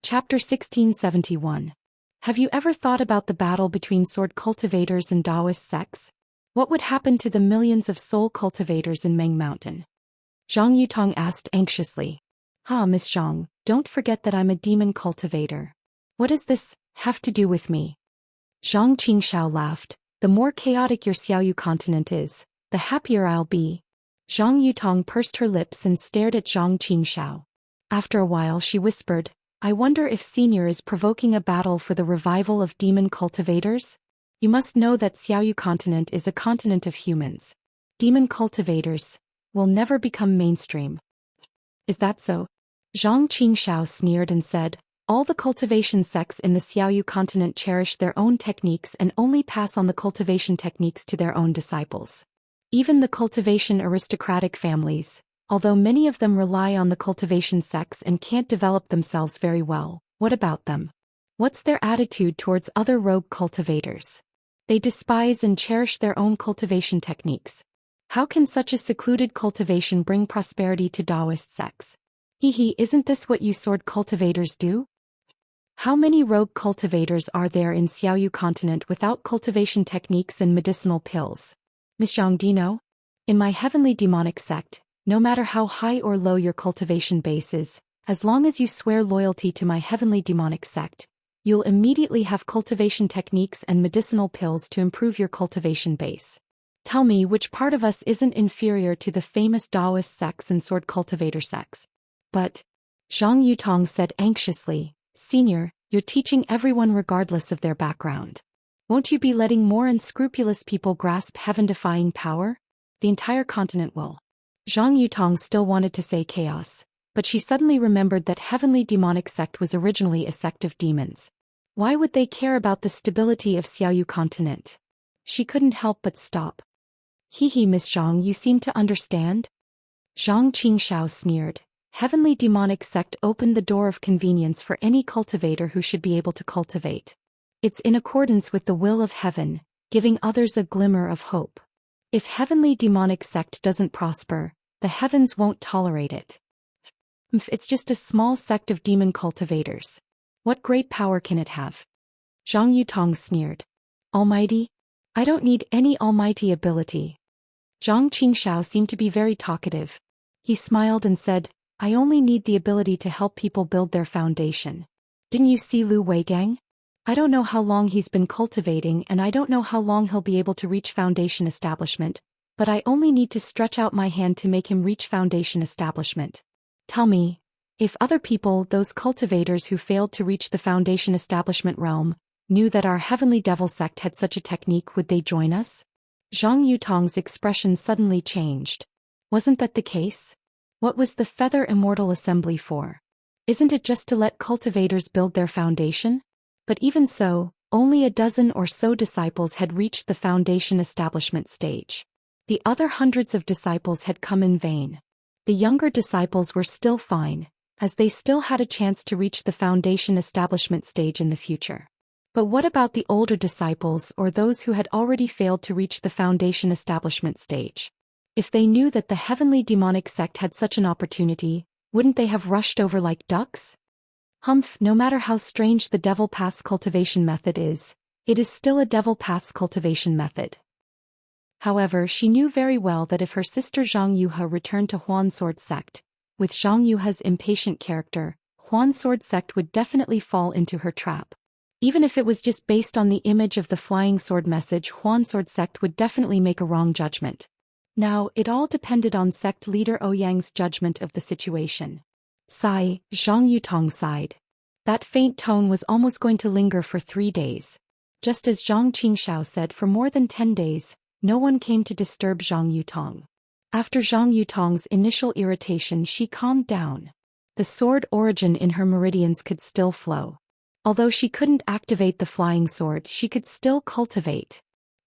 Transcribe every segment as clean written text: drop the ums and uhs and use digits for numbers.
Chapter 1671. Have you ever thought about the battle between sword cultivators and Taoist sects? What would happen to the millions of soul cultivators in Meng Mountain? Zhang Yutong asked anxiously. Miss Zhang, don't forget that I'm a demon cultivator. What does this have to do with me? Zhang Qingxiao laughed. The more chaotic your Xiaoyu continent is, the happier I'll be. Zhang Yutong pursed her lips and stared at Zhang Qingxiao. After a while she whispered, I wonder if Senior is provoking a battle for the revival of demon cultivators? You must know that Xiaoyu continent is a continent of humans. Demon cultivators will never become mainstream. Is that so? Zhang Qingxiao sneered and said, all the cultivation sects in the Xiaoyu continent cherish their own techniques and only pass on the cultivation techniques to their own disciples. Even the cultivation aristocratic families, although many of them rely on the cultivation sects and can't develop themselves very well, what about them? What's their attitude towards other rogue cultivators? They despise and cherish their own cultivation techniques. How can such a secluded cultivation bring prosperity to Taoist sects? Isn't this what you sword cultivators do? How many rogue cultivators are there in Xiaoyu continent without cultivation techniques and medicinal pills? Miss Zhang, do you know? In my heavenly demonic sect, no matter how high or low your cultivation base is, as long as you swear loyalty to my heavenly demonic sect, you'll immediately have cultivation techniques and medicinal pills to improve your cultivation base. Tell me which part of us isn't inferior to the famous Taoist sects and sword cultivator sects. But, Zhang Yutong said anxiously, Senior, you're teaching everyone regardless of their background. Won't you be letting more unscrupulous people grasp heaven-defying power? The entire continent will. Zhang Yutong still wanted to say chaos, but she suddenly remembered that heavenly demonic sect was originally a sect of demons. Why would they care about the stability of Xiaoyu continent? She couldn't help but stop. Miss Zhang, you seem to understand? Zhang Qingxiao sneered. Heavenly demonic sect opened the door of convenience for any cultivator who should be able to cultivate. It's in accordance with the will of heaven, giving others a glimmer of hope. If heavenly demonic sect doesn't prosper, the heavens won't tolerate it. It's just a small sect of demon cultivators. What great power can it have? Zhang Yutong sneered. Almighty? I don't need any almighty ability. Zhang Qingxiao seemed to be very talkative. He smiled and said, I only need the ability to help people build their foundation. Didn't you see Lu Weigang? I don't know how long he's been cultivating and I don't know how long he'll be able to reach foundation establishment, but I only need to stretch out my hand to make him reach foundation establishment. Tell me, if other people, those cultivators who failed to reach the foundation establishment realm, knew that our heavenly devil sect had such a technique, would they join us? Zhang Yutong's expression suddenly changed. Wasn't that the case? What was the Feather Immortal Assembly for? Isn't it just to let cultivators build their foundation? But even so, only a dozen or so disciples had reached the foundation establishment stage. The other hundreds of disciples had come in vain. The younger disciples were still fine, as they still had a chance to reach the foundation establishment stage in the future. But what about the older disciples or those who had already failed to reach the foundation establishment stage? If they knew that the heavenly demonic sect had such an opportunity, wouldn't they have rushed over like ducks? No matter how strange the Devil Path's cultivation method is, it is still a Devil Path's cultivation method. However, she knew very well that if her sister Zhang Yuhe returned to Huan Sword Sect, with Zhang Yuhe's impatient character, Huan Sword Sect would definitely fall into her trap. Even if it was just based on the image of the flying sword message, Huan Sword Sect would definitely make a wrong judgment. Now, it all depended on sect leader Ouyang's judgment of the situation. Sigh, Zhang Yutong sighed. That faint tone was almost going to linger for 3 days. Just as Zhang Qingxiao said, for more than 10 days, no one came to disturb Zhang Yutong. After Zhang Yutong's initial irritation, she calmed down. The sword origin in her meridians could still flow. Although she couldn't activate the flying sword, she could still cultivate.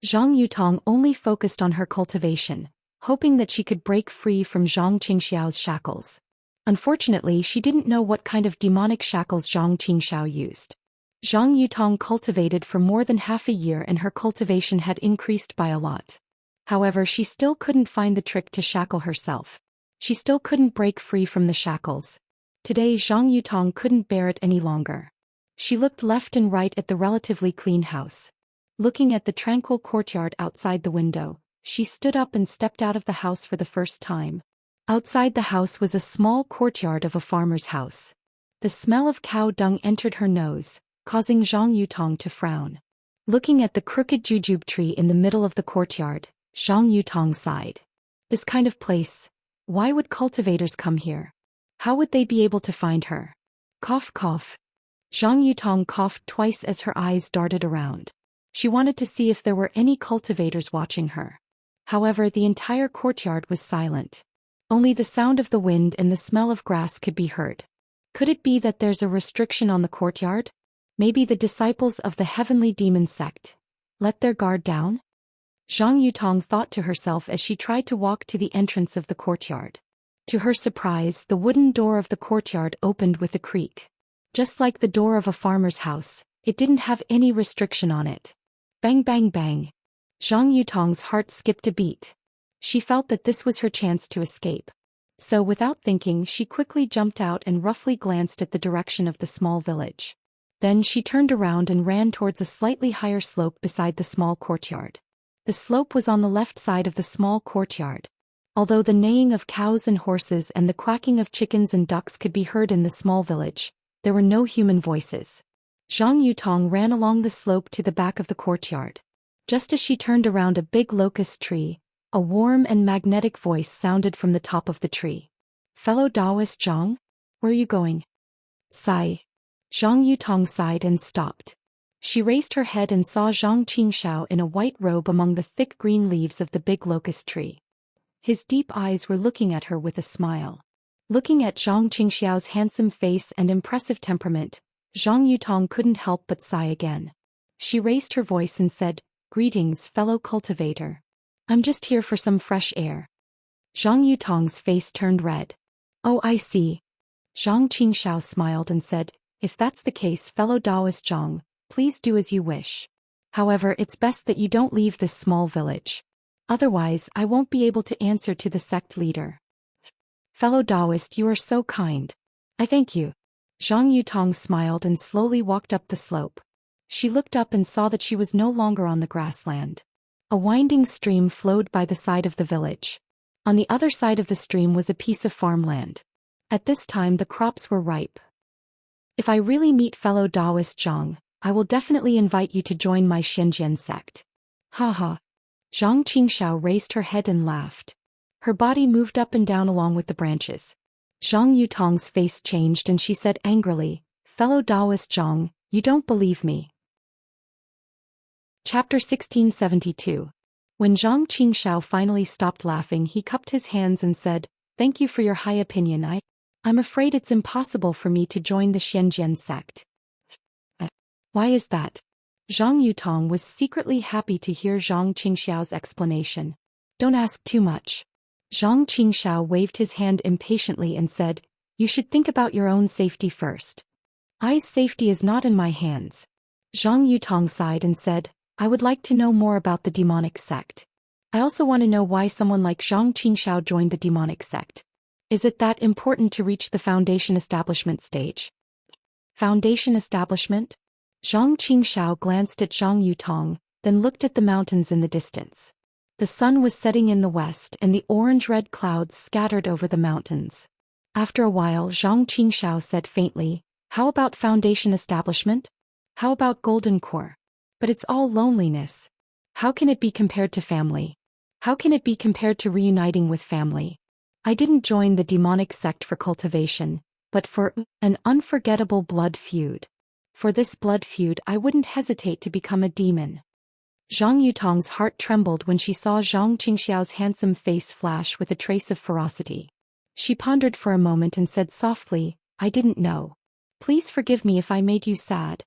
Zhang Yutong only focused on her cultivation, hoping that she could break free from Zhang Qingxiao's shackles. Unfortunately, she didn't know what kind of demonic shackles Zhang Qingxiao used. Zhang Yutong cultivated for more than half a year and her cultivation had increased by a lot. However, she still couldn't find the trick to shackle herself. She still couldn't break free from the shackles. Today Zhang Yutong couldn't bear it any longer. She looked left and right at the relatively clean house. Looking at the tranquil courtyard outside the window, she stood up and stepped out of the house for the first time. Outside the house was a small courtyard of a farmer's house. The smell of cow dung entered her nose, causing Zhang Yutong to frown. Looking at the crooked jujube tree in the middle of the courtyard, Zhang Yutong sighed. This kind of place, why would cultivators come here? How would they be able to find her? Cough cough. Zhang Yutong coughed twice as her eyes darted around. She wanted to see if there were any cultivators watching her. However, the entire courtyard was silent. Only the sound of the wind and the smell of grass could be heard. Could it be that there's a restriction on the courtyard? Maybe the disciples of the heavenly demon sect let their guard down? Zhang Yutong thought to herself as she tried to walk to the entrance of the courtyard. To her surprise, the wooden door of the courtyard opened with a creak. Just like the door of a farmer's house, it didn't have any restriction on it. Bang bang bang. Zhang Yutong's heart skipped a beat. She felt that this was her chance to escape. So without thinking, she quickly jumped out and roughly glanced at the direction of the small village. Then she turned around and ran towards a slightly higher slope beside the small courtyard. The slope was on the left side of the small courtyard. Although the neighing of cows and horses and the quacking of chickens and ducks could be heard in the small village, there were no human voices. Zhang Yutong ran along the slope to the back of the courtyard. Just as she turned around a big locust tree, a warm and magnetic voice sounded from the top of the tree. Fellow Taoist Zhang? Where are you going? Sigh. Zhang Yutong sighed and stopped. She raised her head and saw Zhang Qingxiao in a white robe among the thick green leaves of the big locust tree. His deep eyes were looking at her with a smile. Looking at Zhang Qingxiao's handsome face and impressive temperament, Zhang Yutong couldn't help but sigh again. She raised her voice and said, "Greetings, fellow cultivator. I'm just here for some fresh air." Zhang Yutong's face turned red. "Oh, I see." Zhang Qingxiao smiled and said, "If that's the case, fellow Taoist Zhang, please do as you wish. However, it's best that you don't leave this small village. Otherwise, I won't be able to answer to the sect leader." "Fellow Taoist, you are so kind. I thank you." Zhang Yutong smiled and slowly walked up the slope. She looked up and saw that she was no longer on the grassland. A winding stream flowed by the side of the village. On the other side of the stream was a piece of farmland. At this time the crops were ripe. "If I really meet fellow Taoist Zhang, I will definitely invite you to join my Shenzhen sect." "Ha ha." Zhang Qingxiao raised her head and laughed. Her body moved up and down along with the branches. Zhang Yutong's face changed and she said angrily, "Fellow Taoist Zhang, you don't believe me." Chapter 1672. When Zhang Qingxiao finally stopped laughing, he cupped his hands and said, "Thank you for your high opinion. I'm afraid it's impossible for me to join the Shenzhen sect." "Why is that?" Zhang Yutong was secretly happy to hear Zhang Qingxiao's explanation. "Don't ask too much." Zhang Qingxiao waved his hand impatiently and said, "You should think about your own safety first. I's safety is not in my hands." Zhang Yutong sighed and said, "I would like to know more about the demonic sect. I also want to know why someone like Zhang Qingxiao joined the demonic sect. Is it that important to reach the foundation establishment stage?" "Foundation establishment?" Zhang Qingxiao glanced at Zhang Yutong, then looked at the mountains in the distance. The sun was setting in the west and the orange-red clouds scattered over the mountains. After a while, Zhang Qingxiao said faintly, "How about foundation establishment? How about golden core? But it's all loneliness. How can it be compared to family? How can it be compared to reuniting with family? I didn't join the demonic sect for cultivation, but for an unforgettable blood feud. For this blood feud I wouldn't hesitate to become a demon." Zhang Yutong's heart trembled when she saw Zhang Qingxiao's handsome face flash with a trace of ferocity. She pondered for a moment and said softly, "I didn't know. Please forgive me if I made you sad."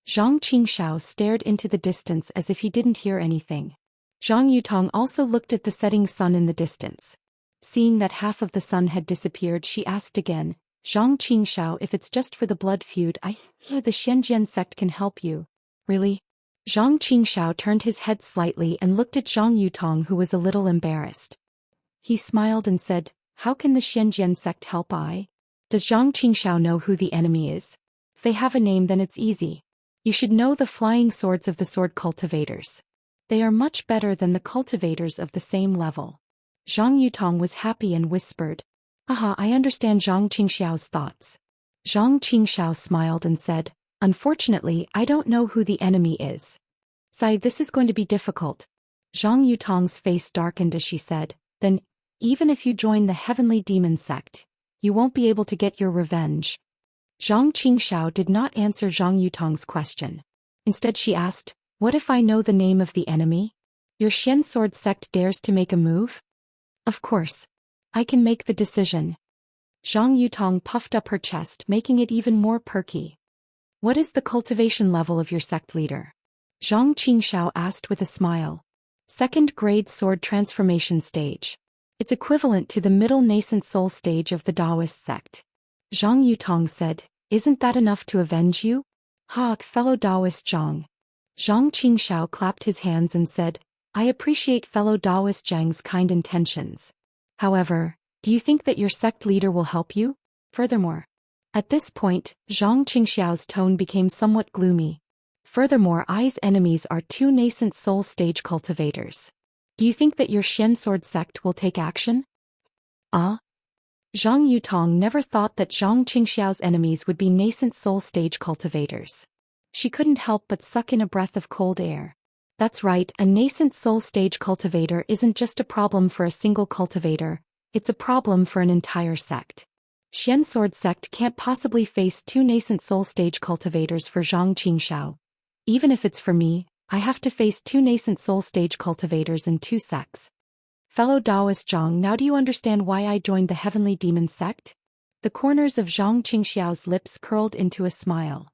Zhang Qingxiao stared into the distance as if he didn't hear anything. Zhang Yutong also looked at the setting sun in the distance. Seeing that half of the sun had disappeared, she asked again, "Zhang Qingxiao, if it's just for the blood feud, the Shenzhen sect can help you." "Really?" Zhang Qingxiao turned his head slightly and looked at Zhang Yutong, who was a little embarrassed. He smiled and said, "How can the Shenzhen sect help? Does Zhang Qingxiao know who the enemy is? If they have a name, then it's easy. You should know the flying swords of the sword cultivators. They are much better than the cultivators of the same level. Zhang Yutong was happy and whispered, "Aha, I understand Zhang Qingxiao's thoughts." Zhang Qingxiao smiled and said, "Unfortunately, I don't know who the enemy is. Sai, this is going to be difficult." Zhang Yutong's face darkened as she said, "Then, even if you join the Heavenly Demon Sect, you won't be able to get your revenge." Zhang Qingxiao did not answer Zhang Yutong's question. Instead she asked, "What if I know the name of the enemy? Your Xian Sword sect dares to make a move?" "Of course. I can make the decision." Zhang Yutong puffed up her chest, making it even more perky. "What is the cultivation level of your sect leader?" Zhang Qingxiao asked with a smile. "Second grade sword transformation stage. It's equivalent to the middle nascent soul stage of the Taoist sect." Zhang Yutong said, "Isn't that enough to avenge you?" "Ha, fellow Taoist Zhang." Zhang Qingxiao clapped his hands and said, "I appreciate fellow Taoist Zhang's kind intentions. However, do you think that your sect leader will help you? Furthermore," at this point, Zhang Qingxiao's tone became somewhat gloomy. "Furthermore, I's enemies are two nascent soul stage cultivators. Do you think that your Xian Sword sect will take action?" "Ah?" Zhang Yutong never thought that Zhang Qingxiao's enemies would be nascent soul stage cultivators. She couldn't help but suck in a breath of cold air. That's right, a nascent soul stage cultivator isn't just a problem for a single cultivator, it's a problem for an entire sect. Xian Sword sect can't possibly face two nascent soul stage cultivators for Zhang Qingxiao. Even if it's for me, I have to face two nascent soul stage cultivators in two sects. Fellow Taoist Zhang, now do you understand why I joined the Heavenly Demon Sect? The corners of Zhang Qingxiao's lips curled into a smile.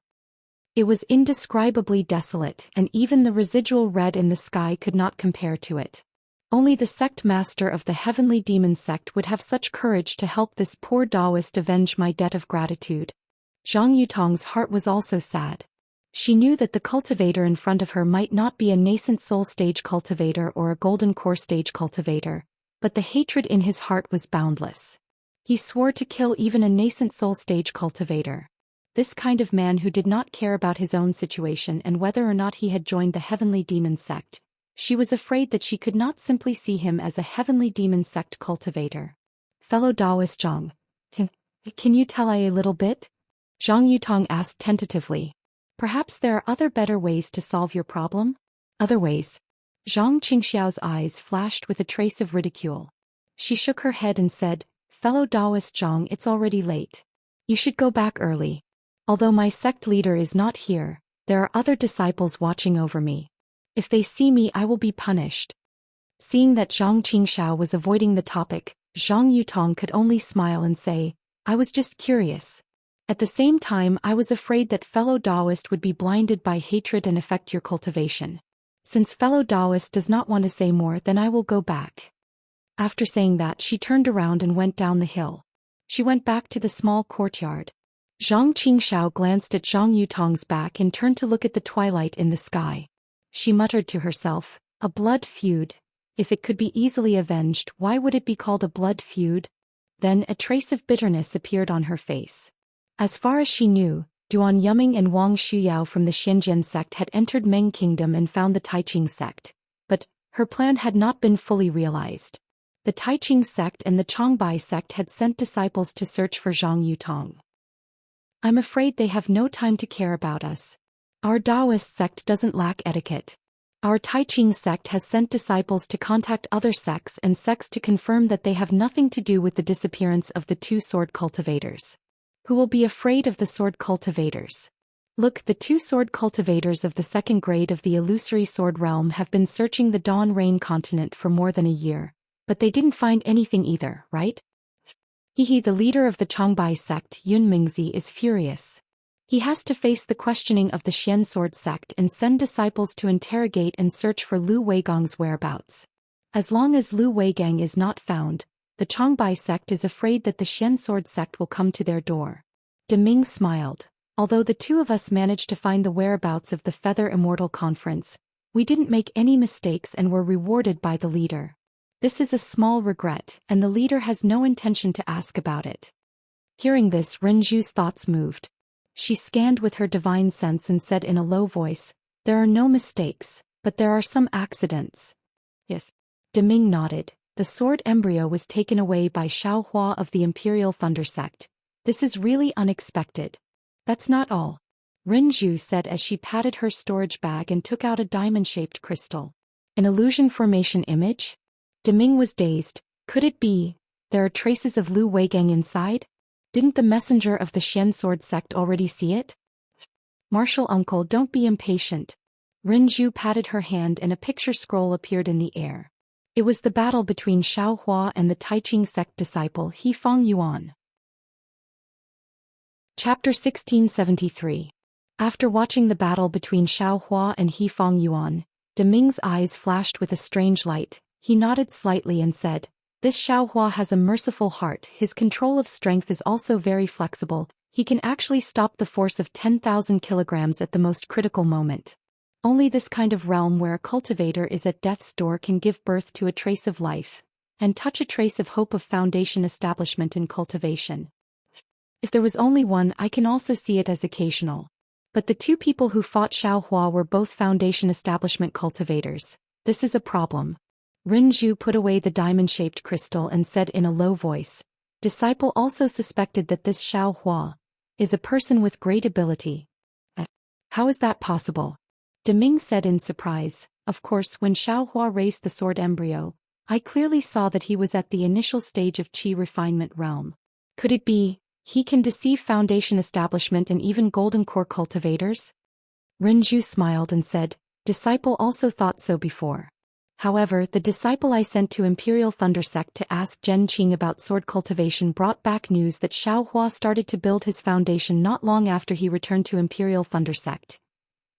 It was indescribably desolate, and even the residual red in the sky could not compare to it. Only the sect master of the Heavenly Demon Sect would have such courage to help this poor Taoist avenge my debt of gratitude. Zhang Yutong's heart was also sad. She knew that the cultivator in front of her might not be a nascent soul stage cultivator or a golden core stage cultivator, but the hatred in his heart was boundless. He swore to kill even a nascent soul stage cultivator. This kind of man who did not care about his own situation and whether or not he had joined the Heavenly Demon Sect. She was afraid that she could not simply see him as a Heavenly Demon Sect cultivator. "Fellow Taoist Zhang, can you tell I a little bit?" Zhang Yutong asked tentatively. "Perhaps there are other better ways to solve your problem?" "Other ways?" Zhang Qingxiao's eyes flashed with a trace of ridicule. She shook her head and said, "Fellow Taoist Zhang, it's already late. You should go back early. Although my sect leader is not here, there are other disciples watching over me. If they see me, I will be punished." Seeing that Zhang Qingxiao was avoiding the topic, Zhang Yutong could only smile and say, "I was just curious. At the same time, I was afraid that fellow Taoist would be blinded by hatred and affect your cultivation. Since fellow Taoist does not want to say more, then I will go back." After saying that, she turned around and went down the hill. She went back to the small courtyard. Zhang Qingxiao glanced at Zhang Yutong's back and turned to look at the twilight in the sky. She muttered to herself, "A blood feud. If it could be easily avenged, why would it be called a blood feud?" Then a trace of bitterness appeared on her face. As far as she knew, Duan Yuming and Wang Shuyao from the Xianjian sect had entered Meng Kingdom and found the Taiqing sect. But her plan had not been fully realized. The Taiqing sect and the Changbai sect had sent disciples to search for Zhang Yutong. "I'm afraid they have no time to care about us. Our Taoist sect doesn't lack etiquette. Our Taiqing sect has sent disciples to contact other sects and sects to confirm that they have nothing to do with the disappearance of the two sword cultivators. Who will be afraid of the sword cultivators? Look, the two sword cultivators of the second grade of the illusory sword realm have been searching the Dawn Rain continent for more than a year, but they didn't find anything either, right?" Hihi, the leader of the Changbai sect, Yun Mingzi, is furious. He has to face the questioning of the Xian Sword sect and send disciples to interrogate and search for Lu Weigang's whereabouts. As long as Lu Weigang is not found, the Changbai sect is afraid that the Xian Sword sect will come to their door. De Ming smiled. "Although the two of us managed to find the whereabouts of the Feather Immortal Conference, we didn't make any mistakes and were rewarded by the leader. This is a small regret, and the leader has no intention to ask about it." Hearing this, Renju's thoughts moved. She scanned with her divine sense and said in a low voice, "There are no mistakes, but there are some accidents." Yes. Deming nodded. The sword embryo was taken away by Xiaohua of the Imperial Thunder Sect. This is really unexpected. That's not all. Renju said as she patted her storage bag and took out a diamond-shaped crystal. An illusion formation image? Deming was dazed. Could it be? There are traces of Lu Weigang inside? Didn't the messenger of the Xian Sword Sect already see it? Martial uncle, don't be impatient. Renju patted her hand and a picture scroll appeared in the air. It was the battle between Xiaohua and the Taiqing sect disciple He Fang Yuan. Chapter 1673. After watching the battle between Xiaohua and He Fang Yuan, Deming's eyes flashed with a strange light. He nodded slightly and said, "This Xiaohua has a merciful heart. His control of strength is also very flexible. He can actually stop the force of 10,000 kilograms at the most critical moment. Only this kind of realm where a cultivator is at death's door can give birth to a trace of life, and touch a trace of hope of foundation establishment in cultivation. If there was only one, I can also see it as occasional. But the two people who fought Xiaohua were both foundation establishment cultivators. This is a problem." Renju put away the diamond-shaped crystal and said in a low voice, "Disciple also suspected that this Xiaohua is a person with great ability." "How is that possible?" Deming said in surprise. "Of course, when Xiaohua raised the sword embryo, I clearly saw that he was at the initial stage of qi refinement realm. Could it be, he can deceive foundation establishment and even golden core cultivators?" Renju smiled and said, "Disciple also thought so before. However, the disciple I sent to Imperial Thunder Sect to ask Zhen Qing about sword cultivation brought back news that Xiaohua started to build his foundation not long after he returned to Imperial Thunder Sect."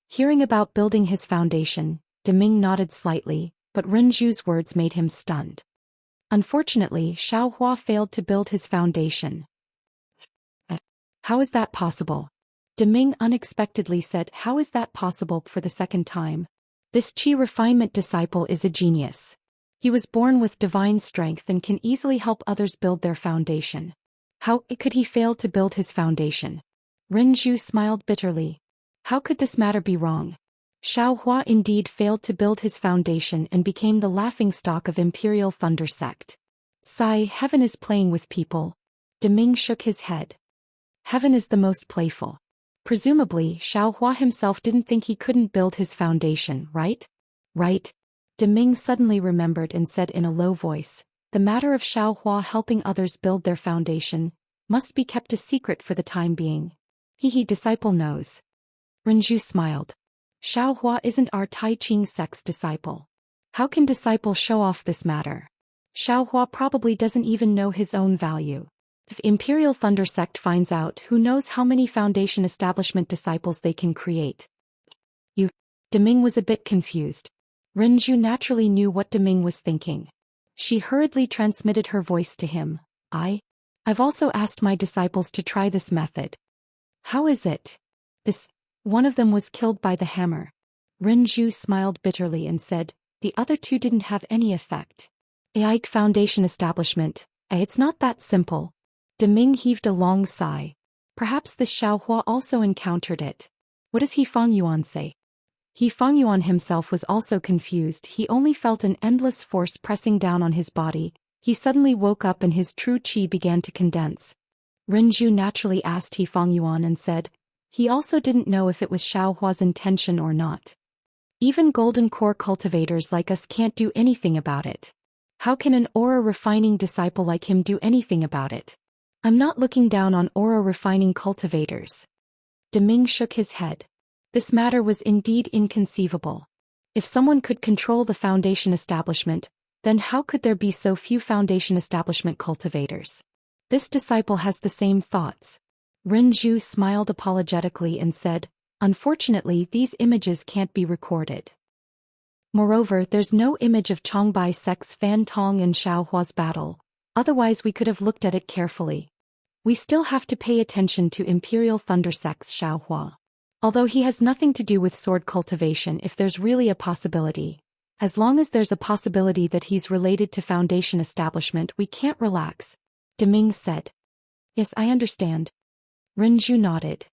Hearing about building his foundation, Deming nodded slightly, but Renju's words made him stunned. Unfortunately, Xiaohua failed to build his foundation. "How is that possible?" Deming unexpectedly said, "How is that possible?" for the second time. "This qi refinement disciple is a genius. He was born with divine strength and can easily help others build their foundation. How could he fail to build his foundation?" Renju smiled bitterly. How could this matter be wrong? Xiaohua indeed failed to build his foundation and became the laughingstock of Imperial Thunder Sect. Sigh, heaven is playing with people. Deming shook his head. Heaven is the most playful. Presumably, Xiaohua himself didn't think he couldn't build his foundation, right? Right? Deming suddenly remembered and said in a low voice, "The matter of Xiaohua helping others build their foundation must be kept a secret for the time being. He disciple knows." Renju smiled. "Xiaohua isn't our Taiqing sect's disciple. How can disciple show off this matter? Xiaohua probably doesn't even know his own value. If Imperial Thunder Sect finds out, who knows how many foundation establishment disciples they can create." Deming was a bit confused. Renju naturally knew what Deming was thinking. She hurriedly transmitted her voice to him. I've also asked my disciples to try this method." "How is it?" One of them was killed by the hammer." Renju smiled bitterly and said, "The other two didn't have any effect." "Aik foundation establishment. It's not that simple." Deming heaved a long sigh. Perhaps this Xiaohua also encountered it. What does He Fang Yuan say? He Fang Yuan himself was also confused. He only felt an endless force pressing down on his body. He suddenly woke up and his true qi began to condense. Renju naturally asked He Fang Yuan and said, he also didn't know if it was Xiaohua's intention or not. "Even golden core cultivators like us can't do anything about it. How can an aura refining disciple like him do anything about it?" "I'm not looking down on aura refining cultivators." Deming shook his head. This matter was indeed inconceivable. If someone could control the foundation establishment, then how could there be so few foundation establishment cultivators? This disciple has the same thoughts. Renju smiled apologetically and said, "Unfortunately, these images can't be recorded. Moreover, there's no image of Changbai sect's Fan Tong and Xiaohua's battle, otherwise we could have looked at it carefully. We still have to pay attention to Imperial Thunder sect's Xiaohua. Although he has nothing to do with sword cultivation if there's really a possibility. As long as there's a possibility that he's related to foundation establishment, we can't relax," Deming said. Yes, I understand. Renju nodded.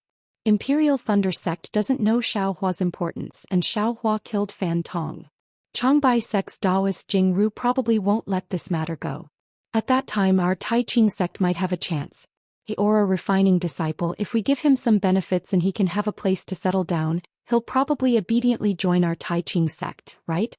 Imperial Thunder Sect doesn't know Xiaohua's importance, and Xiaohua killed Fan Tong. Changbai Sect's Taoist Jing Ru probably won't let this matter go. At that time our Tai Ching sect might have a chance. The aura refining disciple, if we give him some benefits and he can have a place to settle down, he'll probably obediently join our Tai Ching sect, right?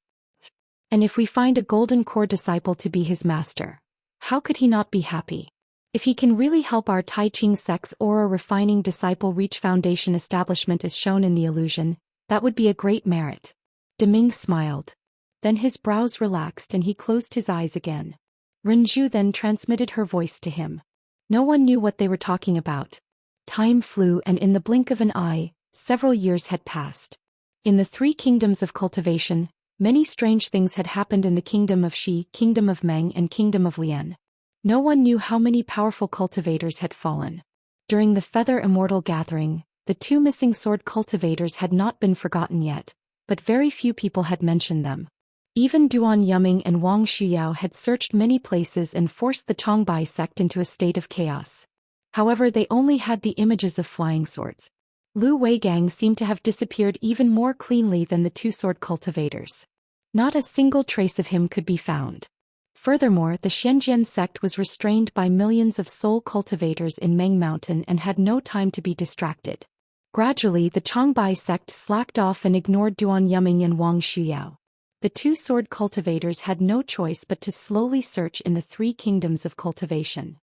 And if we find a golden core disciple to be his master, how could he not be happy? If he can really help our Tai Ching sect's aura refining disciple reach foundation establishment as shown in the illusion, that would be a great merit. Deming smiled. Then his brows relaxed and he closed his eyes again. Renju then transmitted her voice to him. No one knew what they were talking about. Time flew and in the blink of an eye, several years had passed. In the three kingdoms of cultivation, many strange things had happened in the kingdom of Shi, kingdom of Meng and kingdom of Lian. No one knew how many powerful cultivators had fallen. During the Feather Immortal Gathering, the two missing sword cultivators had not been forgotten yet, but very few people had mentioned them. Even Duan Yuming and Wang Shuyao had searched many places and forced the Changbai sect into a state of chaos. However, they only had the images of flying swords. Lu Weigang seemed to have disappeared even more cleanly than the two sword cultivators. Not a single trace of him could be found. Furthermore, the Shenzhen sect was restrained by millions of soul cultivators in Meng Mountain and had no time to be distracted. Gradually, the Changbai sect slacked off and ignored Duan Yuming and Wang Shuyao. The two sword cultivators had no choice but to slowly search in the three kingdoms of cultivation.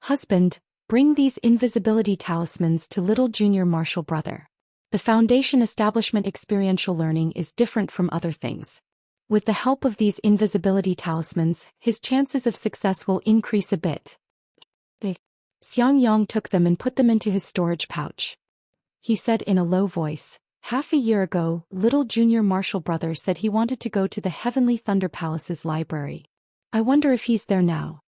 Husband, bring these invisibility talismans to little junior martial brother. The foundation establishment experiential learning is different from other things. With the help of these invisibility talismans, his chances of success will increase a bit. Xiang Yang took them and put them into his storage pouch. He said in a low voice, "Half a year ago, little junior martial brother said he wanted to go to the Heavenly Thunder Palace's library. I wonder if he's there now."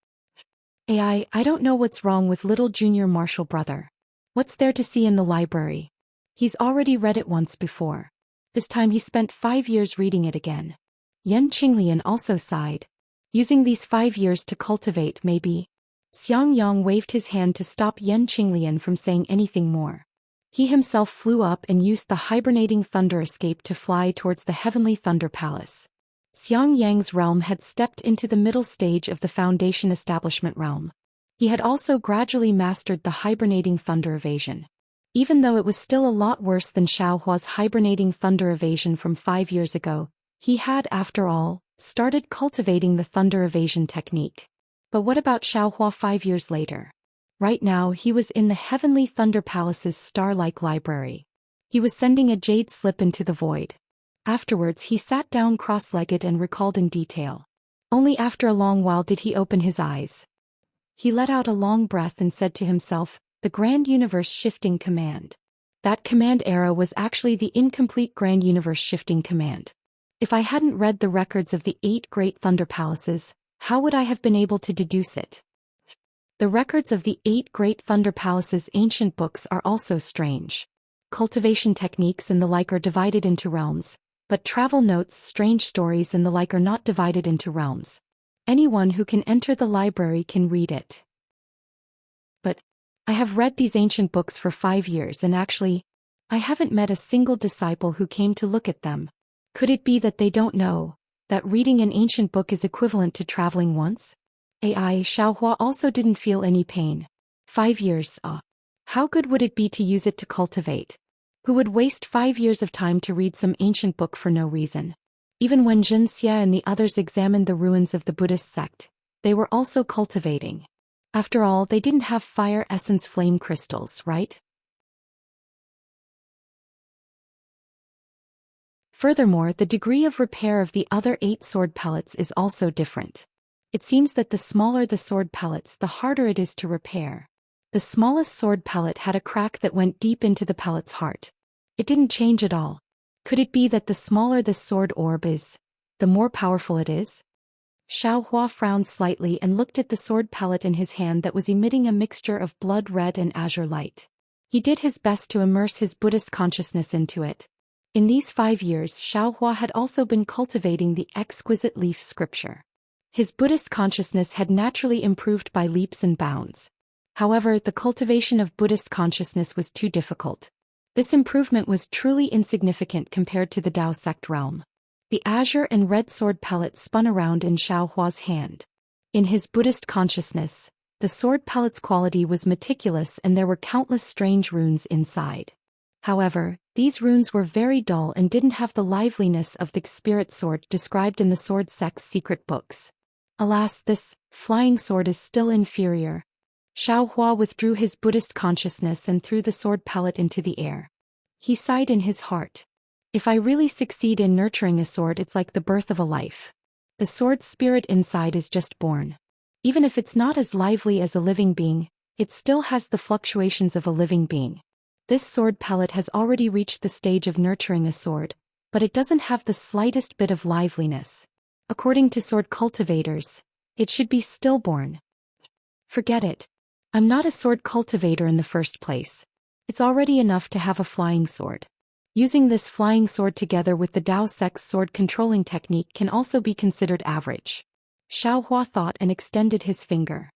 I don't know what's wrong with little junior martial brother. What's there to see in the library? He's already read it once before. This time he spent 5 years reading it again. Yan Qinglian also sighed. Using these 5 years to cultivate maybe. Xiang Yang waved his hand to stop Yan Qinglian from saying anything more. He himself flew up and used the hibernating thunder escape to fly towards the Heavenly Thunder Palace. Xiang Yang's realm had stepped into the middle stage of the Foundation Establishment realm. He had also gradually mastered the hibernating thunder evasion. Even though it was still a lot worse than Xiaohua's hibernating thunder evasion from 5 years ago, he had, after all, started cultivating the thunder evasion technique. But what about Xiaohua 5 years later? Right now he was in the Heavenly Thunder Palace's star-like library. He was sending a jade slip into the void. Afterwards he sat down cross-legged and recalled in detail. Only after a long while did he open his eyes. He let out a long breath and said to himself, "The Grand Universe Shifting Command." That command era was actually the incomplete Grand Universe Shifting Command. If I hadn't read the records of the 8 Great Thunder Palaces, how would I have been able to deduce it? The records of the 8 Great Thunder Palaces' ancient books are also strange. Cultivation techniques and the like are divided into realms, but travel notes, strange stories and the like are not divided into realms. Anyone who can enter the library can read it. But I have read these ancient books for 5 years and actually, I haven't met a single disciple who came to look at them. Could it be that they don't know that reading an ancient book is equivalent to traveling once? Xiaohua also didn't feel any pain. 5 years, how good would it be to use it to cultivate? Who would waste 5 years of time to read some ancient book for no reason? Even when Jin Xia and the others examined the ruins of the Buddhist sect, they were also cultivating. After all, they didn't have fire essence flame crystals, right? Furthermore, the degree of repair of the other 8 sword pellets is also different. It seems that the smaller the sword pellets, the harder it is to repair. The smallest sword pellet had a crack that went deep into the pellet's heart. It didn't change at all. Could it be that the smaller this sword orb is, the more powerful it is? Xiaohua frowned slightly and looked at the sword pellet in his hand that was emitting a mixture of blood red and azure light. He did his best to immerse his Buddhist consciousness into it. In these 5 years, Xiaohua had also been cultivating the exquisite leaf scripture. His Buddhist consciousness had naturally improved by leaps and bounds. However, the cultivation of Buddhist consciousness was too difficult. This improvement was truly insignificant compared to the Dao sect realm. The azure and red sword pellet spun around in Xiaohua's hand. In his Buddhist consciousness, the sword pellet's quality was meticulous and there were countless strange runes inside. However, these runes were very dull and didn't have the liveliness of the spirit sword described in the sword sect's secret books. Alas, this flying sword is still inferior. Xiaohua withdrew his Buddhist consciousness and threw the sword pellet into the air. He sighed in his heart. If I really succeed in nurturing a sword, it's like the birth of a life. The sword spirit inside is just born. Even if it's not as lively as a living being, it still has the fluctuations of a living being. This sword pellet has already reached the stage of nurturing a sword, but it doesn't have the slightest bit of liveliness. According to sword cultivators, it should be stillborn. Forget it. I'm not a sword cultivator in the first place. It's already enough to have a flying sword. Using this flying sword together with the Dao sect's sword controlling technique can also be considered average. Xiaohua thought and extended his finger.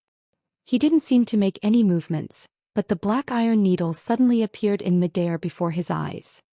He didn't seem to make any movements, but the black iron needle suddenly appeared in midair before his eyes.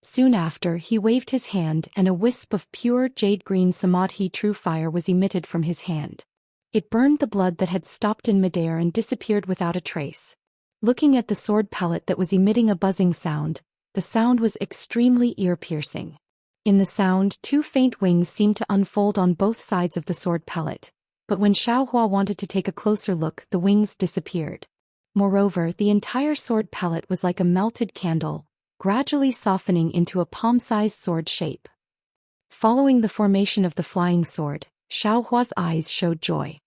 Soon after, he waved his hand and a wisp of pure jade-green samadhi true fire was emitted from his hand. It burned the blood that had stopped in midair and disappeared without a trace. Looking at the sword pellet that was emitting a buzzing sound, the sound was extremely ear-piercing. In the sound, two faint wings seemed to unfold on both sides of the sword pellet, but when Xiaohua wanted to take a closer look, the wings disappeared. Moreover, the entire sword pellet was like a melted candle, gradually softening into a palm-sized sword shape. Following the formation of the flying sword, Xiaohua's eyes showed joy.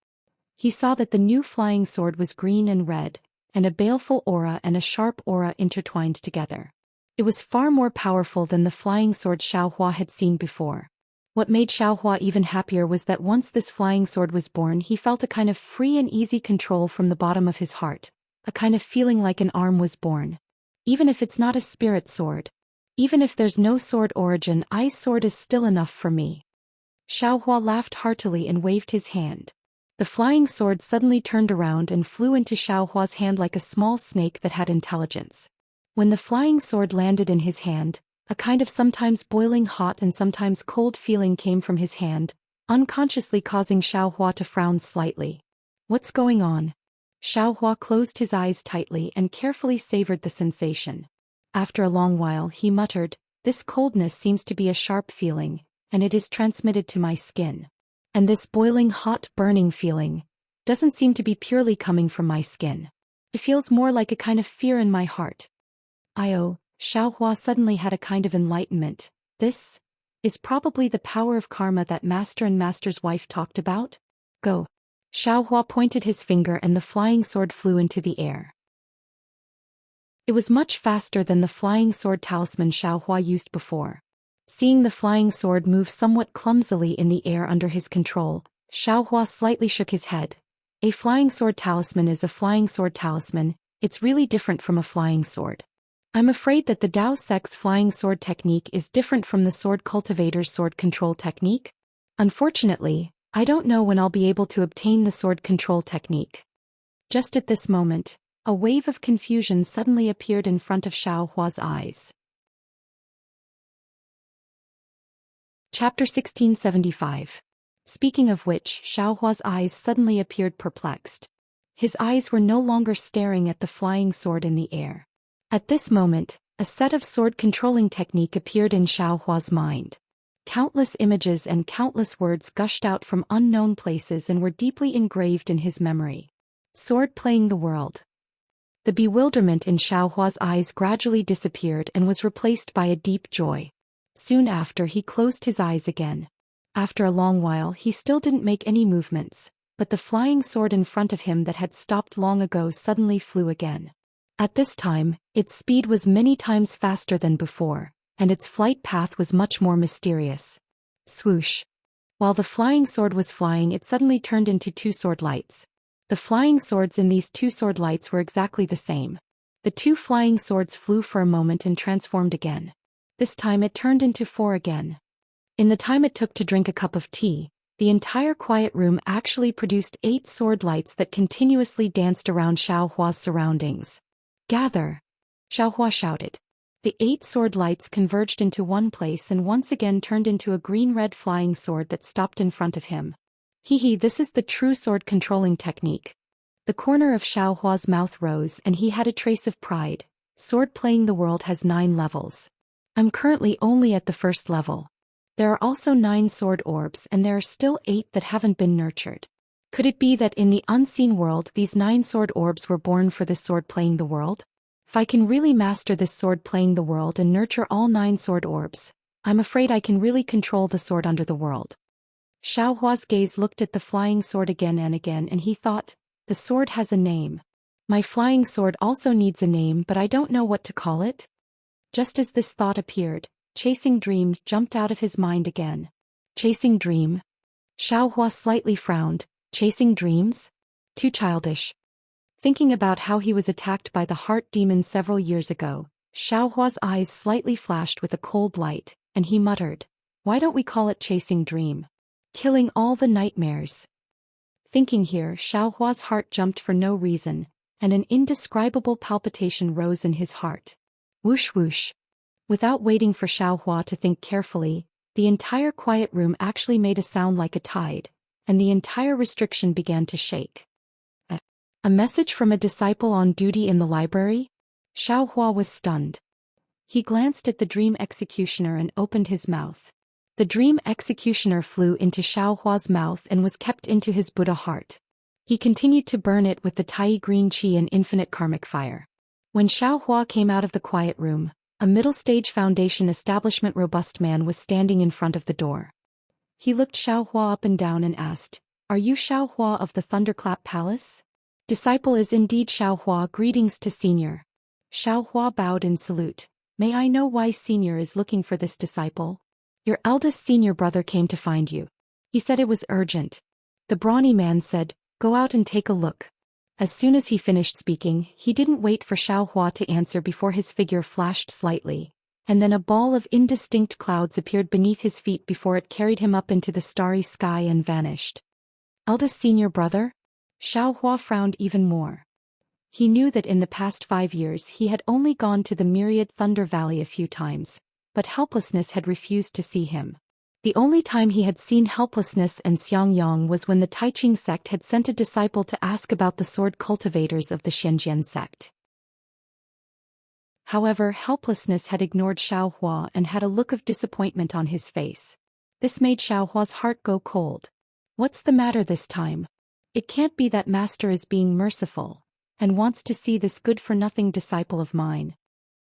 He saw that the new flying sword was green and red, and a baleful aura and a sharp aura intertwined together. It was far more powerful than the flying sword Xiaohua had seen before. What made Xiaohua even happier was that once this flying sword was born, he felt a kind of free and easy control from the bottom of his heart, a kind of feeling like an arm was born. Even if it's not a spirit sword, even if there's no sword origin, I's sword is still enough for me. Xiaohua laughed heartily and waved his hand. The flying sword suddenly turned around and flew into Xiaohua's hand like a small snake that had intelligence. When the flying sword landed in his hand, a kind of sometimes boiling hot and sometimes cold feeling came from his hand, unconsciously causing Xiaohua to frown slightly. What's going on? Xiaohua closed his eyes tightly and carefully savored the sensation. After a long while he muttered, "This coldness seems to be a sharp feeling, and it is transmitted to my skin. And this boiling hot burning feeling doesn't seem to be purely coming from my skin. It feels more like a kind of fear in my heart." Xiaohua suddenly had a kind of enlightenment. This is probably the power of karma that Master and Master's wife talked about. Go. Xiaohua pointed his finger and the flying sword flew into the air. It was much faster than the flying sword talisman Xiaohua used before. Seeing the flying sword move somewhat clumsily in the air under his control, Xiaohua slightly shook his head. A flying sword talisman is a flying sword talisman, it's really different from a flying sword. I'm afraid that the Dao sect's flying sword technique is different from the sword cultivator's sword control technique. Unfortunately, I don't know when I'll be able to obtain the sword control technique. Just at this moment, a wave of confusion suddenly appeared in front of Xiaohua's eyes. Chapter 1675. Speaking of which, Xiaohua's eyes suddenly appeared perplexed. His eyes were no longer staring at the flying sword in the air. At this moment, a set of sword-controlling technique appeared in Xiaohua's mind. Countless images and countless words gushed out from unknown places and were deeply engraved in his memory. Sword playing the world. The bewilderment in Xiaohua's eyes gradually disappeared and was replaced by a deep joy. Soon after he closed his eyes again. After a long while he still didn't make any movements, but the flying sword in front of him that had stopped long ago suddenly flew again. At this time, its speed was many times faster than before, and its flight path was much more mysterious. Swoosh! While the flying sword was flying, it suddenly turned into two sword lights. The flying swords in these two sword lights were exactly the same. The two flying swords flew for a moment and transformed again. This time it turned into four again. In the time it took to drink a cup of tea, the entire quiet room actually produced 8 sword lights that continuously danced around Xiaohua's surroundings. Gather! Xiaohua shouted. The 8 sword lights converged into one place and once again turned into a green-red flying sword that stopped in front of him. Hee, this is the true sword controlling technique. The corner of Xiaohua's mouth rose and he had a trace of pride. Sword playing the world has 9 levels. I'm currently only at the first level. There are also 9 sword orbs and there are still 8 that haven't been nurtured. Could it be that in the unseen world these 9 sword orbs were born for this sword playing the world? If I can really master this sword playing the world and nurture all 9 sword orbs, I'm afraid I can really control the sword under the world. Xiaohua's gaze looked at the flying sword again and again and he thought, the sword has a name. My flying sword also needs a name but I don't know what to call it. Just as this thought appeared, Chasing Dream jumped out of his mind again. Chasing Dream? Xiaohua slightly frowned. Chasing dreams? Too childish. Thinking about how he was attacked by the heart demon several years ago, Xiaohua's eyes slightly flashed with a cold light, and he muttered, why don't we call it Chasing Dream? Killing all the nightmares. Thinking here, Xiaohua's heart jumped for no reason, and an indescribable palpitation rose in his heart. Whoosh whoosh. Without waiting for Xiaohua to think carefully, the entire quiet room actually made a sound like a tide, and the entire restriction began to shake. A message from a disciple on duty in the library? Xiaohua was stunned. He glanced at the dream executioner and opened his mouth. The dream executioner flew into Xiaohua's mouth and was kept into his Buddha heart. He continued to burn it with the Tai green qi and infinite karmic fire. When Xiaohua came out of the quiet room, a middle-stage foundation establishment robust man was standing in front of the door. He looked Xiaohua up and down and asked, are you Xiaohua of the Thunderclap Palace? Disciple is indeed Xiaohua. Greetings to Senior. Xiaohua bowed in salute. May I know why Senior is looking for this disciple? Your eldest senior brother came to find you. He said it was urgent. The brawny man said, go out and take a look. As soon as he finished speaking, he didn't wait for Xiaohua to answer before his figure flashed slightly, and then a ball of indistinct clouds appeared beneath his feet before it carried him up into the starry sky and vanished. Eldest senior brother? Xiaohua frowned even more. He knew that in the past 5 years he had only gone to the myriad Thunder Valley a few times, but Helplessness had refused to see him. The only time he had seen Helplessness and Xiangyang was when the Taiching sect had sent a disciple to ask about the sword cultivators of the Shenzhen sect. However, Helplessness had ignored Xiaohua and had a look of disappointment on his face. This made Xiaohua's heart go cold. What's the matter this time? It can't be that Master is being merciful, and wants to see this good-for-nothing disciple of mine.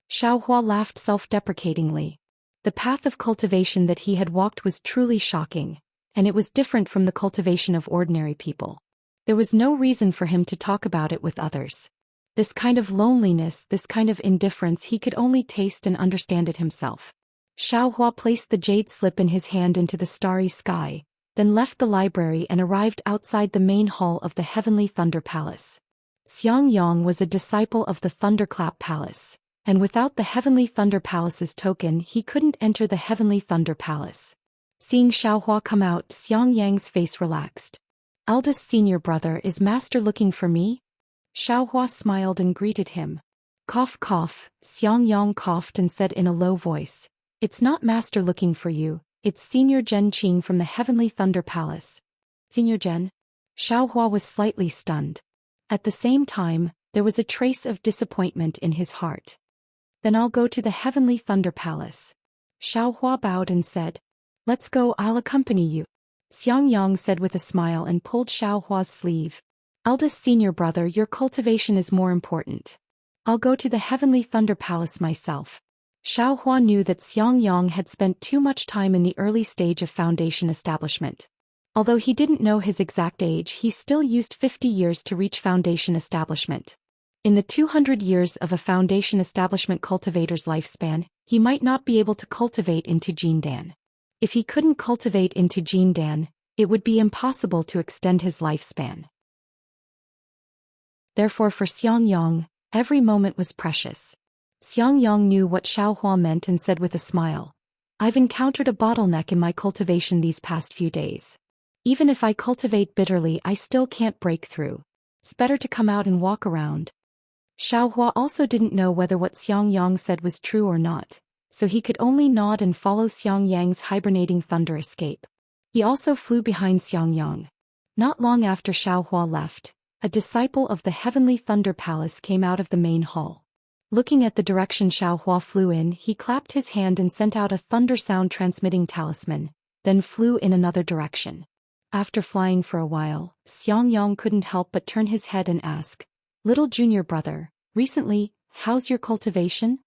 Xiaohua laughed self-deprecatingly. The path of cultivation that he had walked was truly shocking, and it was different from the cultivation of ordinary people. There was no reason for him to talk about it with others. This kind of loneliness, this kind of indifference, he could only taste and understand it himself. Xiaohua placed the jade slip in his hand into the starry sky, then left the library and arrived outside the main hall of the Heavenly Thunder Palace. Xiangyang was a disciple of the Thunderclap Palace, and without the Heavenly Thunder Palace's token he couldn't enter the Heavenly Thunder Palace. Seeing Xiaohua come out, Xiangyang's face relaxed. Eldest senior brother, is Master looking for me? Xiaohua smiled and greeted him. Cough cough, Xiangyang coughed and said in a low voice, it's not Master looking for you, it's Senior Zhen Qing from the Heavenly Thunder Palace. Senior Zhen? Xiaohua was slightly stunned. At the same time, there was a trace of disappointment in his heart. Then I'll go to the Heavenly Thunder Palace. Xiaohua bowed and said, let's go, I'll accompany you. Xiangyang said with a smile and pulled Xiaohua's sleeve. Eldest senior brother, your cultivation is more important. I'll go to the Heavenly Thunder Palace myself. Xiaohua knew that Xiangyang had spent too much time in the early stage of foundation establishment. Although he didn't know his exact age, he still used 50 years to reach foundation establishment. In the 200 years of a foundation establishment cultivator's lifespan, he might not be able to cultivate into Jindan. If he couldn't cultivate into Jindan, it would be impossible to extend his lifespan. Therefore for Xiangyang, every moment was precious. Xiangyang knew what Xiaohua meant and said with a smile, I've encountered a bottleneck in my cultivation these past few days. Even if I cultivate bitterly, I still can't break through. It's better to come out and walk around. Xiaohua also didn't know whether what Xiang Yang said was true or not, so he could only nod and follow Xiang Yang's hibernating thunder escape. He also flew behind Xiang Yang. Not long after Xiaohua left, a disciple of the Heavenly Thunder Palace came out of the main hall. Looking at the direction Xiaohua flew in, he clapped his hand and sent out a thunder sound transmitting talisman, then flew in another direction. After flying for a while, Xiang Yang couldn't help but turn his head and ask, "Little junior brother, recently, how's your cultivation?"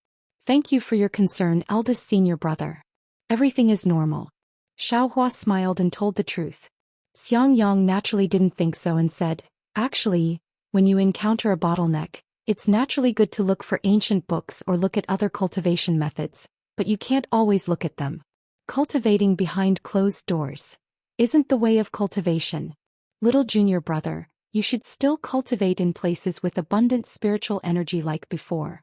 "Thank you for your concern, eldest senior brother. Everything is normal." Xiaohua smiled and told the truth. Xiang Yang naturally didn't think so and said, "Actually, when you encounter a bottleneck, it's naturally good to look for ancient books or look at other cultivation methods, but you can't always look at them. Cultivating behind closed doors isn't the way of cultivation. Little junior brother, you should still cultivate in places with abundant spiritual energy like before."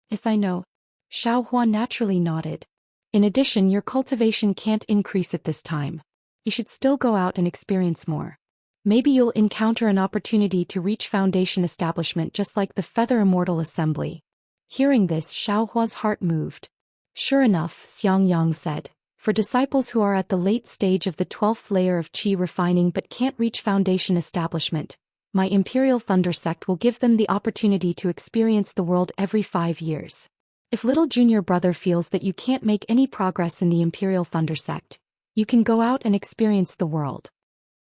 "Yes, I know." Xiaohua naturally nodded. "In addition, your cultivation can't increase at this time. You should still go out and experience more. Maybe you'll encounter an opportunity to reach foundation establishment just like the Feather Immortal Assembly." Hearing this, Xiaohua's heart moved. "Sure enough," Xiang Yang said, "for disciples who are at the late stage of the 12th layer of qi refining but can't reach foundation establishment, my Imperial Thunder Sect will give them the opportunity to experience the world every 5 years. If little junior brother feels that you can't make any progress in the Imperial Thunder Sect, you can go out and experience the world."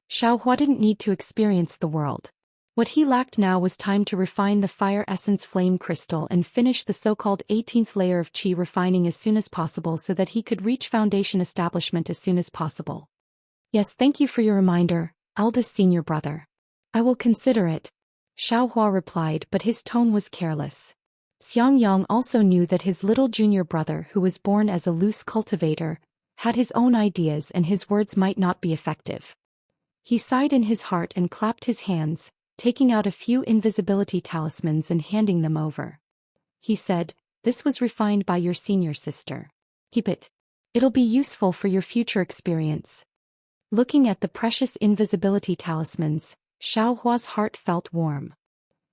Xiaohua didn't need to experience the world. What he lacked now was time to refine the Fire Essence Flame Crystal and finish the so-called 18th layer of qi refining as soon as possible so that he could reach foundation establishment as soon as possible. "Yes, thank you for your reminder, eldest senior brother. I will consider it," Xiaohua replied, but his tone was careless. Xiang Yang also knew that his little junior brother, who was born as a loose cultivator, had his own ideas and his words might not be effective. He sighed in his heart and clapped his hands, taking out a few invisibility talismans and handing them over. He said, "This was refined by your senior sister. Keep it. It'll be useful for your future experience." Looking at the precious invisibility talismans, Xiaohua's heart felt warm.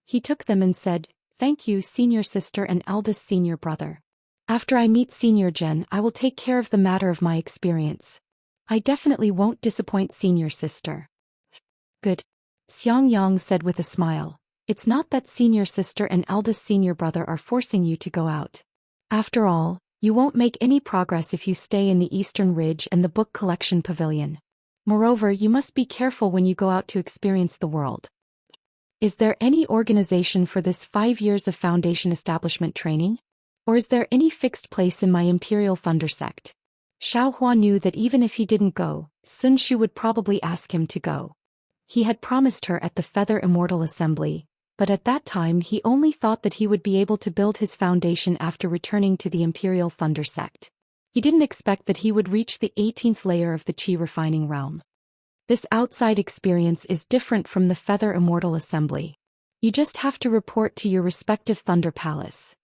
He took them and said, "Thank you, senior sister and eldest senior brother. After I meet Senior Gen, I will take care of the matter of my experience. I definitely won't disappoint senior sister." "Good," Xiang Yang said with a smile. "It's not that senior sister and eldest senior brother are forcing you to go out. After all, you won't make any progress if you stay in the Eastern Ridge and the Book Collection Pavilion. Moreover, you must be careful when you go out to experience the world. Is there any organization for this 5 years of foundation establishment training? Or is there any fixed place in my Imperial Thunder Sect?" Xiaohua knew that even if he didn't go, Sun Shu would probably ask him to go. He had promised her at the Feather Immortal Assembly, but at that time he only thought that he would be able to build his foundation after returning to the Imperial Thunder Sect. He didn't expect that he would reach the 18th layer of the qi refining realm. This outside experience is different from the Feather Immortal Assembly. You just have to report to your respective Thunder Palace.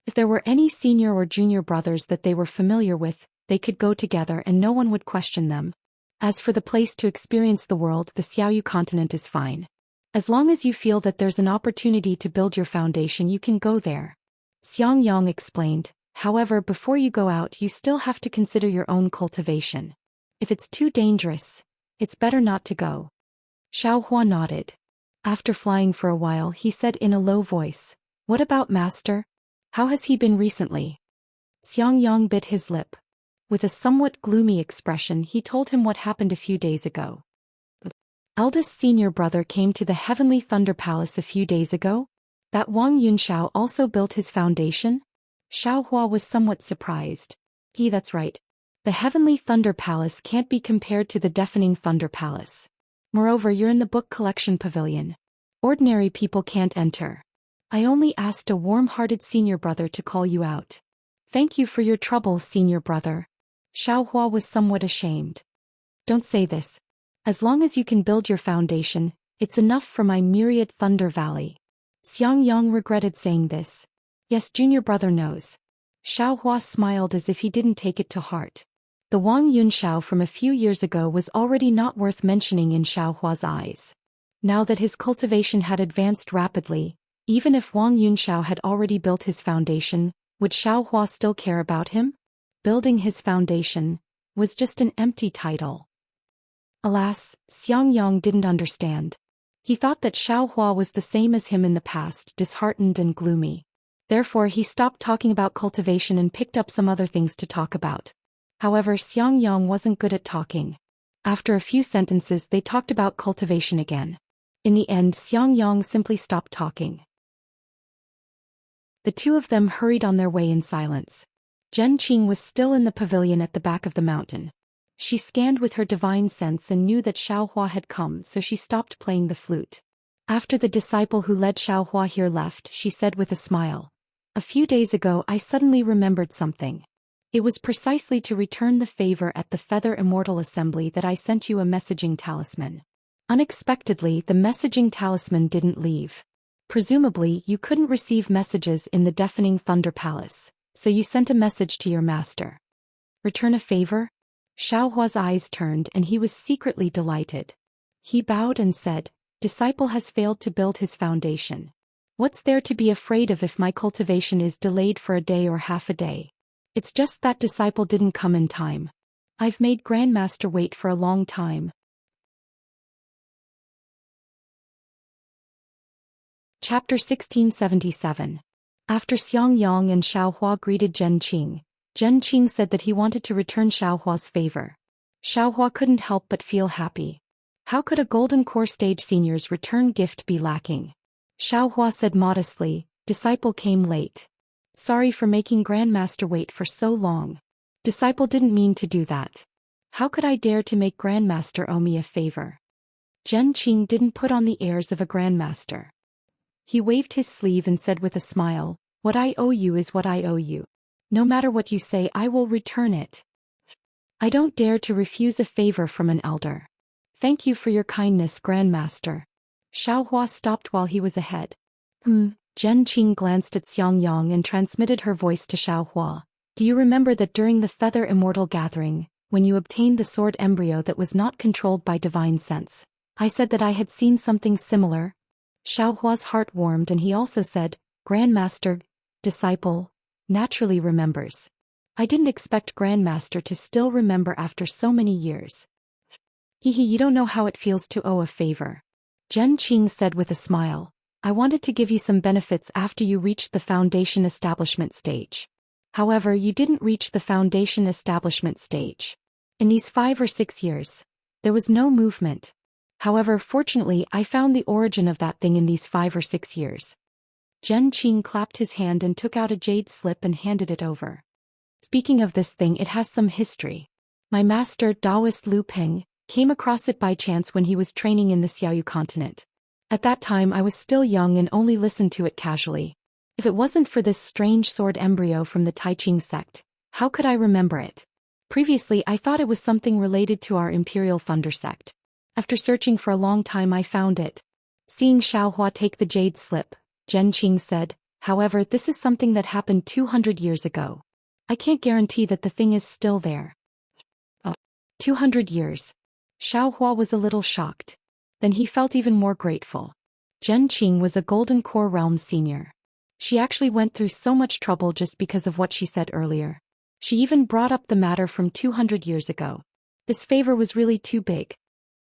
If there were any senior or junior brothers that they were familiar with, they could go together and no one would question them. As for the place to experience the world, the Xiaoyu continent is fine. As long as you feel that there's an opportunity to build your foundation, you can go there. Xiang Yang explained, "However, before you go out, you still have to consider your own cultivation. If it's too dangerous, it's better not to go." Xiaohua nodded. After flying for a while, he said in a low voice, "What about Master? How has he been recently?" Xiang Yang bit his lip. With a somewhat gloomy expression, he told him what happened a few days ago. "Eldest senior brother came to the Heavenly Thunder Palace a few days ago? That Wang Yunxiao also built his foundation?" Xiaohua was somewhat surprised. That's right. The Heavenly Thunder Palace can't be compared to the Deafening Thunder Palace. Moreover, you're in the Book Collection Pavilion. Ordinary people can't enter. I only asked a warm-hearted senior brother to call you out. Thank you for your trouble, senior brother." Xiaohua was somewhat ashamed. "Don't say this. As long as you can build your foundation, it's enough for my myriad Thunder Valley." Xiang Yang regretted saying this. "Yes, junior brother knows." Xiao Hua smiled as if he didn't take it to heart. The Wang Yunxiao from a few years ago was already not worth mentioning in Xiao Hua's eyes. Now that his cultivation had advanced rapidly, even if Wang Yunxiao had already built his foundation, would Xiao Hua still care about him? Building his foundation was just an empty title. Alas, Xiang Yang didn't understand. He thought that Xiao Hua was the same as him in the past, disheartened and gloomy. Therefore he stopped talking about cultivation and picked up some other things to talk about. However, Xiang Yang wasn't good at talking. After a few sentences they talked about cultivation again. In the end, Xiang Yang simply stopped talking. The two of them hurried on their way in silence. Zhen Qing was still in the pavilion at the back of the mountain. She scanned with her divine sense and knew that Xiao Hua had come, so she stopped playing the flute. After the disciple who led Xiao Hua here left, she said with a smile, "A few days ago I suddenly remembered something. It was precisely to return the favor at the Feather Immortal Assembly that I sent you a messaging talisman." Unexpectedly, the messaging talisman didn't leave. Presumably, you couldn't receive messages in the Deafening Thunder Palace, so you sent a message to your master. Return a favor? Xiao Hua's eyes turned and he was secretly delighted. He bowed and said, "Disciple has failed to build his foundation. What's there to be afraid of if my cultivation is delayed for a day or half a day? It's just that disciple didn't come in time. I've made Grandmaster wait for a long time." Chapter 1677. After Xiang Yang and Xiao Hua greeted Zhen Qing said that he wanted to return Xiao Hua's favor. Xiao Hua couldn't help but feel happy. How could a Golden Core Stage Senior's return gift be lacking? Xiao Hua said modestly, "Disciple came late. Sorry for making Grandmaster wait for so long. Disciple didn't mean to do that. How could I dare to make Grandmaster owe me a favor?" Zhen Qing didn't put on the airs of a Grandmaster. He waved his sleeve and said with a smile, "What I owe you is what I owe you. No matter what you say, I will return it. I don't dare to refuse a favor from an elder. Thank you for your kindness, Grandmaster." Xiao Hua stopped while he was ahead. Zhen Qing glanced at Xiang Yang and transmitted her voice to Xiao Hua. "Do you remember that during the Feather Immortal Gathering, when you obtained the sword embryo that was not controlled by divine sense, I said that I had seen something similar?" Xiao Hua's heart warmed and he also said, "Grandmaster, disciple, naturally remembers. I didn't expect Grandmaster to still remember after so many years." You don't know how it feels to owe a favor." Zhen Qing said with a smile, "I wanted to give you some benefits after you reached the foundation establishment stage. However, you didn't reach the foundation establishment stage. In these 5 or 6 years, there was no movement. However, fortunately, I found the origin of that thing in these 5 or 6 years." Zhen Qing clapped his hand and took out a jade slip and handed it over. "Speaking of this thing, it has some history. My master, Taoist Lu Peng, came across it by chance when he was training in the Xiaoyu continent. At that time I was still young and only listened to it casually. If it wasn't for this strange sword embryo from the Taiching sect, how could I remember it? Previously I thought it was something related to our Imperial Thunder sect. After searching for a long time I found it." Seeing Xiao Hua take the jade slip, Zhen Qing said, "However, this is something that happened 200 years ago. I can't guarantee that the thing is still there." "Oh, 200 years. Xiao Hua was a little shocked. Then he felt even more grateful. Zhen Qing was a Golden Core Realm senior. She actually went through so much trouble just because of what she said earlier. She even brought up the matter from 200 years ago. This favor was really too big.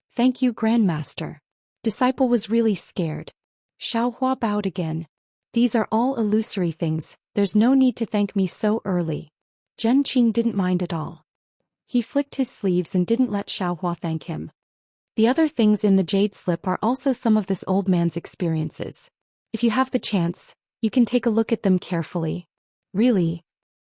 "Thank you, Grandmaster." Disciple was really scared. Xiao Hua bowed again. "These are all illusory things, there's no need to thank me so early." Zhen Qing didn't mind at all. He flicked his sleeves and didn't let Xiao Hua thank him. The other things in the jade slip are also some of this old man's experiences. If you have the chance, you can take a look at them carefully. Really?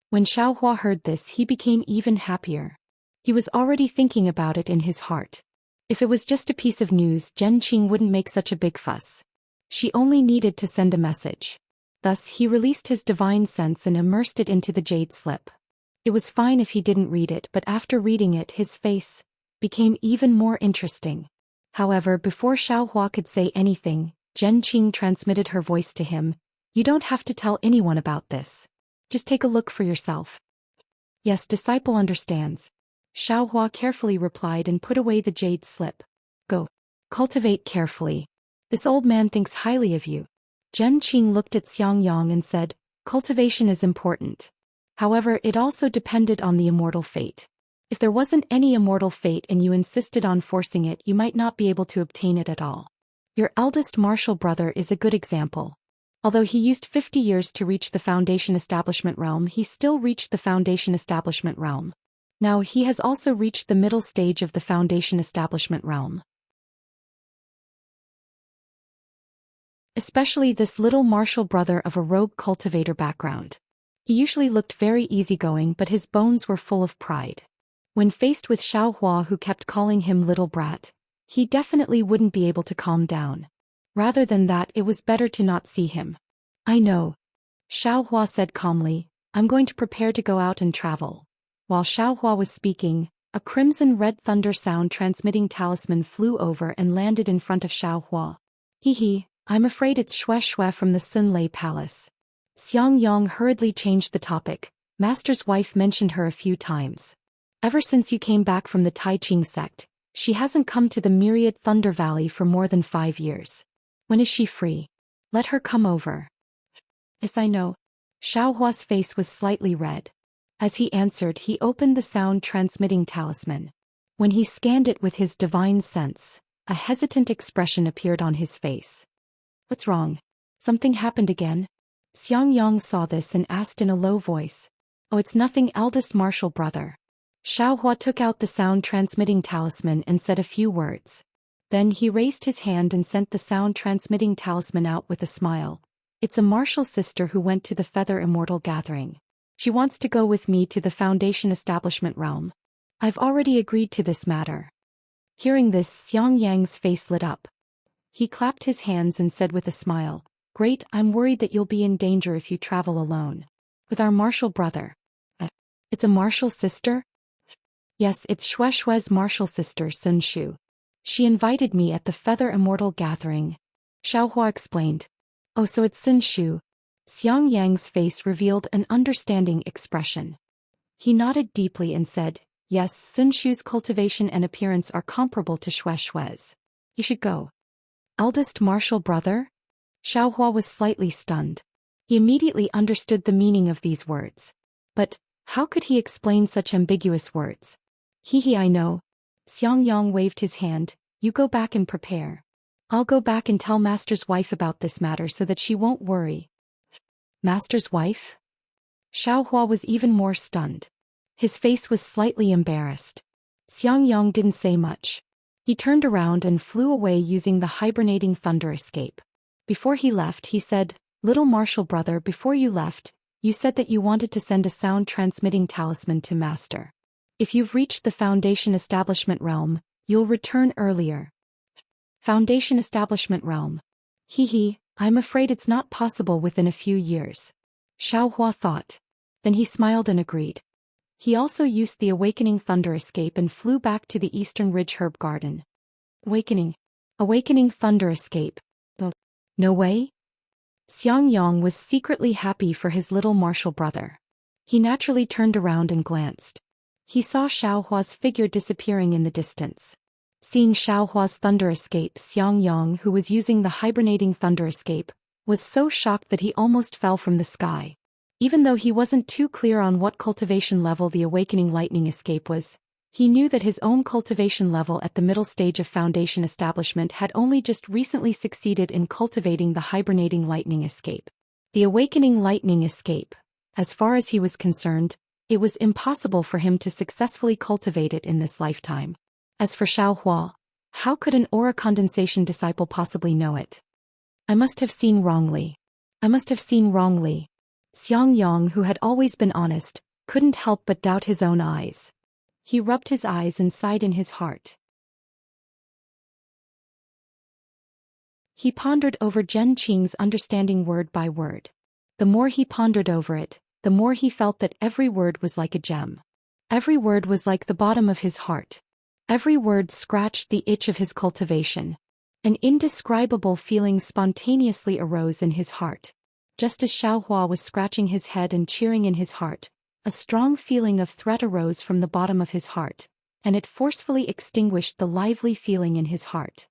When Xiao Hua heard this, he became even happier. He was already thinking about it in his heart. If it was just a piece of news, Zhen Qing wouldn't make such a big fuss. She only needed to send a message. Thus he released his divine sense and immersed it into the jade slip. It was fine if he didn't read it, but after reading it his face became even more interesting. However, before Xiao Hua could say anything, Zhen Qing transmitted her voice to him. "You don't have to tell anyone about this. Just take a look for yourself. Yes, disciple understands. Xiaohua carefully replied and put away the jade slip. Go. Cultivate carefully. This old man thinks highly of you. Zhen Qing looked at Xiangyang and said, cultivation is important. However, it also depended on the immortal fate. If there wasn't any immortal fate and you insisted on forcing it, you might not be able to obtain it at all. Your eldest martial brother is a good example. Although he used 50 years to reach the Foundation Establishment realm, he still reached the Foundation Establishment realm. Now he has also reached the middle stage of the Foundation Establishment realm. Especially this little martial brother of a rogue cultivator background. He usually looked very easygoing, but his bones were full of pride. When faced with Xiaohua, who kept calling him little brat, he definitely wouldn't be able to calm down. Rather than that, it was better to not see him. I know. Xiaohua said calmly, I'm going to prepare to go out and travel. While Xiaohua was speaking, a crimson-red thunder sound transmitting talisman flew over and landed in front of Xiaohua. Hee, I'm afraid it's Xue Xue from the Sunlei Palace. Xiangyang hurriedly changed the topic. Master's wife mentioned her a few times. Ever since you came back from the Taiqing sect, she hasn't come to the Myriad Thunder Valley for more than 5 years. When is she free? Let her come over. Yes, I know. Xiaohua's face was slightly red. As he answered, he opened the sound-transmitting talisman. When he scanned it with his divine sense, a hesitant expression appeared on his face. What's wrong? Something happened again? Xiangyang saw this and asked in a low voice. Oh, it's nothing, eldest martial brother. Xiaohua took out the sound-transmitting talisman and said a few words. Then he raised his hand and sent the sound-transmitting talisman out with a smile. It's a martial sister who went to the Feather Immortal Gathering. She wants to go with me to the Foundation Establishment realm. I've already agreed to this matter. Hearing this, Xiangyang's face lit up. He clapped his hands and said with a smile, Great, I'm worried that you'll be in danger if you travel alone. With our martial brother. It's a martial sister? Yes, it's Xue Xue's martial sister, Sun Shu. She invited me at the Feather Immortal Gathering. Xiaohua explained. Oh, so it's Sun Shu. Xiangyang's face revealed an understanding expression. He nodded deeply and said, Yes, Sun Shu's cultivation and appearance are comparable to Xue Xue's. You should go. Eldest martial brother? Xiaohua was slightly stunned. He immediately understood the meaning of these words. But how could he explain such ambiguous words? I know. Xiangyang waved his hand. You go back and prepare. I'll go back and tell Master's wife about this matter so that she won't worry. Master's wife? Xiaohua was even more stunned. His face was slightly embarrassed. Xiangyang didn't say much. He turned around and flew away using the hibernating thunder escape. Before he left, he said, Little martial brother, before you left, you said that you wanted to send a sound-transmitting talisman to Master. If you've reached the Foundation Establishment realm, you'll return earlier. Foundation Establishment realm. I'm afraid it's not possible within a few years. Xiaohua thought. Then he smiled and agreed. He also used the Awakening Thunder Escape and flew back to the Eastern Ridge Herb Garden. Awakening Thunder Escape. Oh, no way? Xiangyang was secretly happy for his little martial brother. He naturally turned around and glanced. He saw Xiaohua's figure disappearing in the distance. Seeing Xiaohua's thunder escape, Xiangyang, who was using the hibernating thunder escape, was so shocked that he almost fell from the sky. Even though he wasn't too clear on what cultivation level the awakening lightning escape was, he knew that his own cultivation level at the middle stage of Foundation Establishment had only just recently succeeded in cultivating the hibernating lightning escape. The awakening lightning escape. As far as he was concerned, it was impossible for him to successfully cultivate it in this lifetime. As for Xiaohua, how could an aura condensation disciple possibly know it? I must have seen wrongly. Xiangyang, who had always been honest, couldn't help but doubt his own eyes. He rubbed his eyes and sighed in his heart. He pondered over Zhen Qing's understanding word by word. The more he pondered over it, the more he felt that every word was like a gem. Every word was like the bottom of his heart. Every word scratched the itch of his cultivation. An indescribable feeling spontaneously arose in his heart. Just as Xiaohua was scratching his head and cheering in his heart, a strong feeling of threat arose from the bottom of his heart, and it forcefully extinguished the lively feeling in his heart.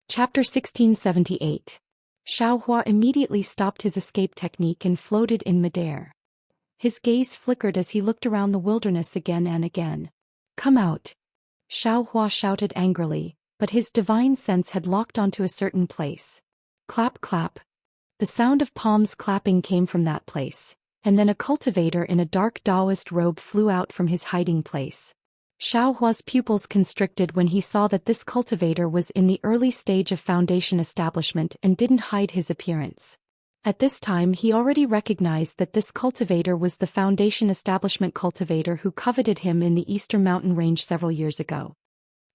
Chapter 1678. Xiaohua immediately stopped his escape technique and floated in midair. His gaze flickered as he looked around the wilderness again and again. "Come out!" Xiaohua shouted angrily, but his divine sense had locked onto a certain place. Clap clap. The sound of palms clapping came from that place, and then a cultivator in a dark Taoist robe flew out from his hiding place. Xiaohua's pupils constricted when he saw that this cultivator was in the early stage of foundation establishment and didn't hide his appearance. At this time he already recognized that this cultivator was the foundation establishment cultivator who coveted him in the eastern mountain range several years ago.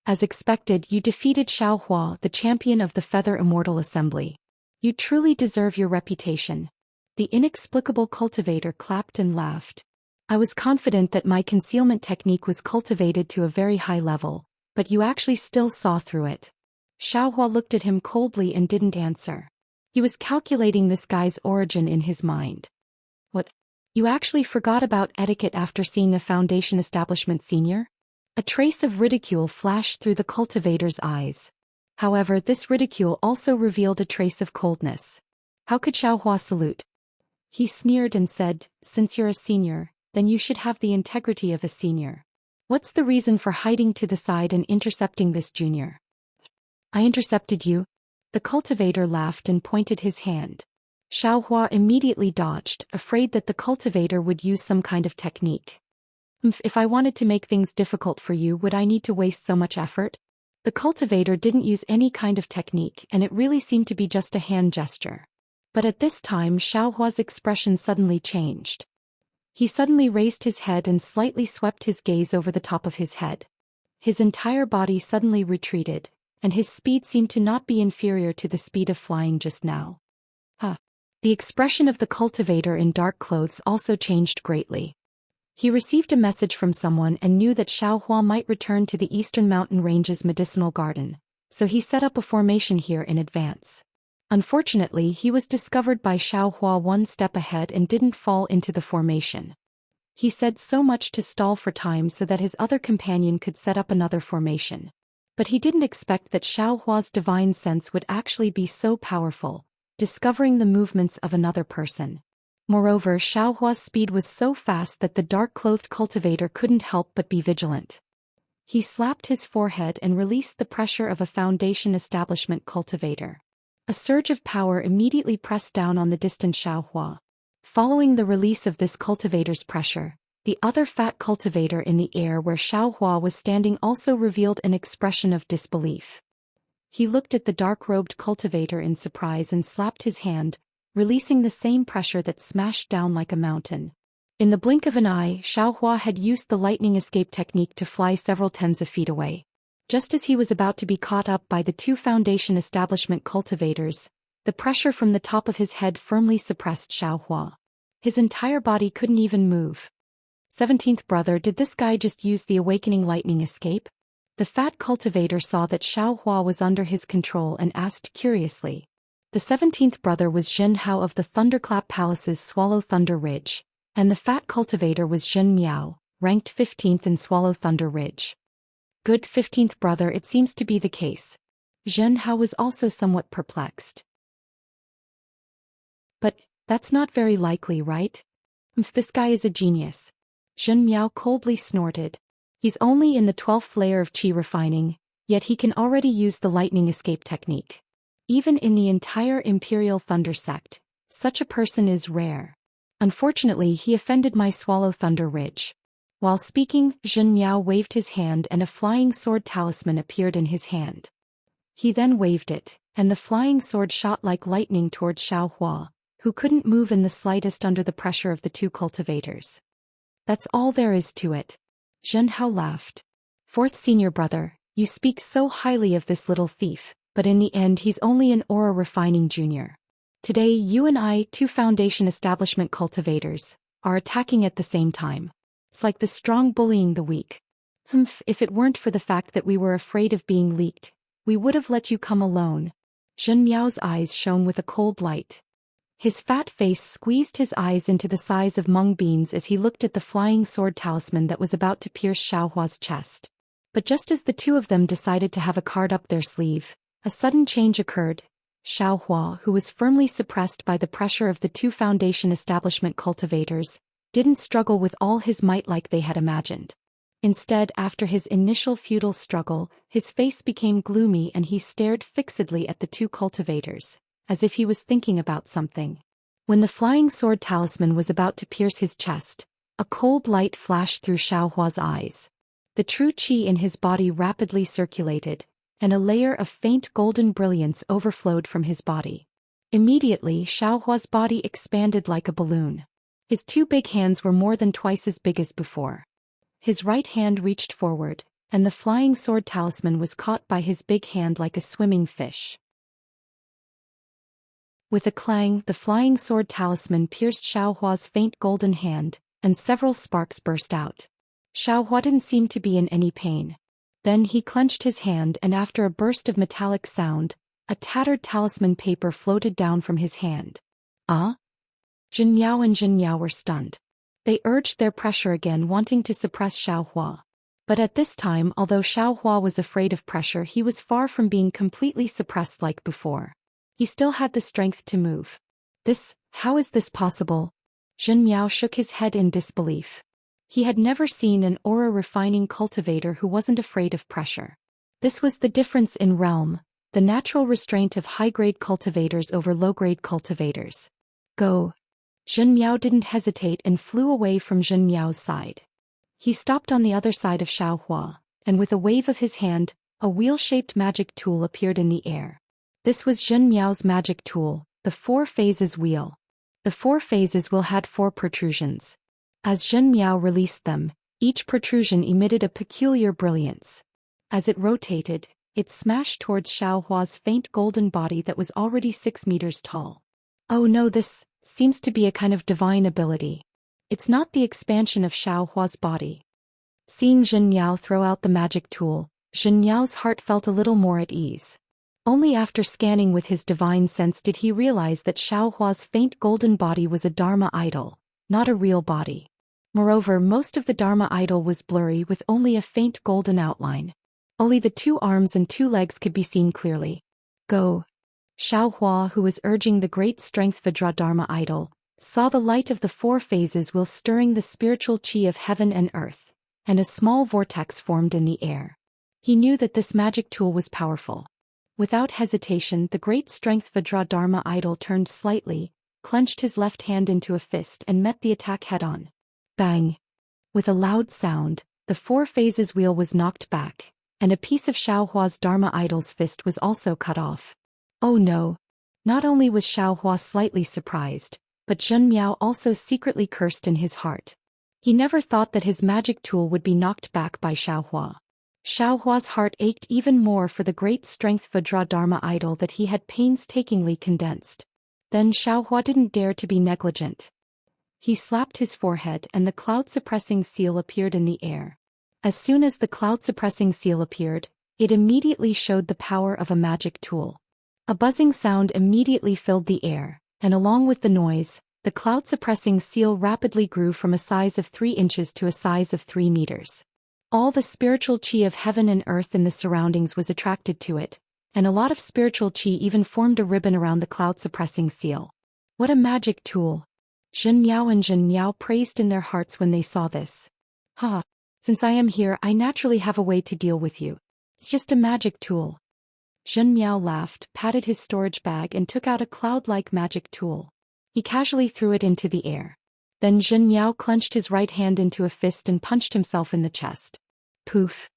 As expected, you defeated Xiaohua, the champion of the Feather Immortal Assembly. You truly deserve your reputation. The inexplicable cultivator clapped and laughed. I was confident that my concealment technique was cultivated to a very high level, but you actually still saw through it. Xiaohua looked at him coldly and didn't answer. He was calculating this guy's origin in his mind. What? You actually forgot about etiquette after seeing a foundation establishment senior? A trace of ridicule flashed through the cultivator's eyes. However, this ridicule also revealed a trace of coldness. How could Xiaohua salute? He sneered and said, "Since you're a senior, then you should have the integrity of a senior. What's the reason for hiding to the side and intercepting this junior?" "I intercepted you." The cultivator laughed and pointed his hand. Xiaohua immediately dodged, afraid that the cultivator would use some kind of technique. If I wanted to make things difficult for you, would I need to waste so much effort?" The cultivator didn't use any kind of technique, and it really seemed to be just a hand gesture. But at this time Xiaohua's expression suddenly changed. He suddenly raised his head and slightly swept his gaze over the top of his head. His entire body suddenly retreated, and his speed seemed to not be inferior to the speed of flying just now. The expression of the cultivator in dark clothes also changed greatly. He received a message from someone and knew that Xiaohua might return to the eastern mountain range's medicinal garden, so he set up a formation here in advance. Unfortunately, he was discovered by Xiaohua one step ahead and didn't fall into the formation. He said so much to stall for time so that his other companion could set up another formation. But he didn't expect that Xiaohua's divine sense would actually be so powerful, discovering the movements of another person. Moreover, Xiaohua's speed was so fast that the dark-clothed cultivator couldn't help but be vigilant. He slapped his forehead and released the pressure of a foundation establishment cultivator. A surge of power immediately pressed down on the distant Xiaohua. Following the release of this cultivator's pressure, the other fat cultivator in the air where Xiaohua was standing also revealed an expression of disbelief. He looked at the dark-robed cultivator in surprise and slapped his hand, releasing the same pressure that smashed down like a mountain. In the blink of an eye, Xiaohua had used the lightning escape technique to fly several tens of feet away. Just as he was about to be caught up by the two foundation establishment cultivators, the pressure from the top of his head firmly suppressed Xiaohua. His entire body couldn't even move. 17th brother, did this guy just use the awakening lightning escape? The fat cultivator saw that Xiaohua was under his control and asked curiously. The 17th brother was Zhen Hao of the Thunderclap Palace's Swallow Thunder Ridge, and the fat cultivator was Zhen Miao, ranked 15th in Swallow Thunder Ridge. Good 15th brother, it seems to be the case. Zhen Hao was also somewhat perplexed. But that's not very likely, right? This guy is a genius. Zhen Miao coldly snorted. He's only in the 12th layer of qi refining, yet he can already use the lightning escape technique. Even in the entire Imperial Thunder sect, such a person is rare. Unfortunately, he offended my Swallow Thunder Ridge. While speaking, Zhen Miao waved his hand and a flying sword talisman appeared in his hand. He then waved it, and the flying sword shot like lightning towards Xiaohua, who couldn't move in the slightest under the pressure of the two cultivators. That's all there is to it. Zhen Hao laughed. 4th senior brother, you speak so highly of this little thief, but in the end he's only an aura refining junior. Today you and I, two foundation establishment cultivators, are attacking at the same time. It's like the strong bullying the weak. If it weren't for the fact that we were afraid of being leaked, we would have let you come alone. Zhen Miao's eyes shone with a cold light. His fat face squeezed his eyes into the size of mung beans as he looked at the flying sword talisman that was about to pierce Xiaohua's chest. But just as the two of them decided to have a card up their sleeve, a sudden change occurred. Xiaohua, who was firmly suppressed by the pressure of the two Foundation establishment cultivators, didn't struggle with all his might like they had imagined. Instead, after his initial futile struggle, his face became gloomy and he stared fixedly at the two cultivators, as if he was thinking about something. When the flying sword talisman was about to pierce his chest, a cold light flashed through Xiaohua's eyes. The true qi in his body rapidly circulated, and a layer of faint golden brilliance overflowed from his body. Immediately, Xiaohua's body expanded like a balloon. His two big hands were more than twice as big as before. His right hand reached forward, and the flying sword talisman was caught by his big hand like a swimming fish. With a clang, the flying sword talisman pierced Xiaohua's faint golden hand, and several sparks burst out. Xiaohua didn't seem to be in any pain. Then he clenched his hand and after a burst of metallic sound, a tattered talisman paper floated down from his hand. Ah? Zhen Miao and Zhen Miao were stunned. They urged their pressure again, wanting to suppress Xiaohua. But at this time, although Xiaohua was afraid of pressure, he was far from being completely suppressed like before. He still had the strength to move. How is this possible? Zhen Miao shook his head in disbelief. He had never seen an aura-refining cultivator who wasn't afraid of pressure. This was the difference in realm, the natural restraint of high-grade cultivators over low-grade cultivators. Go. Zhen Miao didn't hesitate and flew away from Zhen Miao's side. He stopped on the other side of Xiaohua, and with a wave of his hand, a wheel-shaped magic tool appeared in the air. This was Zhen Miao's magic tool, the 4 phases wheel. The 4 phases wheel had 4 protrusions. As Zhen Miao released them, each protrusion emitted a peculiar brilliance. As it rotated, it smashed towards Xiaohua's faint golden body that was already 6 meters tall. Oh no, this seems to be a kind of divine ability. It's not the expansion of Xiaohua's body. Seeing Zhen Miao throw out the magic tool, Zhen Miao's heart felt a little more at ease. Only after scanning with his divine sense did he realize that Xiaohua's faint golden body was a Dharma idol, not a real body. Moreover, most of the Dharma idol was blurry with only a faint golden outline. Only the 2 arms and 2 legs could be seen clearly. Go. Xiaohua, who was urging the great strength Vajra Dharma idol, saw the light of the 4 phases while stirring the spiritual qi of heaven and earth, and a small vortex formed in the air. He knew that this magic tool was powerful. Without hesitation, the great strength Vajra Dharma idol turned slightly, clenched his left hand into a fist and met the attack head-on. Bang! With a loud sound, the 4 phases wheel was knocked back, and a piece of Xiaohua's Dharma idol's fist was also cut off. Oh no! Not only was Xiaohua slightly surprised, but Zhen Miao also secretly cursed in his heart. He never thought that his magic tool would be knocked back by Xiaohua. Xiaohua's heart ached even more for the great strength Vajra Dharma idol that he had painstakingly condensed. Then Xiaohua didn't dare to be negligent. He slapped his forehead and the cloud-suppressing seal appeared in the air. As soon as the cloud-suppressing seal appeared, it immediately showed the power of a magic tool. A buzzing sound immediately filled the air, and along with the noise, the cloud-suppressing seal rapidly grew from a size of 3 inches to a size of 3 meters. All the spiritual qi of heaven and earth in the surroundings was attracted to it, and a lot of spiritual qi even formed a ribbon around the cloud-suppressing seal. What a magic tool! Zhen Miao and Zhen Miao praised in their hearts when they saw this. Ha! Since I am here, I naturally have a way to deal with you. It's just a magic tool. Zhen Miao laughed, patted his storage bag and took out a cloud-like magic tool. He casually threw it into the air. Then Zhen Miao clenched his right hand into a fist and punched himself in the chest. Poof!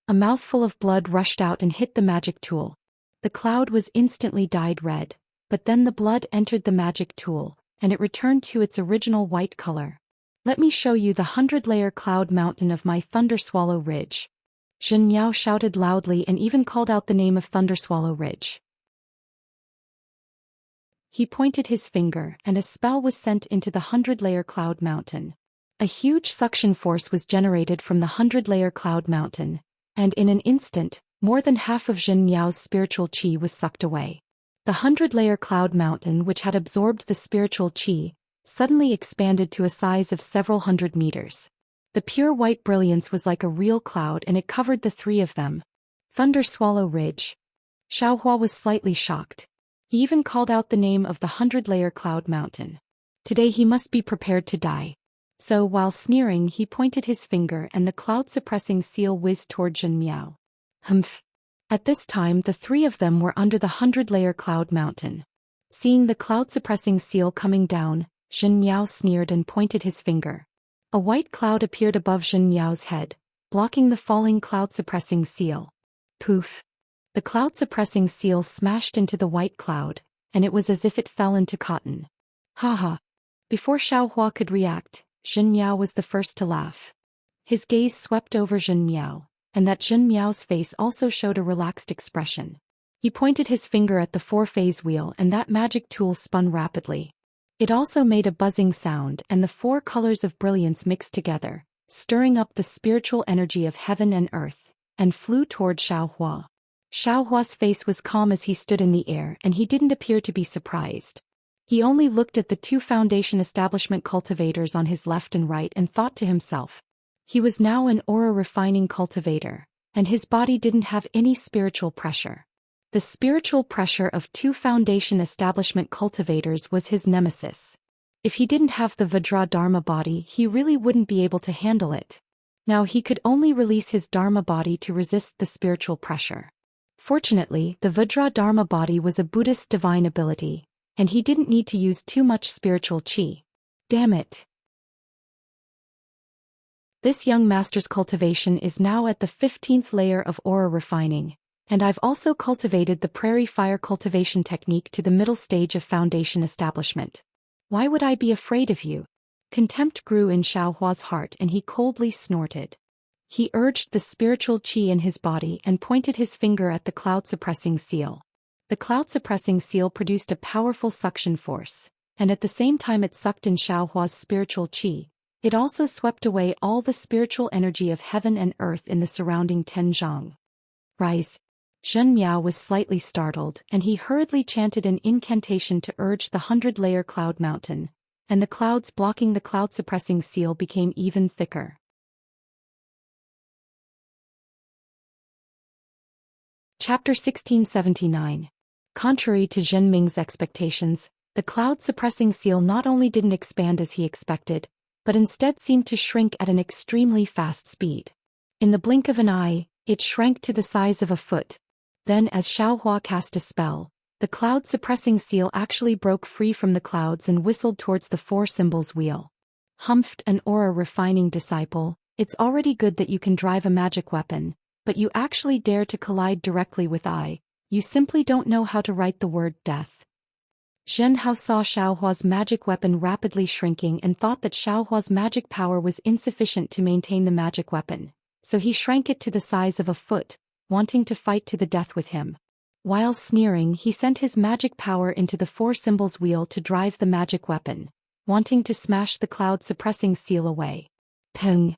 A mouthful of blood rushed out and hit the magic tool. The cloud was instantly dyed red, but then the blood entered the magic tool, and it returned to its original white color. Let me show you the 100-layer cloud mountain of my Thunderswallow Ridge. Zhen Miao shouted loudly and even called out the name of Thunderswallow Ridge. He pointed his finger, and a spell was sent into the 100-layer cloud mountain. A huge suction force was generated from the 100-layer cloud mountain, and in an instant, more than half of Zhen Miao's spiritual qi was sucked away. The 100-layer cloud mountain, which had absorbed the spiritual qi, suddenly expanded to a size of several hundred meters. The pure white brilliance was like a real cloud and it covered the three of them. Thunder Swallow Ridge. Xiaohua was slightly shocked. He even called out the name of the 100-layer cloud mountain. Today he must be prepared to die. So, while sneering, he pointed his finger and the cloud-suppressing seal whizzed toward Zhen Miao. Humph. At this time the three of them were under the 100-layer cloud mountain. Seeing the cloud-suppressing seal coming down, Zhen Miao sneered and pointed his finger. A white cloud appeared above Zhen Miao's head, blocking the falling cloud-suppressing seal. Poof! The cloud-suppressing seal smashed into the white cloud, and it was as if it fell into cotton. Haha! Before Xiaohua could react, Zhen Miao was the first to laugh. His gaze swept over Zhen Miao, and that Zhen Miao's face also showed a relaxed expression. He pointed his finger at the four-phase wheel and that magic tool spun rapidly. It also made a buzzing sound and the four colors of brilliance mixed together, stirring up the spiritual energy of heaven and earth, and flew toward Xiaohua. Xiaohua's face was calm as he stood in the air and he didn't appear to be surprised. He only looked at the two foundation establishment cultivators on his left and right and thought to himself. He was now an aura-refining cultivator, and his body didn't have any spiritual pressure. The spiritual pressure of two foundation establishment cultivators was his nemesis. If he didn't have the Vajra Dharma body, he really wouldn't be able to handle it. Now he could only release his Dharma body to resist the spiritual pressure. Fortunately, the Vajra Dharma body was a Buddhist divine ability, and he didn't need to use too much spiritual qi. Damn it! This young master's cultivation is now at the 15th layer of aura refining, and I've also cultivated the prairie fire cultivation technique to the middle stage of foundation establishment. Why would I be afraid of you? Contempt grew in Xiaohua's heart and he coldly snorted. He urged the spiritual qi in his body and pointed his finger at the cloud-suppressing seal. The cloud-suppressing seal produced a powerful suction force, and at the same time it sucked in Xiaohua's spiritual qi, it also swept away all the spiritual energy of heaven and earth in the surrounding Tenzhong. Rise! Zhen Miao was slightly startled and he hurriedly chanted an incantation to urge the 100-layer cloud mountain, and the clouds blocking the cloud-suppressing seal became even thicker. Chapter 1679. Contrary to Zhen Ming's expectations, the cloud-suppressing seal not only didn't expand as he expected, but instead seemed to shrink at an extremely fast speed. In the blink of an eye, it shrank to the size of a foot. Then as Xiaohua cast a spell, the cloud-suppressing seal actually broke free from the clouds and whistled towards the four symbols wheel. Humphed, an aura-refining disciple, it's already good that you can drive a magic weapon, but you actually dare to collide directly with I. You simply don't know how to write the word death. Zhen Hao saw Xiaohua's magic weapon rapidly shrinking and thought that Xiaohua's magic power was insufficient to maintain the magic weapon, so he shrank it to the size of a foot, wanting to fight to the death with him. While sneering, he sent his magic power into the four symbols wheel to drive the magic weapon, wanting to smash the cloud-suppressing seal away. Peng!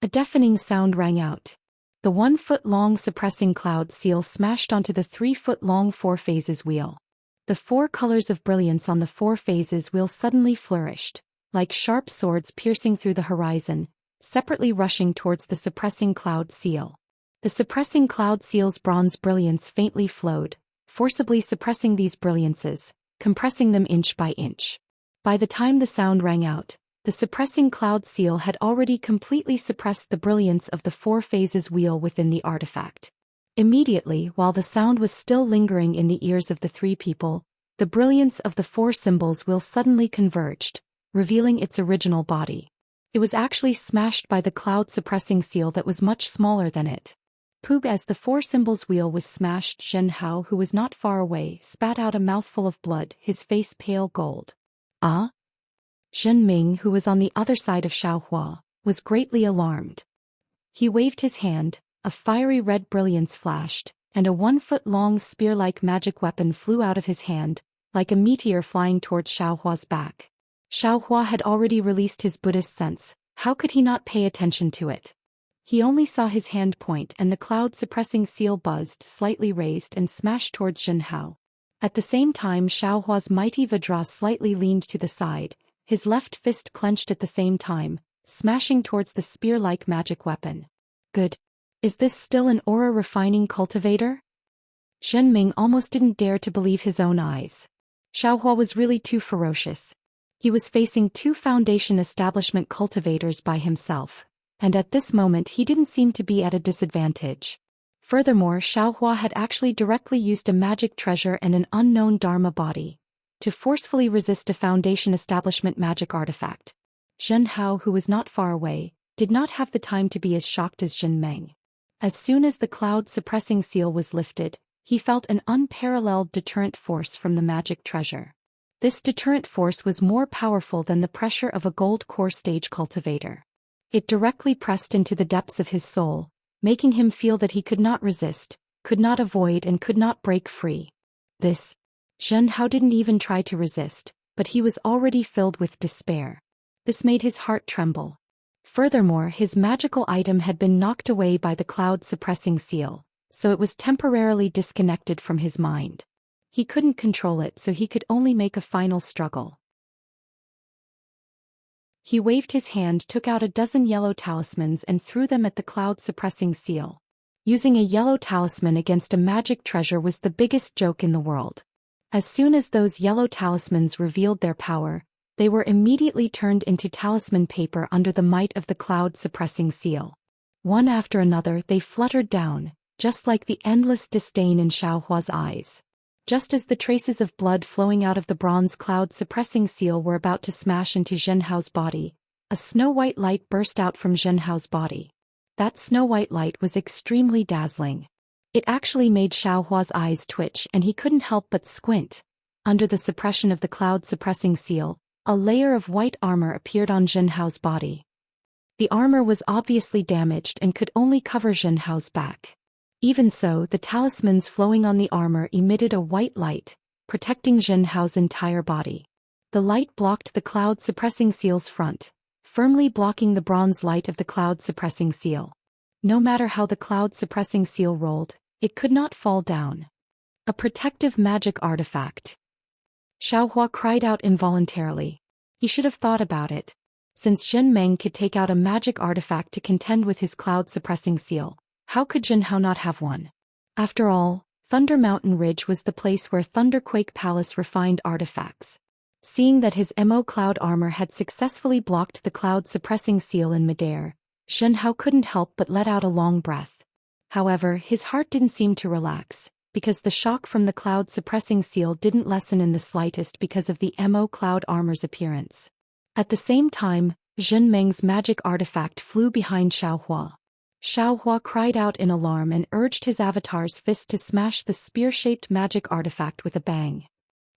A deafening sound rang out. The 1-foot-long suppressing cloud seal smashed onto the 3-foot-long four phases wheel. The four colors of brilliance on the four phases wheel suddenly flourished, like sharp swords piercing through the horizon, separately rushing towards the suppressing cloud seal. The suppressing cloud seal's bronze brilliance faintly flowed, forcibly suppressing these brilliances, compressing them inch by inch. By the time the sound rang out, the suppressing cloud seal had already completely suppressed the brilliance of the four phases wheel within the artifact. Immediately, while the sound was still lingering in the ears of the three people, the brilliance of the four symbols wheel suddenly converged, revealing its original body. It was actually smashed by the cloud-suppressing seal that was much smaller than it. Poog! As the four symbols wheel was smashed, Zhen Hao, who was not far away, spat out a mouthful of blood, his face pale gold. Ah? Zhen Ming, who was on the other side of Xiaohua, was greatly alarmed. He waved his hand, a fiery red brilliance flashed, and a 1-foot-long spear-like magic weapon flew out of his hand, like a meteor flying towards Xiaohua's back. Xiaohua had already released his Buddhist sense, how could he not pay attention to it? He only saw his hand point and the cloud-suppressing seal buzzed, slightly raised and smashed towards Zhen Hao. At the same time, Xiaohua's mighty Vajra slightly leaned to the side, his left fist clenched at the same time, smashing towards the spear-like magic weapon. Good. Is this still an aura-refining cultivator? Zhen Ming almost didn't dare to believe his own eyes. Xiaohua was really too ferocious. He was facing 2 foundation establishment cultivators by himself, and at this moment he didn't seem to be at a disadvantage. Furthermore, Xiaohua had actually directly used a magic treasure and an unknown Dharma body to forcefully resist a foundation establishment magic artifact. Zhen Hao, who was not far away, did not have the time to be as shocked as Zhen Meng. As soon as the cloud-suppressing seal was lifted, he felt an unparalleled deterrent force from the magic treasure. This deterrent force was more powerful than the pressure of a gold core stage cultivator. It directly pressed into the depths of his soul, making him feel that he could not resist, could not avoid and could not break free. Zhen Hao didn't even try to resist, but he was already filled with despair. This made his heart tremble. Furthermore, his magical item had been knocked away by the cloud-suppressing seal, so it was temporarily disconnected from his mind. He couldn't control it, so he could only make a final struggle. He waved his hand, took out a dozen yellow talismans and threw them at the cloud-suppressing seal. Using a yellow talisman against a magic treasure was the biggest joke in the world. As soon as those yellow talismans revealed their power, they were immediately turned into talisman paper under the might of the cloud-suppressing seal. One after another they fluttered down, just like the endless disdain in Xiaohua's eyes. Just as the traces of blood flowing out of the bronze cloud-suppressing seal were about to smash into Zhen Hao's body, a snow-white light burst out from Zhen Hao's body. That snow-white light was extremely dazzling. It actually made Xiaohua's eyes twitch and he couldn't help but squint. Under the suppression of the cloud-suppressing seal, a layer of white armor appeared on Zhen Hao's body. The armor was obviously damaged and could only cover Zhen Hao's back. Even so, the talismans flowing on the armor emitted a white light, protecting Zhen Hao's entire body. The light blocked the cloud-suppressing seal's front, firmly blocking the bronze light of the cloud-suppressing seal. No matter how the cloud-suppressing seal rolled, it could not fall down. A protective magic artifact. Xiaohua cried out involuntarily. He should have thought about it. Since Zhen Meng could take out a magic artifact to contend with his cloud-suppressing seal, how could Zhen Hao not have one? After all, Thunder Mountain Ridge was the place where Thunderquake Palace refined artifacts. Seeing that his MO cloud armor had successfully blocked the cloud-suppressing seal in midair, Zhen Hao couldn't help but let out a long breath. However, his heart didn't seem to relax, because the shock from the cloud-suppressing seal didn't lessen in the slightest because of the MO cloud armor's appearance. At the same time, Zhen Meng's magic artifact flew behind Xiaohua. Xiaohua cried out in alarm and urged his avatar's fist to smash the spear-shaped magic artifact with a bang.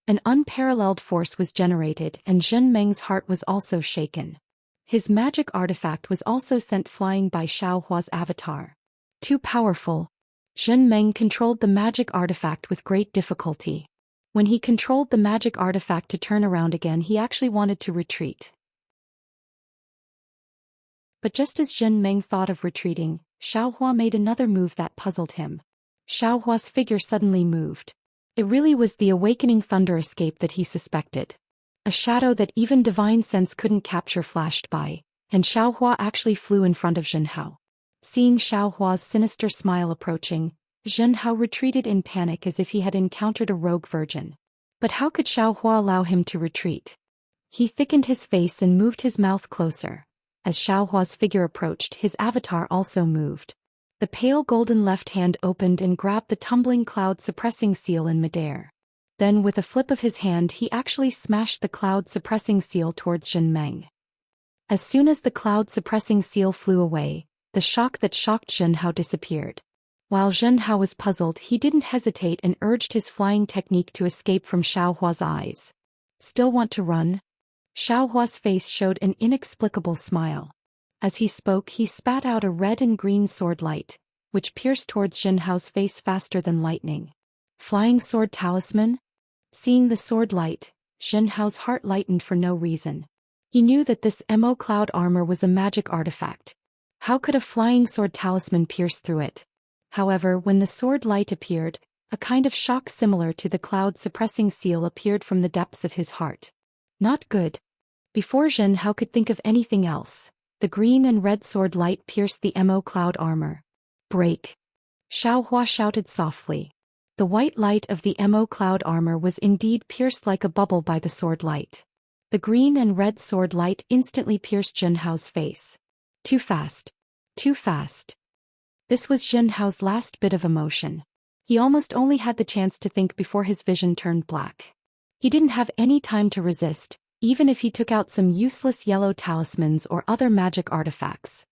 An unparalleled force was generated and Zhen Meng's heart was also shaken. His magic artifact was also sent flying by Xiaohua's avatar. Too powerful. Zhen Meng controlled the magic artifact with great difficulty. When he controlled the magic artifact to turn around again, he actually wanted to retreat. But just as Zhen Meng thought of retreating, Xiaohua made another move that puzzled him. Xiaohua's figure suddenly moved. It really was the awakening thunder escape that he suspected. A shadow that even divine sense couldn't capture flashed by, and Xiaohua actually flew in front of Zhen Hao. Seeing Xiaohua's sinister smile approaching, Zhen Hao retreated in panic as if he had encountered a rogue virgin. But how could Xiaohua allow him to retreat? He thickened his face and moved his mouth closer. As Xiaohua's figure approached, his avatar also moved. The pale golden left hand opened and grabbed the tumbling cloud-suppressing seal in midair. Then with a flip of his hand he actually smashed the cloud-suppressing seal towards Zhen Meng. As soon as the cloud-suppressing seal flew away, the shock that shocked Zhen Hao disappeared. While Zhen Hao was puzzled, he didn't hesitate and urged his flying technique to escape from Xiaohua's eyes. Still want to run? Xiaohua's face showed an inexplicable smile. As he spoke, he spat out a red and green sword light, which pierced towards Zhen Hao's face faster than lightning. Flying sword talisman? Seeing the sword light, Zhen Hao's heart lightened for no reason. He knew that this MO cloud armor was a magic artifact. How could a flying sword talisman pierce through it? However, when the sword light appeared, A kind of shock similar to the cloud-suppressing seal appeared from the depths of his heart. Not good. Before Zhen Hao could think of anything else, the green and red sword light pierced the Mo cloud armor. Break! Xiaohua shouted softly. The white light of the Mo cloud armor was indeed pierced like a bubble by the sword light. The green and red sword light instantly pierced Zhen Hao's face. Too fast. Too fast. This was Zhen Hao's last bit of emotion. He almost only had the chance to think before his vision turned black. He didn't have any time to resist, even if he took out some useless yellow talismans or other magic artifacts.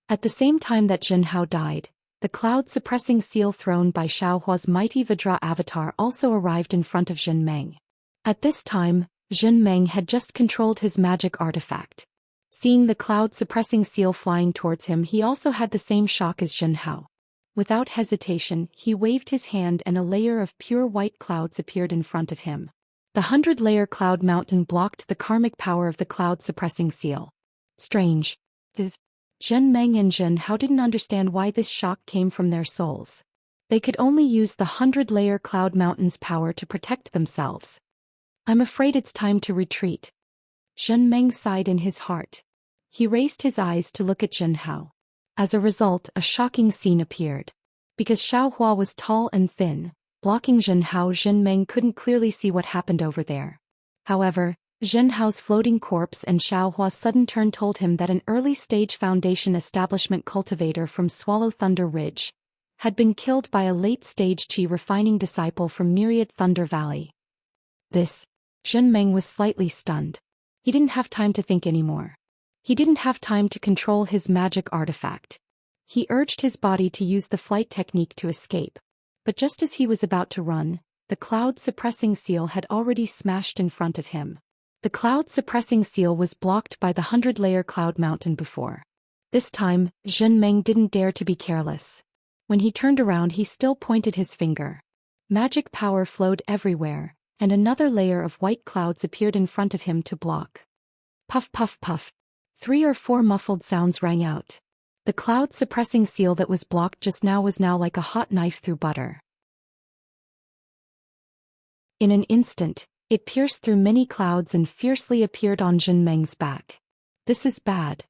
At the same time that Zhen Hao died, the cloud-suppressing seal thrown by Xiaohua's mighty Vajra avatar also arrived in front of Zhen Meng. At this time, Zhen Meng had just controlled his magic artifact. Seeing the cloud-suppressing seal flying towards him, he also had the same shock as Zhen Hao. Without hesitation, he waved his hand and a layer of pure white clouds appeared in front of him. The 100-layer cloud mountain blocked the karmic power of the cloud-suppressing seal. Strange. Zhen Meng and Zhen Hao didn't understand why this shock came from their souls. They could only use the 100-layer cloud mountain's power to protect themselves. I'm afraid it's time to retreat. Zhen Meng sighed in his heart. He raised his eyes to look at Zhen Hao. As a result, a shocking scene appeared. Because Xiaohua was tall and thin, blocking Zhen Hao, Zhen Meng couldn't clearly see what happened over there. However, Zhen Hao's floating corpse and Xiaohua's sudden turn told him that an early-stage Foundation establishment cultivator from Swallow Thunder Ridge had been killed by a late-stage Qi refining disciple from Myriad Thunder Valley. Zhen Meng was slightly stunned. He didn't have time to think anymore. He didn't have time to control his magic artifact. He urged his body to use the flight technique to escape. But just as he was about to run, the cloud-suppressing seal had already smashed in front of him. The cloud-suppressing seal was blocked by the 100-layer cloud mountain before. This time, Zhen Meng didn't dare to be careless. When he turned around, he still pointed his finger. Magic power flowed everywhere, and another layer of white clouds appeared in front of him to block. Puff puff puff. 3 or 4 muffled sounds rang out. The cloud-suppressing seal that was blocked just now was now like a hot knife through butter. In an instant, it pierced through many clouds and fiercely appeared on Zhen Meng's back. This is bad.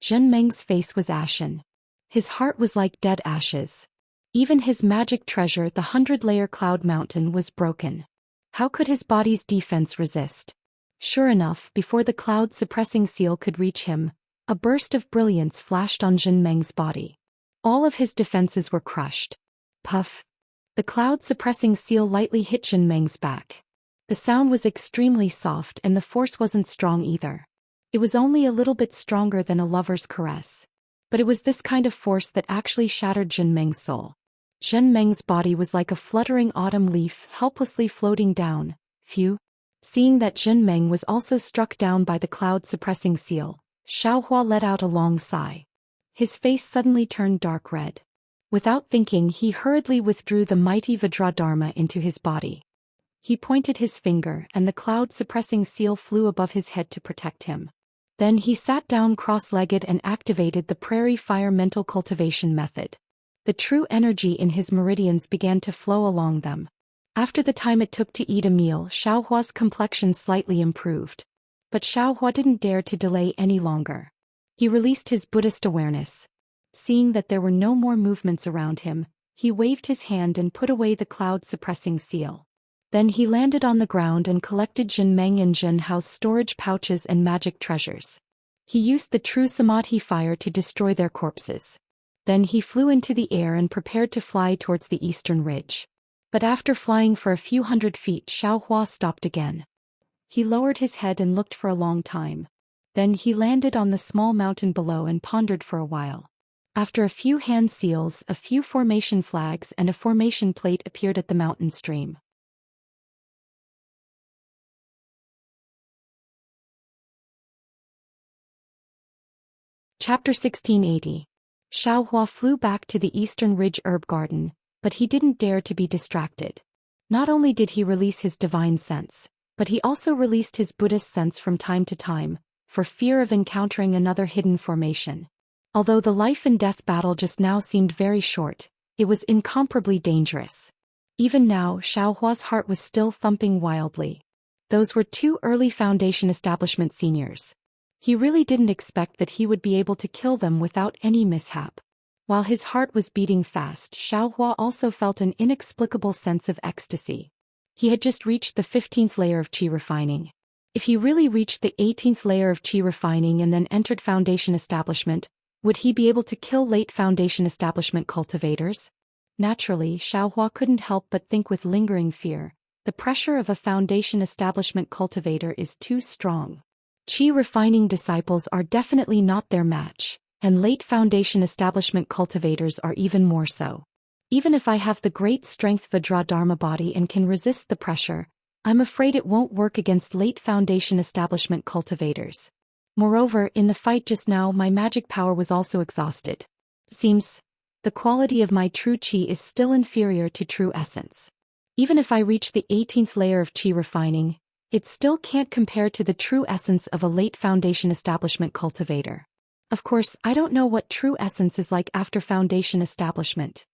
Zhen Meng's face was ashen. His heart was like dead ashes. Even his magic treasure, the 100-layer cloud mountain, was broken. How could his body's defense resist? Sure enough, before the cloud-suppressing seal could reach him, a burst of brilliance flashed on Zhen Meng's body. All of his defenses were crushed. Puff! The cloud-suppressing seal lightly hit Zhen Meng's back. The sound was extremely soft and the force wasn't strong either. It was only a little bit stronger than a lover's caress. But it was this kind of force that actually shattered Zhen Meng's soul. Zhen Meng's body was like a fluttering autumn leaf helplessly floating down. Phew! Seeing that Zhen Meng was also struck down by the cloud-suppressing seal, Xiaohua let out a long sigh. His face suddenly turned dark red. Without thinking, he hurriedly withdrew the mighty Vajra Dharma into his body. He pointed his finger and the cloud-suppressing seal flew above his head to protect him. Then he sat down cross-legged and activated the Prairie Fire mental cultivation method. The true energy in his meridians began to flow along them. After the time it took to eat a meal, Xiaohua's complexion slightly improved. But Xiaohua didn't dare to delay any longer. He released his Buddhist awareness. Seeing that there were no more movements around him, he waved his hand and put away the cloud-suppressing seal. Then he landed on the ground and collected Zhen Meng and Zhen Hao's storage pouches and magic treasures. He used the true Samadhi fire to destroy their corpses. Then he flew into the air and prepared to fly towards the eastern ridge. But after flying for a few hundred feet, Xiaohua stopped again. He lowered his head and looked for a long time. Then he landed on the small mountain below and pondered for a while. After a few hand seals, a few formation flags and a formation plate appeared at the mountain stream. Chapter 1680. Xiaohua flew back to the Eastern Ridge Herb Garden, but he didn't dare to be distracted. Not only did he release his divine sense, but he also released his Buddhist sense from time to time, for fear of encountering another hidden formation. Although the life and death battle just now seemed very short, it was incomparably dangerous. Even now, Xiaohua's heart was still thumping wildly. Those were two early Foundation establishment seniors. He really didn't expect that he would be able to kill them without any mishap. While his heart was beating fast, Xiaohua also felt an inexplicable sense of ecstasy. He had just reached the 15th layer of qi refining. If he really reached the 18th layer of qi refining and then entered Foundation establishment, would he be able to kill late Foundation establishment cultivators? Naturally, Xiaohua couldn't help but think with lingering fear. The pressure of a Foundation establishment cultivator is too strong. Qi refining disciples are definitely not their match, and late Foundation establishment cultivators are even more so. Even if I have the great strength Vajra Dharma body and can resist the pressure, I'm afraid it won't work against late Foundation establishment cultivators. Moreover, in the fight just now my magic power was also exhausted. Seems the quality of my true qi is still inferior to true essence. Even if I reach the 18th layer of qi refining, it still can't compare to the true essence of a late Foundation establishment cultivator. Of course, I don't know what true essence is like after Foundation establishment.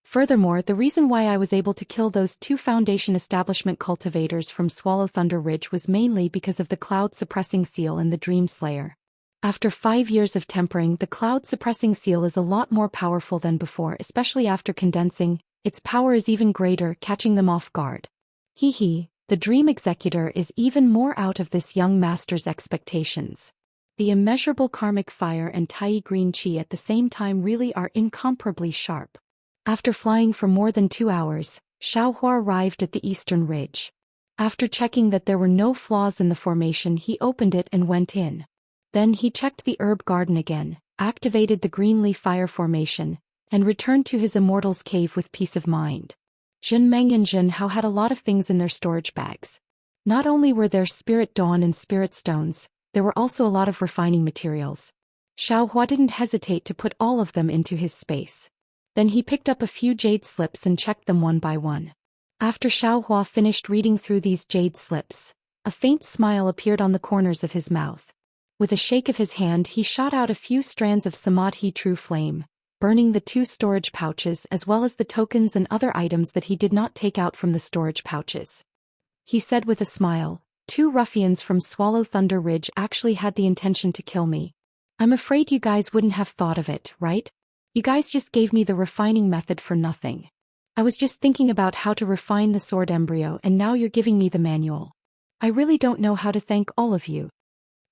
Furthermore, the reason why I was able to kill those two Foundation establishment cultivators from Swallow Thunder Ridge was mainly because of the Cloud Suppressing Seal and the Dream Slayer. After 5 years of tempering, the Cloud Suppressing Seal is a lot more powerful than before, especially after condensing. Its power is even greater, catching them off guard. The Dream Executor is even more out of this young master's expectations. The immeasurable karmic fire and Tai green qi at the same time really are incomparably sharp. After flying for more than 2 hours, Xiaohua arrived at the eastern ridge. After checking that there were no flaws in the formation, he opened it and went in. Then he checked the herb garden again, activated the greenleaf fire formation, and returned to his immortal's cave with peace of mind. Jin Meng and Jin Hao had a lot of things in their storage bags. Not only were there spirit dawn and spirit stones, there were also a lot of refining materials. Xiaohua didn't hesitate to put all of them into his space. Then he picked up a few jade slips and checked them one by one. After Xiaohua finished reading through these jade slips, a faint smile appeared on the corners of his mouth. With a shake of his hand he shot out a few strands of Samadhi True Flame, burning the 2 storage pouches as well as the tokens and other items that he did not take out from the storage pouches. He said with a smile, 2 ruffians from Swallow Thunder Ridge actually had the intention to kill me. I'm afraid you guys wouldn't have thought of it, right? You guys just gave me the refining method for nothing. I was just thinking about how to refine the sword embryo and now you're giving me the manual. I really don't know how to thank all of you.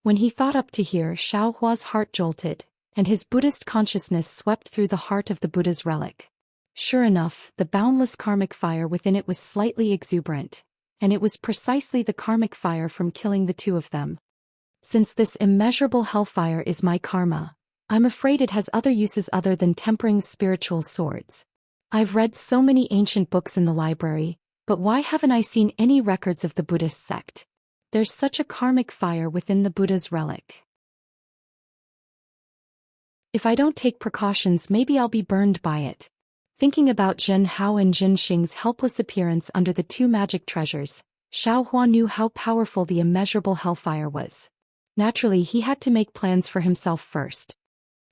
When he thought up to here, Xiaohua's heart jolted, and his Buddhist consciousness swept through the heart of the Buddha's relic. Sure enough, the boundless karmic fire within it was slightly exuberant, and it was precisely the karmic fire from killing the 2 of them. Since this immeasurable hellfire is my karma, I'm afraid it has other uses other than tempering spiritual swords. I've read so many ancient books in the library, but why haven't I seen any records of the Buddhist sect? There's such a karmic fire within the Buddha's relic. If I don't take precautions, maybe I'll be burned by it. Thinking about Jin Hao and Jin Xing's helpless appearance under the 2 magic treasures, Xiaohua knew how powerful the immeasurable hellfire was. Naturally, he had to make plans for himself first.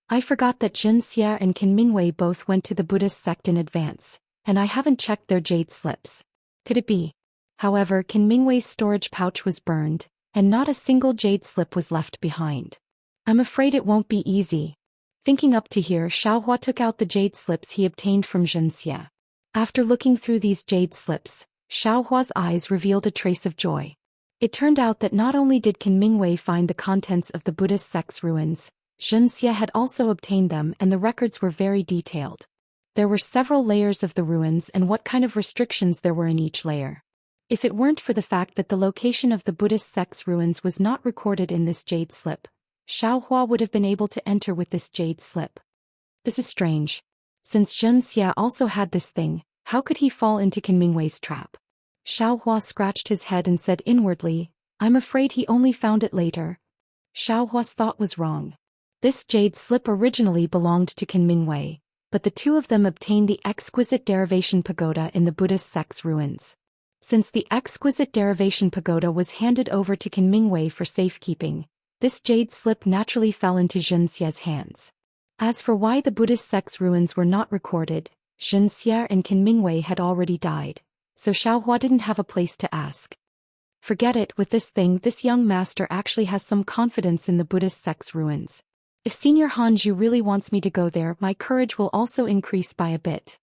I forgot that Jin Xia and Qin Mingwei both went to the Buddhist sect in advance, and I haven't checked their jade slips. Could it be? However, Qin Mingwei's storage pouch was burned, and not a single jade slip was left behind. I'm afraid it won't be easy. Thinking up to here, Xiaohua took out the jade slips he obtained from Jin Xia. After looking through these jade slips, Xiaohua's eyes revealed a trace of joy. It turned out that not only did Qin Mingwei find the contents of the Buddhist sect's ruins, Jin Xia had also obtained them, and the records were very detailed. There were several layers of the ruins and what kind of restrictions there were in each layer. If it weren't for the fact that the location of the Buddhist sect's ruins was not recorded in this jade slip, Xiaohua would have been able to enter with this jade slip. This is strange. Since Jin Xia also had this thing, how could he fall into Qin Mingwei's trap? Xiaohua scratched his head and said inwardly, I'm afraid he only found it later. Xiaohua's thought was wrong. This jade slip originally belonged to Qin Mingwei, but the 2 of them obtained the exquisite derivation pagoda in the Buddhist sect's ruins. Since the exquisite derivation pagoda was handed over to Qin Mingwei for safekeeping, this jade slip naturally fell into Jin Xia's hands. As for why the Buddhist sect's ruins were not recorded, Zhen Xie and Qin Mingwei had already died, so Xiaohua didn't have a place to ask. Forget it, with this thing, this young master actually has some confidence in the Buddhist sect's ruins. If Senior Hanju really wants me to go there, my courage will also increase by a bit.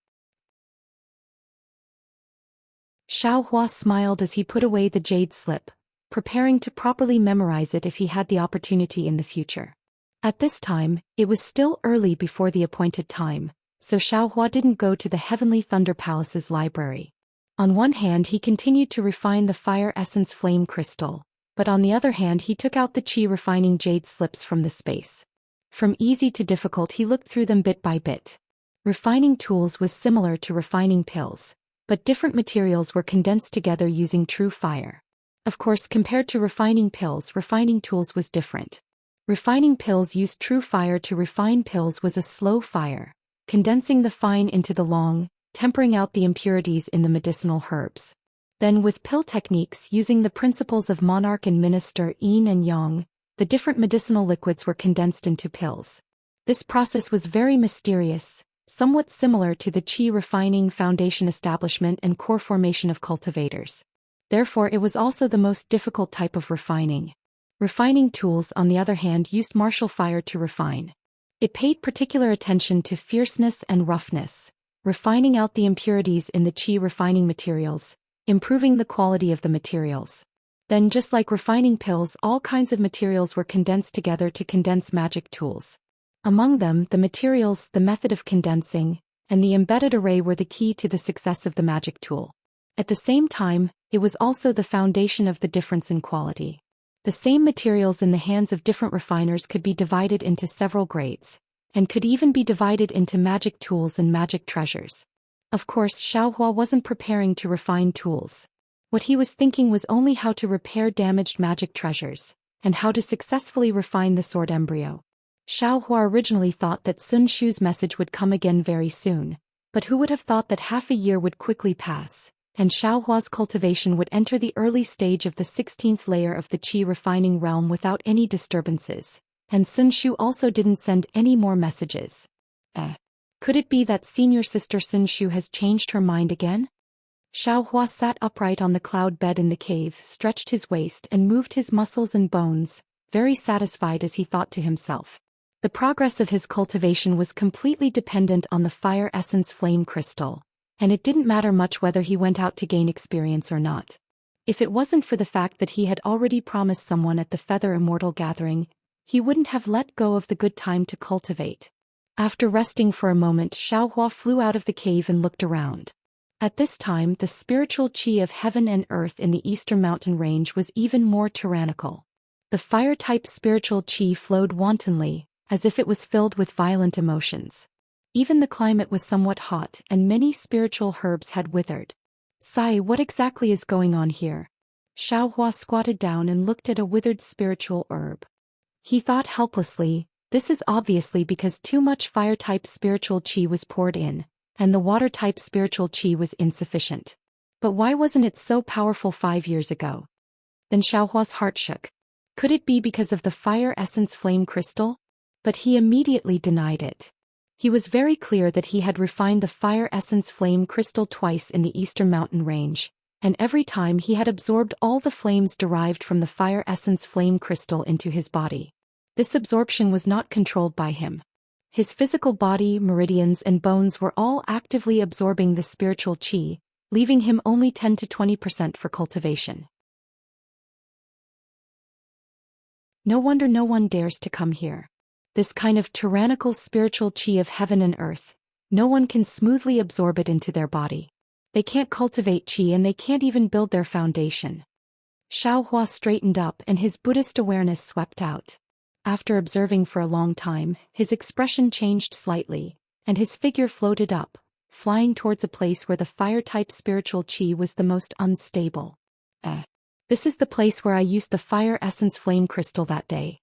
Xiaohua smiled as he put away the jade slip, preparing to properly memorize it if he had the opportunity in the future. At this time, it was still early before the appointed time, so Xiaohua didn't go to the Heavenly Thunder Palace's library. On one hand, he continued to refine the fire essence flame crystal, but on the other hand he took out the qi refining jade slips from the space. From easy to difficult, he looked through them bit by bit. Refining tools was similar to refining pills, but different materials were condensed together using true fire. Of course, compared to refining pills, refining tools was different. Refining pills used true fire to refine pills was a slow fire, condensing the fine into the long, tempering out the impurities in the medicinal herbs. Then with pill techniques using the principles of monarch and minister yin and yang, the different medicinal liquids were condensed into pills. This process was very mysterious, somewhat similar to the qi refining foundation establishment and core formation of cultivators. Therefore it was also the most difficult type of refining. Refining tools, on the other hand, used martial fire to refine. It paid particular attention to fierceness and roughness, refining out the impurities in the qi refining materials, improving the quality of the materials. Then, just like refining pills, all kinds of materials were condensed together to condense magic tools. Among them, the materials, the method of condensing, and the embedded array were the key to the success of the magic tool. At the same time, it was also the foundation of the difference in quality. The same materials in the hands of different refiners could be divided into several grades, and could even be divided into magic tools and magic treasures. Of course, Xiaohua wasn't preparing to refine tools. What he was thinking was only how to repair damaged magic treasures, and how to successfully refine the sword embryo. Xiaohua originally thought that Sun Shu's message would come again very soon, but who would have thought that half a year would quickly pass, and Xiaohua's cultivation would enter the early stage of the 16th layer of the qi refining realm without any disturbances, and Sun Shu also didn't send any more messages. Could it be that senior sister Sun Shu has changed her mind again? Xiaohua sat upright on the cloud bed in the cave, stretched his waist and moved his muscles and bones, very satisfied as he thought to himself. The progress of his cultivation was completely dependent on the fire essence flame crystal, and it didn't matter much whether he went out to gain experience or not. If it wasn't for the fact that he had already promised someone at the Feather Immortal gathering, he wouldn't have let go of the good time to cultivate. After resting for a moment, Xiaohua flew out of the cave and looked around. At this time, the spiritual qi of heaven and earth in the eastern mountain range was even more tyrannical. The fire-type spiritual qi flowed wantonly, as if it was filled with violent emotions. Even the climate was somewhat hot and many spiritual herbs had withered. Sai, what exactly is going on here? Xiaohua squatted down and looked at a withered spiritual herb. He thought helplessly, this is obviously because too much fire-type spiritual qi was poured in, and the water-type spiritual qi was insufficient. But why wasn't it so powerful 5 years ago? Then Xiaohua's heart shook. Could it be because of the fire essence flame crystal? But he immediately denied it. He was very clear that he had refined the fire essence flame crystal twice in the eastern mountain range, and every time he had absorbed all the flames derived from the fire essence flame crystal into his body. This absorption was not controlled by him. His physical body, meridians and bones were all actively absorbing the spiritual qi, leaving him only 10 to 20% for cultivation. No wonder no one dares to come here. This kind of tyrannical spiritual qi of heaven and earth, no one can smoothly absorb it into their body. They can't cultivate qi and they can't even build their foundation. Xiaohua straightened up and his Buddhist awareness swept out. After observing for a long time, his expression changed slightly, and his figure floated up, flying towards a place where the fire-type spiritual qi was the most unstable. This is the place where I used the fire essence flame crystal that day.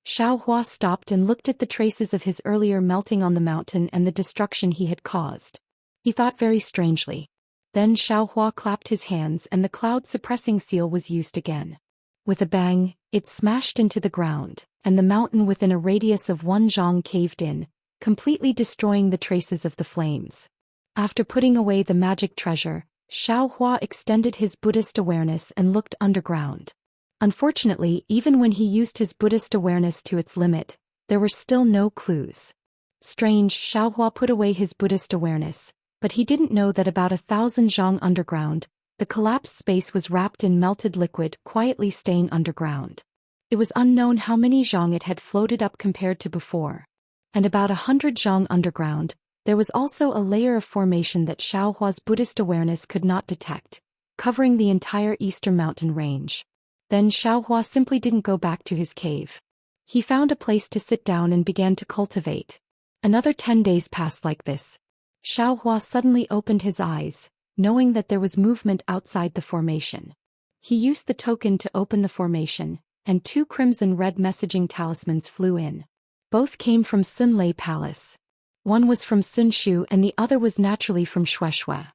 Xiaohua stopped and looked at the traces of his earlier melting on the mountain and the destruction he had caused. He thought very strangely. Then Xiaohua clapped his hands and the cloud-suppressing seal was used again. With a bang, it smashed into the ground, and the mountain within a radius of 1 zhang caved in, completely destroying the traces of the flames. After putting away the magic treasure, Xiao Hua extended his Buddhist awareness and looked underground. Unfortunately, even when he used his Buddhist awareness to its limit, there were still no clues. Strange, Xiao Hua put away his Buddhist awareness, but he didn't know that about 1,000 zhang underground, the collapsed space was wrapped in melted liquid, quietly staying underground. It was unknown how many zhang it had floated up compared to before. And about 100 zhang underground, there was also a layer of formation that Xiao Hua's Buddhist awareness could not detect, covering the entire eastern mountain range. Then Xiao Hua simply didn't go back to his cave. He found a place to sit down and began to cultivate. Another 10 days passed like this. Xiao Hua suddenly opened his eyes, knowing that there was movement outside the formation. He used the token to open the formation, and 2 crimson-red messaging talismans flew in. Both came from Sun Lei Palace. One was from Sun Shu and the other was naturally from Shueshui.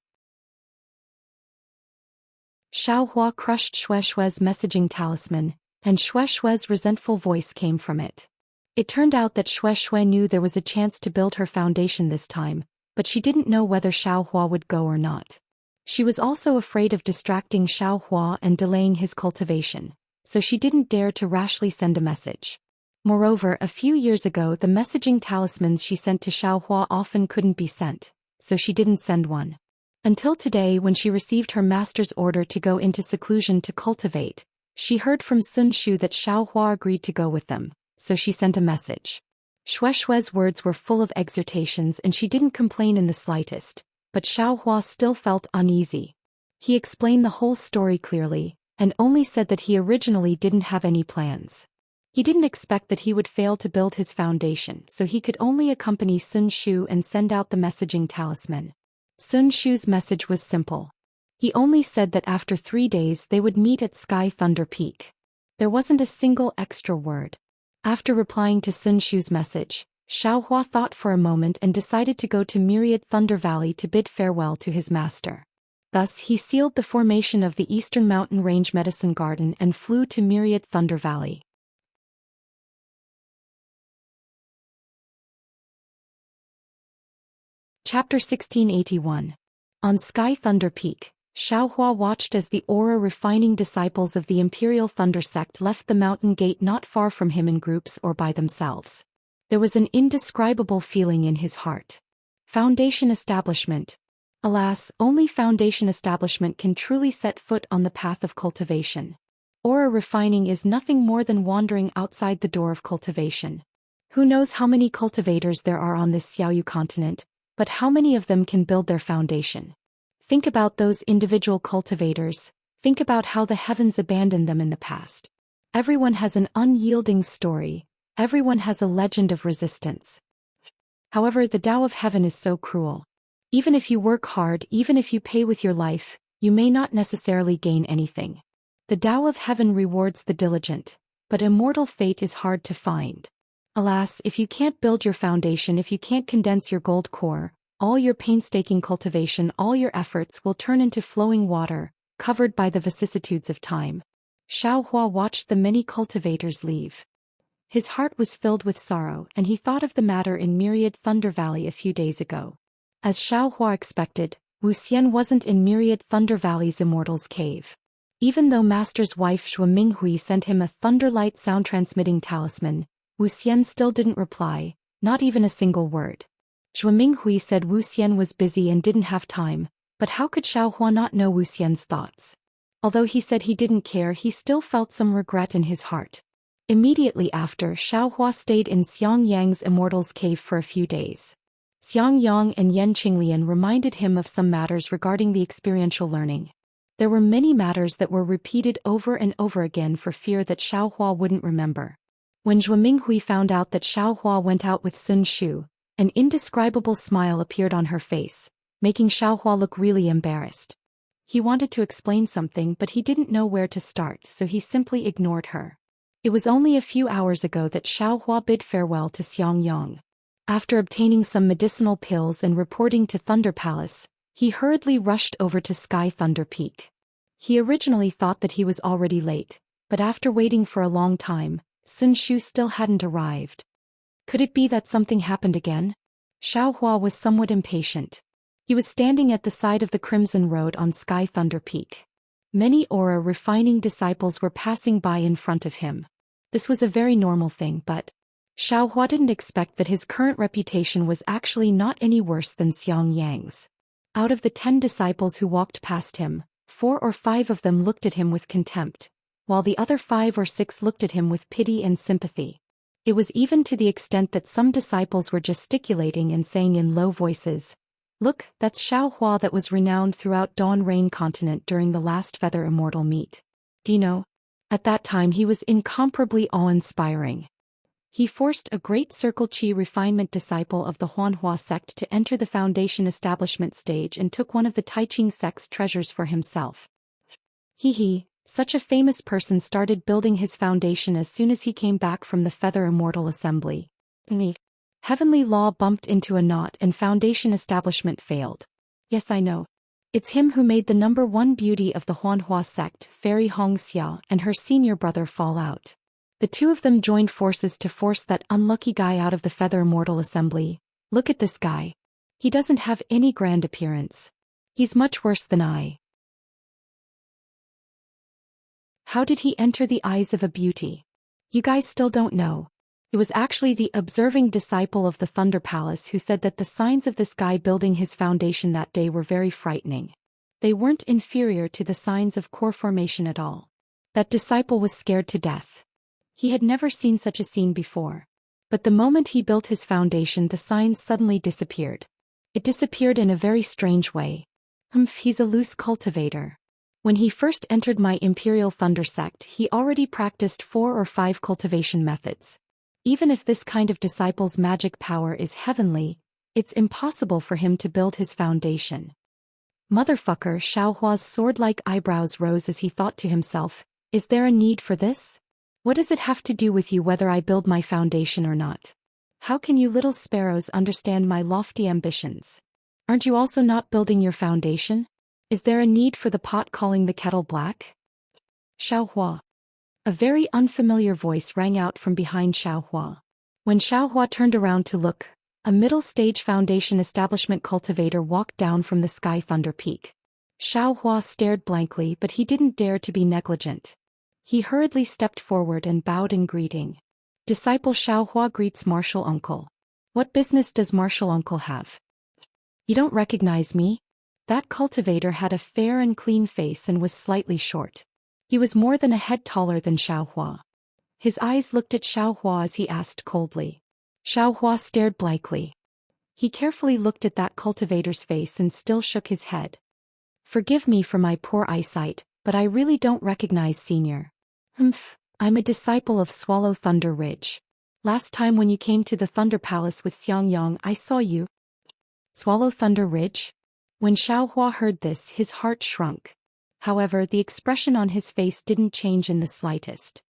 Xiao Hua crushed Shueshui's messaging talisman, and Shueshui's resentful voice came from it. It turned out that Shueshui knew there was a chance to build her foundation this time, but she didn't know whether Xiao Hua would go or not. She was also afraid of distracting Xiao Hua and delaying his cultivation, so she didn't dare to rashly send a message. Moreover, a few years ago the messaging talismans she sent to Xiao Hua often couldn't be sent, so she didn't send one. Until today, when she received her master's order to go into seclusion to cultivate, she heard from Sun Shu that Xiao Hua agreed to go with them, so she sent a message. Shueshui's words were full of exhortations and she didn't complain in the slightest, but Xiao Hua still felt uneasy. He explained the whole story clearly, and only said that he originally didn't have any plans. He didn't expect that he would fail to build his foundation, so he could only accompany Sun Shu and send out the messaging talisman. Sun Shu's message was simple. He only said that after 3 days they would meet at Sky Thunder Peak. There wasn't a single extra word. After replying to Sun Shu's message, Xiao Hua thought for a moment and decided to go to Myriad Thunder Valley to bid farewell to his master. Thus he sealed the formation of the Eastern Mountain Range Medicine Garden and flew to Myriad Thunder Valley. Chapter 1681. On Sky Thunder Peak, Xiao Hua watched as the aura-refining disciples of the Imperial Thunder Sect left the mountain gate not far from him in groups or by themselves. There was an indescribable feeling in his heart. Foundation establishment. Alas, only foundation establishment can truly set foot on the path of cultivation. Aura refining is nothing more than wandering outside the door of cultivation. Who knows how many cultivators there are on this Xiaoyu continent, but how many of them can build their foundation? Think about those individual cultivators, think about how the heavens abandoned them in the past. Everyone has an unyielding story, everyone has a legend of resistance. However, the Tao of Heaven is so cruel. Even if you work hard, even if you pay with your life, you may not necessarily gain anything. The Tao of Heaven rewards the diligent, but immortal fate is hard to find. Alas, if you can't build your foundation, if you can't condense your gold core, all your painstaking cultivation, all your efforts will turn into flowing water, covered by the vicissitudes of time. Xiao Hua watched the many cultivators leave. His heart was filled with sorrow and he thought of the matter in Myriad Thunder Valley a few days ago. As Xiao Hua expected, Wu Xian wasn't in Myriad Thunder Valley's Immortal's Cave. Even though Master's wife Xue Minghui sent him a Thunderlight sound-transmitting talisman, Wu Xian still didn't reply, not even a single word. Xue Minghui said Wu Xian was busy and didn't have time, but how could Xiao Hua not know Wu Xian's thoughts? Although he said he didn't care, he still felt some regret in his heart. Immediately after, Xiao Hua stayed in Xiang Yang's Immortal's Cave for a few days. Xiang Yang and Yan Qinglian reminded him of some matters regarding the experiential learning. There were many matters that were repeated over and over again for fear that Xiao Hua wouldn't remember. When Xue Minghui found out that Xiao Hua went out with Sun Shu, an indescribable smile appeared on her face, making Xiao Hua look really embarrassed. He wanted to explain something but he didn't know where to start, so he simply ignored her. It was only a few hours ago that Xiao Hua bid farewell to Xiang Yang. After obtaining some medicinal pills and reporting to Thunder Palace, he hurriedly rushed over to Sky Thunder Peak. He originally thought that he was already late, but after waiting for a long time, Sun Shu still hadn't arrived. Could it be that something happened again? Xiao Hua was somewhat impatient. He was standing at the side of the Crimson Road on Sky Thunder Peak. Many aura-refining disciples were passing by in front of him. This was a very normal thing, but Xiaohua didn't expect that his current reputation was actually not any worse than Xiang Yang's. Out of the 10 disciples who walked past him, 4 or 5 of them looked at him with contempt, while the other 5 or 6 looked at him with pity and sympathy. It was even to the extent that some disciples were gesticulating and saying in low voices, "Look, that's Xiaohua that was renowned throughout Dawn Rain Continent during the last Feather Immortal meet. Do you know? At that time he was incomparably awe-inspiring." He forced a Great Circle Qi refinement disciple of the Huanhua sect to enter the Foundation establishment stage and took one of the Taiching sect's treasures for himself. Such a famous person started building his foundation as soon as he came back from the Feather Immortal Assembly. Heavenly Law bumped into a knot and Foundation establishment failed. Yes, I know. It's him who made the #1 beauty of the Huanhua sect, Fairy Hongxia, and her senior brother fall out. The two of them joined forces to force that unlucky guy out of the Feather Immortal Assembly. Look at this guy. He doesn't have any grand appearance. He's much worse than I. How did he enter the eyes of a beauty? You guys still don't know. It was actually the observing disciple of the Thunder Palace who said that the signs of this guy building his foundation that day were very frightening. They weren't inferior to the signs of core formation at all. That disciple was scared to death. He had never seen such a scene before. But the moment he built his foundation, the signs suddenly disappeared. It disappeared in a very strange way. He's a loose cultivator. When he first entered my Imperial Thunder sect, he already practiced 4 or 5 cultivation methods. Even if this kind of disciple's magic power is heavenly, it's impossible for him to build his foundation. Motherfucker, Xiaohua's sword-like eyebrows rose as he thought to himself, is there a need for this? What does it have to do with you whether I build my foundation or not? How can you little sparrows understand my lofty ambitions? Aren't you also not building your foundation? Is there a need for the pot calling the kettle black? Xiaohua. A very unfamiliar voice rang out from behind Xiaohua. When Xiaohua turned around to look, a middle-stage foundation establishment cultivator walked down from the Sky Thunder Peak. Xiaohua stared blankly, but he didn't dare to be negligent. He hurriedly stepped forward and bowed in greeting. Disciple Xiaohua greets Martial Uncle. What business does Martial Uncle have? You don't recognize me? That cultivator had a fair and clean face and was slightly short. He was more than a head taller than Xiaohua. His eyes looked at Xiaohua as he asked coldly. Xiaohua stared blankly. He carefully looked at that cultivator's face and still shook his head. Forgive me for my poor eyesight, but I really don't recognize Senior. I'm a disciple of Swallow Thunder Ridge. Last time when you came to the Thunder Palace with Xiang Yang, I saw you. Swallow Thunder Ridge? When Xiaohua heard this, his heart shrunk. However, the expression on his face didn't change in the slightest.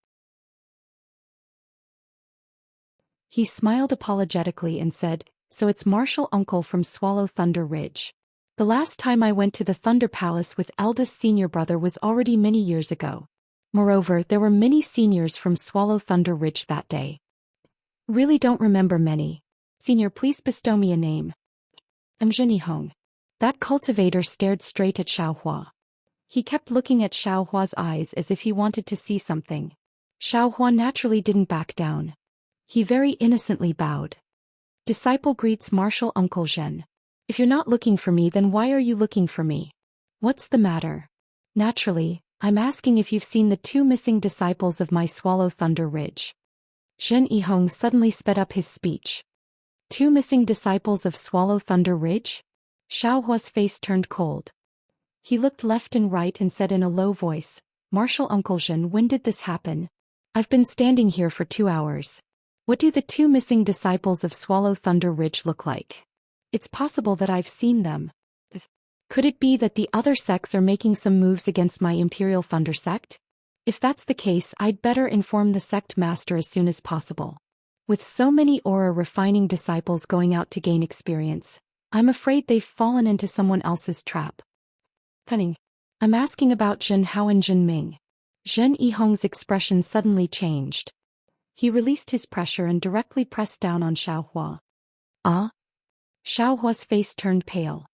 He smiled apologetically and said, so it's Martial Uncle from Swallow Thunder Ridge. The last time I went to the Thunder Palace with eldest senior brother was already many years ago. Moreover, there were many seniors from Swallow Thunder Ridge that day. Really don't remember many. Senior, please bestow me a name. I'm Zhen Yihong. That cultivator stared straight at Xiaohua. He kept looking at Xiaohua's eyes as if he wanted to see something. Xiaohua naturally didn't back down. He very innocently bowed. Disciple greets Martial Uncle Zhen. If you're not looking for me, then why are you looking for me? What's the matter? Naturally, I'm asking if you've seen the 2 missing disciples of my Swallow Thunder Ridge. Zhen Yihong suddenly sped up his speech. 2 missing disciples of Swallow Thunder Ridge? Xiaohua's face turned cold. He looked left and right and said in a low voice, Martial Uncle Zhen, when did this happen? I've been standing here for 2 hours. What do the 2 missing disciples of Swallow Thunder Ridge look like? It's possible that I've seen them. Could it be that the other sects are making some moves against my Imperial Thunder sect? If that's the case, I'd better inform the sect master as soon as possible. With so many aura refining disciples going out to gain experience, I'm afraid they've fallen into someone else's trap. Cunning. I'm asking about Zhen Hao and Zhen Ming. Zhen Yihong's expression suddenly changed. He released his pressure and directly pressed down on Xiaohua. Ah? Xiaohua's face turned pale.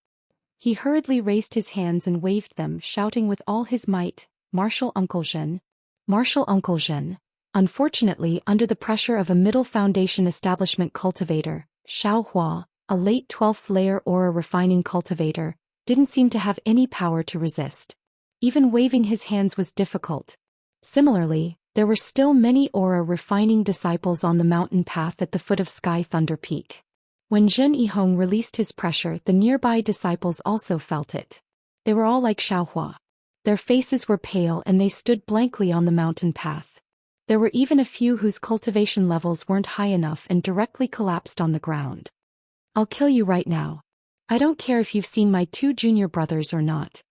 He hurriedly raised his hands and waved them, shouting with all his might, "Martial Uncle Zhen! Martial Uncle Zhen!" Unfortunately, under the pressure of a middle foundation establishment cultivator, Xiao Hua, a late 12th layer aura refining cultivator, didn't seem to have any power to resist. Even waving his hands was difficult. Similarly, there were still many aura refining disciples on the mountain path at the foot of Sky Thunder Peak. When Zhen Yihong released his pressure, the nearby disciples also felt it. They were all like Xiaohua. Their faces were pale and they stood blankly on the mountain path. There were even a few whose cultivation levels weren't high enough and directly collapsed on the ground. "I'll kill you right now. I don't care if you've seen my 2 junior brothers or not."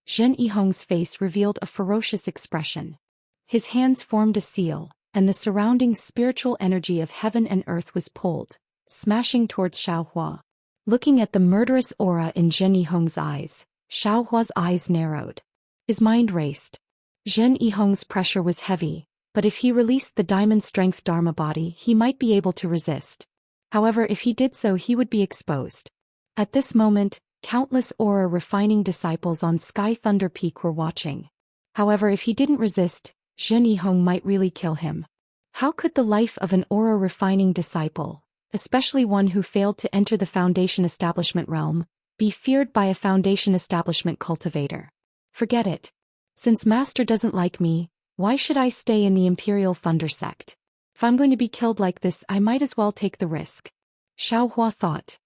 Zhen Yihong's face revealed a ferocious expression. His hands formed a seal, and the surrounding spiritual energy of heaven and earth was pulled, smashing towards Xiaohua. Looking at the murderous aura in Zhen Yihong's eyes, Xiaohua's eyes narrowed. His mind raced. Zhen Yihong's pressure was heavy, but if he released the diamond strength Dharma body, he might be able to resist. However, if he did so, he would be exposed. At this moment, countless aura refining disciples on Sky Thunder Peak were watching. However, if he didn't resist, Zhen Yihong might really kill him. How could the life of an aura refining disciple, especially one who failed to enter the foundation establishment realm, be feared by a foundation establishment cultivator? Forget it. Since Master doesn't like me, why should I stay in the Imperial Thunder Sect? If I'm going to be killed like this, I might as well take the risk. Xiaohua thought.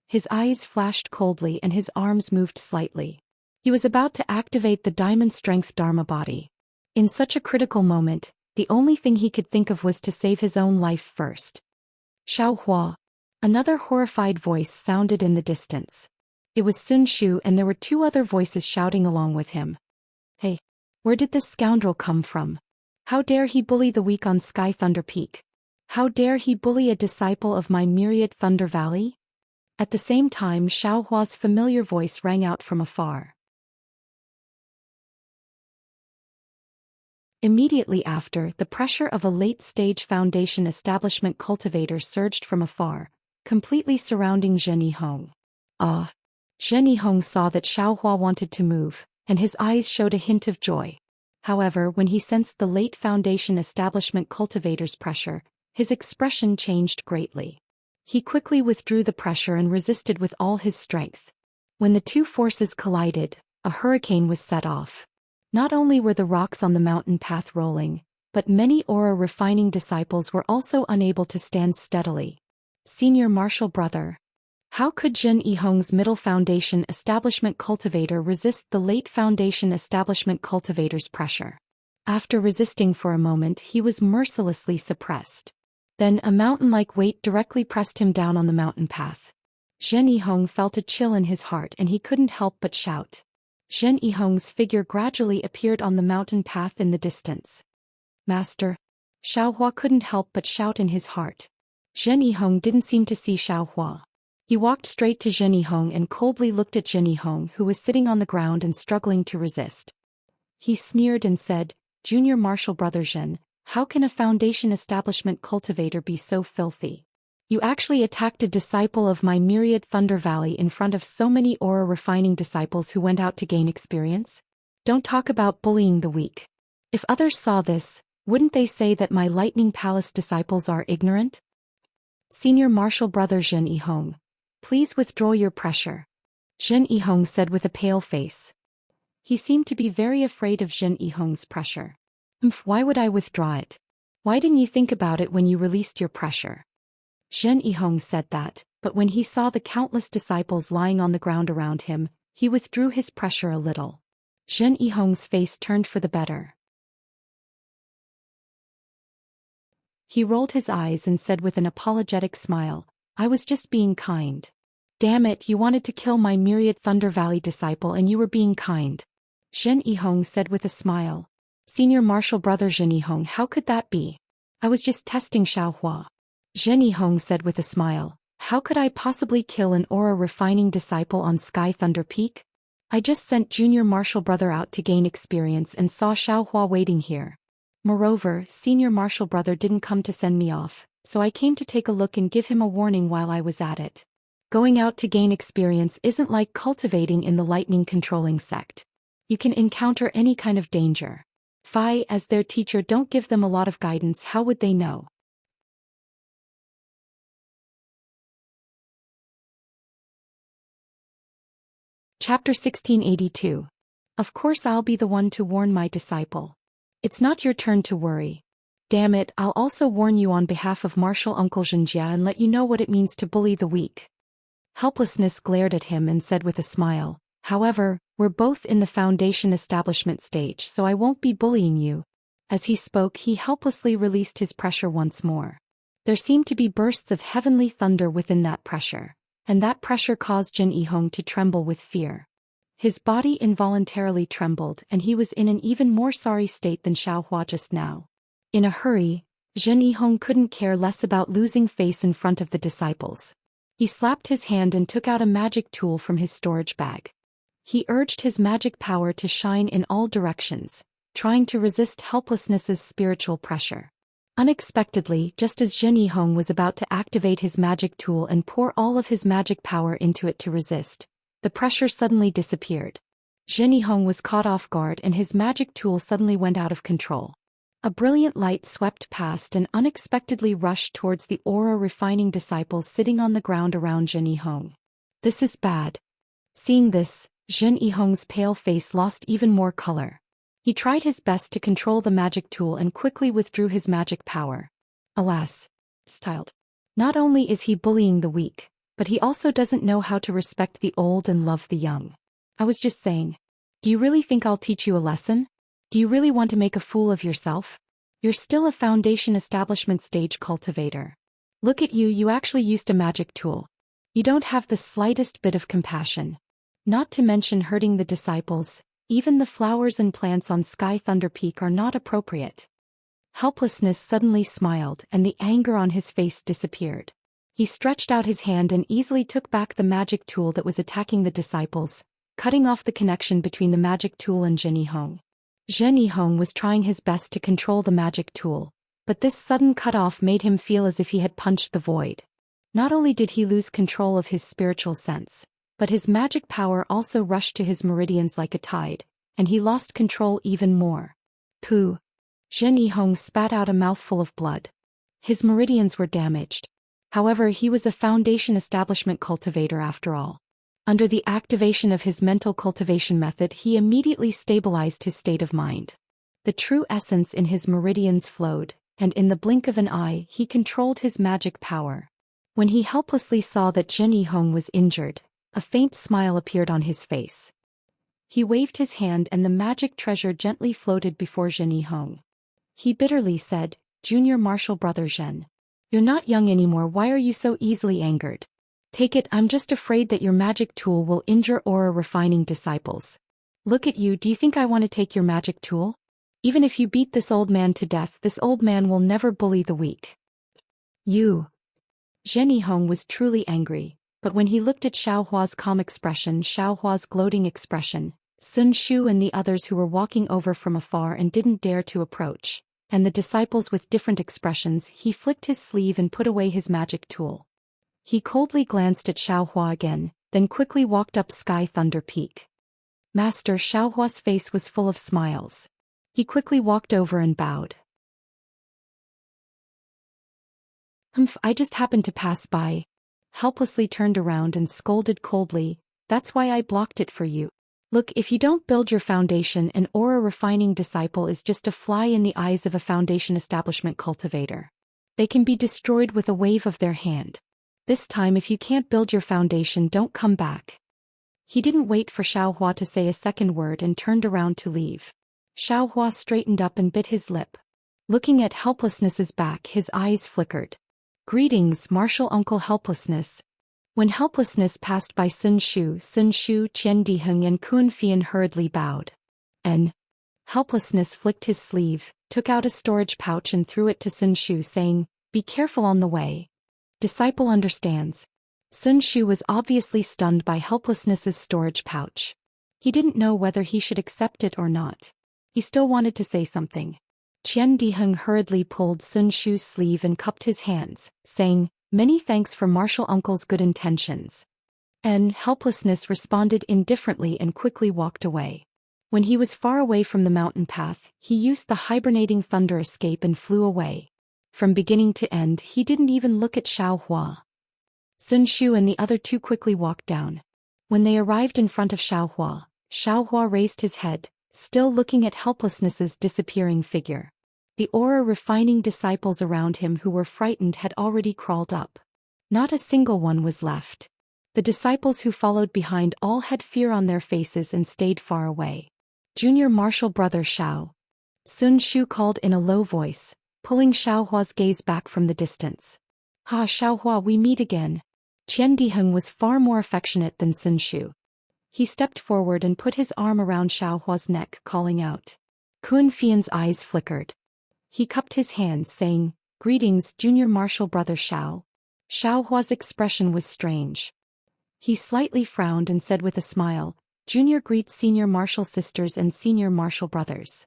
His eyes flashed coldly and his arms moved slightly. He was about to activate the diamond strength Dharma body. In such a critical moment, the only thing he could think of was to save his own life first. "Xiaohua!" Another horrified voice sounded in the distance. It was Sun Shu, and there were 2 other voices shouting along with him. "Hey! Where did this scoundrel come from? How dare he bully the weak on Sky Thunder Peak? How dare he bully a disciple of my myriad Thunder Valley?" At the same time, Xiaohua's familiar voice rang out from afar. Immediately after, the pressure of a late-stage foundation establishment cultivator surged from afar, completely surrounding Zhen Yihong. Ah! Zhen Yihong saw that Xiaohua wanted to move, and his eyes showed a hint of joy. However, when he sensed the late foundation establishment cultivator's pressure, his expression changed greatly. He quickly withdrew the pressure and resisted with all his strength. When the 2 forces collided, a hurricane was set off. Not only were the rocks on the mountain path rolling, but many aura refining disciples were also unable to stand steadily. Senior Martial Brother. How could Zhen Yihong's middle foundation establishment cultivator resist the late foundation establishment cultivator's pressure? After resisting for a moment, he was mercilessly suppressed. Then a mountain-like weight directly pressed him down on the mountain path. Zhen Yihong felt a chill in his heart and he couldn't help but shout. Zhen Yihong's figure gradually appeared on the mountain path in the distance. "Master!" Xiaohua couldn't help but shout in his heart. Zhen Yihong didn't seem to see Xiaohua. He walked straight to Zhen Yihong and coldly looked at Zhen Yihong, who was sitting on the ground and struggling to resist. He sneered and said, "Junior Martial Brother Zhen, how can a foundation establishment cultivator be so filthy? You actually attacked a disciple of my myriad Thunder Valley in front of so many aura refining disciples who went out to gain experience? Don't talk about bullying the weak. If others saw this, wouldn't they say that my Lightning Palace disciples are ignorant?" "Senior Martial Brother Zhen Yihong, please withdraw your pressure," Zhen Yihong said with a pale face. He seemed to be very afraid of Zhen Yihong's pressure. Why would I withdraw it? Why didn't you think about it when you released your pressure?" Zhen Yihong said that, but when he saw the countless disciples lying on the ground around him, he withdrew his pressure a little. Zhen Yihong's face turned for the better. He rolled his eyes and said with an apologetic smile, "I was just being kind." "Damn it, you wanted to kill my myriad Thunder Valley disciple and you were being kind," Zhen Yihong said with a smile. "Senior Martial Brother Zhen Yihong, how could that be? I was just testing Xiaohua." Zhen Yihong said with a smile, "How could I possibly kill an aura refining disciple on Sky Thunder Peak? I just sent Junior Martial Brother out to gain experience and saw Xiaohua waiting here. Moreover, Senior Martial Brother didn't come to send me off, so I came to take a look and give him a warning while I was at it." Going out to gain experience isn't like cultivating in the lightning controlling sect. You can encounter any kind of danger. Fi, as their teacher, don't give them a lot of guidance, how would they know? Chapter 1682. Of course I'll be the one to warn my disciple. It's not your turn to worry. Damn it, I'll also warn you on behalf of Martial Uncle Zhenjia and let you know what it means to bully the weak. Helplessness glared at him and said with a smile, however, we're both in the foundation establishment stage, so I won't be bullying you. As he spoke, he helplessly released his pressure once more. There seemed to be bursts of heavenly thunder within that pressure, and that pressure caused Jin Yihong to tremble with fear. His body involuntarily trembled and he was in an even more sorry state than Xiaohua just now. In a hurry, Jin Yihong couldn't care less about losing face in front of the disciples. He slapped his hand and took out a magic tool from his storage bag. He urged his magic power to shine in all directions, trying to resist helplessness's spiritual pressure. Unexpectedly, just as Jin Yihong was about to activate his magic tool and pour all of his magic power into it to resist, the pressure suddenly disappeared. Jin Yihong was caught off guard and his magic tool suddenly went out of control. A brilliant light swept past and unexpectedly rushed towards the aura-refining disciples sitting on the ground around Jin Yihong. This is bad. Seeing this, Jin Yihong's pale face lost even more color. He tried his best to control the magic tool and quickly withdrew his magic power. Alas, styled. Not only is he bullying the weak, but he also doesn't know how to respect the old and love the young. I was just saying. Do you really think I'll teach you a lesson? Do you really want to make a fool of yourself? You're still a foundation establishment stage cultivator. Look at you, you actually used a magic tool. You don't have the slightest bit of compassion. Not to mention hurting the disciples. Even the flowers and plants on Sky Thunder Peak are not appropriate. Helplessness suddenly smiled and the anger on his face disappeared. He stretched out his hand and easily took back the magic tool that was attacking the disciples, cutting off the connection between the magic tool and Jin Yihong. Jin Yihong was trying his best to control the magic tool, but this sudden cut-off made him feel as if he had punched the void. Not only did he lose control of his spiritual sense, but his magic power also rushed to his meridians like a tide, and he lost control even more. Pooh! Jin Yihong spat out a mouthful of blood. His meridians were damaged. However, he was a foundation establishment cultivator after all. Under the activation of his mental cultivation method, he immediately stabilized his state of mind. The true essence in his meridians flowed, and in the blink of an eye he controlled his magic power. When he helplessly saw that Jin Yihong was injured, a faint smile appeared on his face. He waved his hand and the magic treasure gently floated before Jin Yihong. He bitterly said, "Junior Martial Brother Zhen. You're not young anymore, why are you so easily angered? Take it, I'm just afraid that your magic tool will injure aura-refining disciples. Look at you, do you think I want to take your magic tool? Even if you beat this old man to death, this old man will never bully the weak." You. Jin Yihong was truly angry. But when he looked at Xiaohua's calm expression, Xiaohua's gloating expression, Sun Shu and the others who were walking over from afar and didn't dare to approach, and the disciples with different expressions, he flicked his sleeve and put away his magic tool. He coldly glanced at Xiaohua again, then quickly walked up Sky Thunder Peak. Master, Xiaohua's face was full of smiles. He quickly walked over and bowed. I just happened to pass by. Helplessly turned around and scolded coldly, "That's why I blocked it for you. Look, if you don't build your foundation, an aura-refining disciple is just a fly in the eyes of a foundation establishment cultivator. They can be destroyed with a wave of their hand. This time if you can't build your foundation, don't come back." He didn't wait for Xiaohua to say a second word and turned around to leave. Xiaohua straightened up and bit his lip. Looking at Helplessness's back, his eyes flickered. "Greetings, Martial Uncle Helplessness." When Helplessness passed by Sun Shu, Qian Diheng and Kun Fian hurriedly bowed. Helplessness flicked his sleeve, took out a storage pouch and threw it to Sun Shu, saying, "Be careful on the way. Disciple understands." Sun Shu was obviously stunned by Helplessness's storage pouch. He didn't know whether he should accept it or not. He still wanted to say something. Qian Diheng hurriedly pulled Sun Shu's sleeve and cupped his hands, saying, Many thanks for Martial Uncle's good intentions. And helplessness responded indifferently and quickly walked away. When he was far away from the mountain path, he used the hibernating thunder escape and flew away. From beginning to end, he didn't even look at Xiaohua. Sun Shu and the other two quickly walked down. When they arrived in front of Xiaohua, Xiaohua raised his head, still looking at helplessness's disappearing figure. The aura-refining disciples around him who were frightened had already crawled up. Not a single one was left. The disciples who followed behind all had fear on their faces and stayed far away. Junior martial brother Xiao. Sun Shu called in a low voice, pulling Xiaohua's gaze back from the distance. Ha Xiaohua, we meet again. Qian Diheng was far more affectionate than Sun Shu. He stepped forward and put his arm around Xiaohua's neck, calling out. Kun Fian's eyes flickered. He cupped his hands, saying, Greetings, junior martial brother Xiao. Xiaohua's expression was strange. He slightly frowned and said with a smile, Junior greets senior martial sisters and senior martial brothers.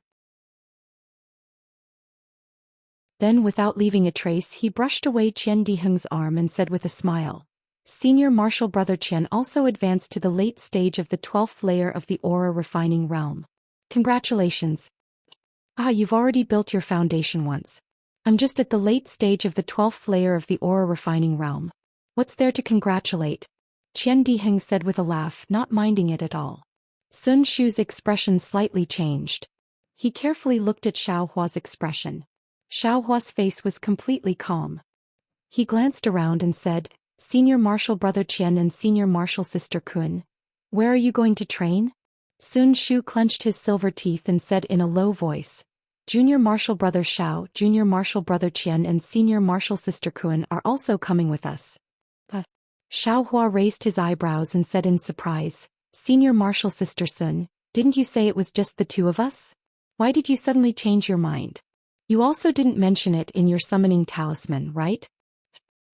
Then without leaving a trace he brushed away Qian Diheng's arm and said with a smile, Senior martial brother Qian also advanced to the late stage of the 12th layer of the aura refining realm. Congratulations. Ah, you've already built your foundation once. I'm just at the late stage of the 12th layer of the aura refining realm. What's there to congratulate? Qian Diheng said with a laugh, not minding it at all. Sun Shu's expression slightly changed. He carefully looked at Xiaohua's expression. Xiaohua's face was completely calm. He glanced around and said, Senior martial brother Qian and senior martial sister Kun, where are you going to train? Sun Shu clenched his silver teeth and said in a low voice, Junior martial brother Xiao, junior martial brother Qian and senior martial sister Kun are also coming with us. Xiaohua raised his eyebrows and said in surprise, Senior martial sister Sun, didn't you say it was just the two of us? Why did you suddenly change your mind? You also didn't mention it in your summoning talisman, right?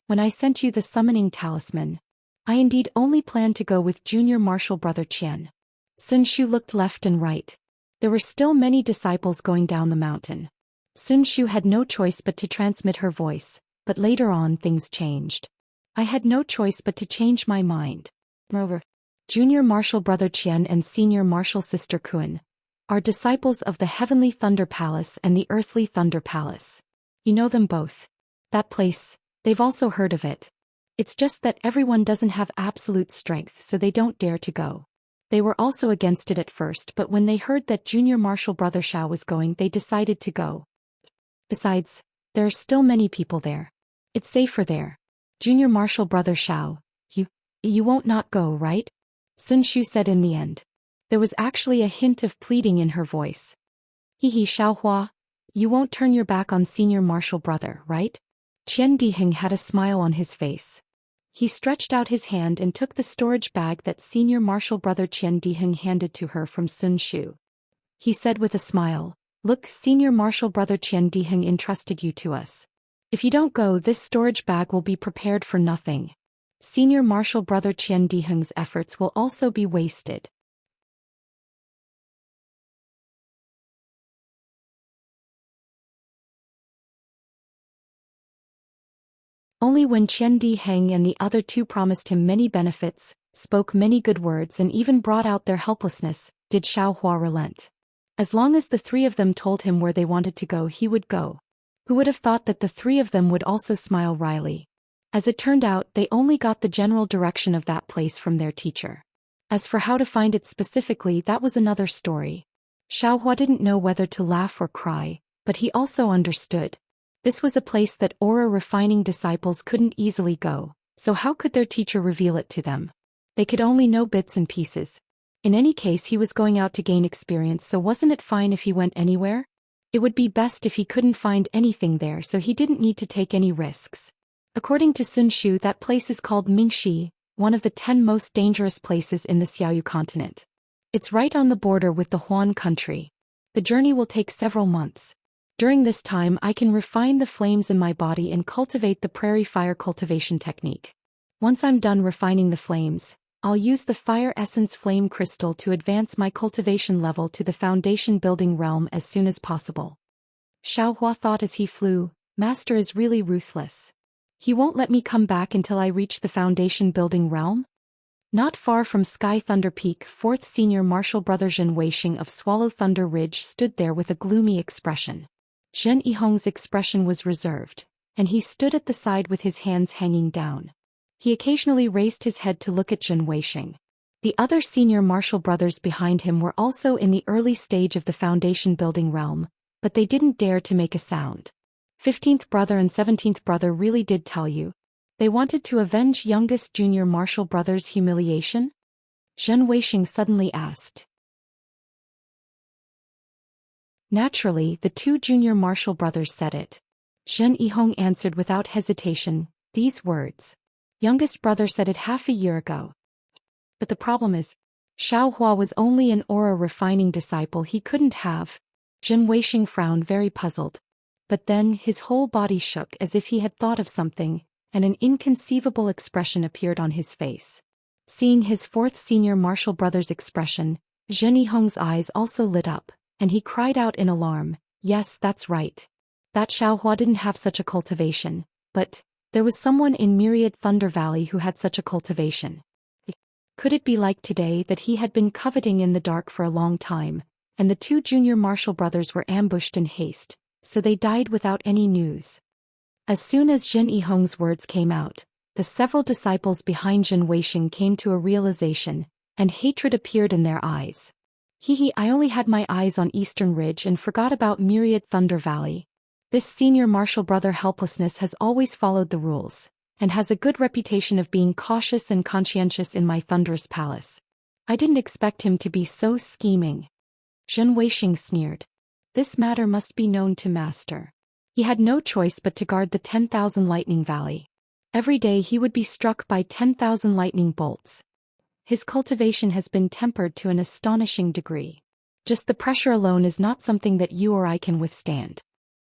When I sent you the summoning talisman, I indeed only planned to go with junior martial brother Qian. Sun Shu looked left and right. There were still many disciples going down the mountain. Sun Shu had no choice but to transmit her voice, but later on things changed. I had no choice but to change my mind. Moreover, junior martial brother Qian and senior martial sister Kun are disciples of the heavenly Thunder Palace and the earthly Thunder Palace. You know them both. That place, they've also heard of it. It's just that everyone doesn't have absolute strength, so they don't dare to go. They were also against it at first, but when they heard that junior martial brother Xiao was going, they decided to go. Besides, there are still many people there. It's safer there. Junior martial brother Xiao, you won't not go, right? Sun Shu said in the end. There was actually a hint of pleading in her voice. He Xiaohua, you won't turn your back on senior martial brother, right? Qian Diheng had a smile on his face. He stretched out his hand and took the storage bag that senior martial brother Qian Diheng handed to her from Sun Shu. He said with a smile, Look, senior martial brother Qian Diheng entrusted you to us. If you don't go, this storage bag will be prepared for nothing. Senior martial brother Qian Diheng's efforts will also be wasted. Only when Qian Diheng and the other two promised him many benefits, spoke many good words and even brought out their helplessness, did Xiaohua relent. As long as the three of them told him where they wanted to go, he would go. Who would have thought that the three of them would also smile wryly? As it turned out, they only got the general direction of that place from their teacher. As for how to find it specifically, that was another story. Xiaohua didn't know whether to laugh or cry, but he also understood. This was a place that aura-refining disciples couldn't easily go, so how could their teacher reveal it to them? They could only know bits and pieces. In any case, he was going out to gain experience, so wasn't it fine if he went anywhere? It would be best if he couldn't find anything there, so he didn't need to take any risks. According to Sun Shu, that place is called Mingxi, one of the 10 most dangerous places in the Xiaoyu continent. It's right on the border with the Huan country. The journey will take several months. During this time, I can refine the flames in my body and cultivate the prairie fire cultivation technique. Once I'm done refining the flames, I'll use the fire essence flame crystal to advance my cultivation level to the foundation building realm as soon as possible. Xiaohua thought as he flew, Master is really ruthless. He won't let me come back until I reach the foundation building realm? Not far from Sky Thunder Peak, 4th Senior Martial Brother Zhen Weixing of Swallow Thunder Ridge stood there with a gloomy expression. Zhen Yihong's expression was reserved, and he stood at the side with his hands hanging down. He occasionally raised his head to look at Zhen Weixing. The other senior martial brothers behind him were also in the early stage of the foundation building realm, but they didn't dare to make a sound. 15th brother and 17th brother really did tell you. They wanted to avenge youngest junior martial brother's humiliation? Zhen Weixing suddenly asked. Naturally, the two junior martial brothers said it. Zhen Yihong answered without hesitation, these words. Youngest brother said it half a year ago. But the problem is, Xiao Hua was only an aura refining disciple he couldn't have. Zhen Weixing frowned, very puzzled. But then his whole body shook as if he had thought of something, and an inconceivable expression appeared on his face. Seeing his 4th senior martial brother's expression, Zhen Yihong's eyes also lit up, and he cried out in alarm, yes, that's right. That Xiao Hua didn't have such a cultivation, but there was someone in Myriad Thunder Valley who had such a cultivation. Could it be like today that he had been coveting in the dark for a long time, and the two junior martial brothers were ambushed in haste, so they died without any news? As soon as Zhen Yihong's words came out, the several disciples behind Zhen Weixing came to a realization, and hatred appeared in their eyes. I only had my eyes on Eastern Ridge and forgot about Myriad Thunder Valley. This senior martial brother helplessness has always followed the rules, and has a good reputation of being cautious and conscientious in my thunderous palace. I didn't expect him to be so scheming. Zhen Weixing sneered. This matter must be known to Master. He had no choice but to guard the 10,000 Lightning Valley. Every day he would be struck by 10,000 lightning bolts. His cultivation has been tempered to an astonishing degree. Just the pressure alone is not something that you or I can withstand.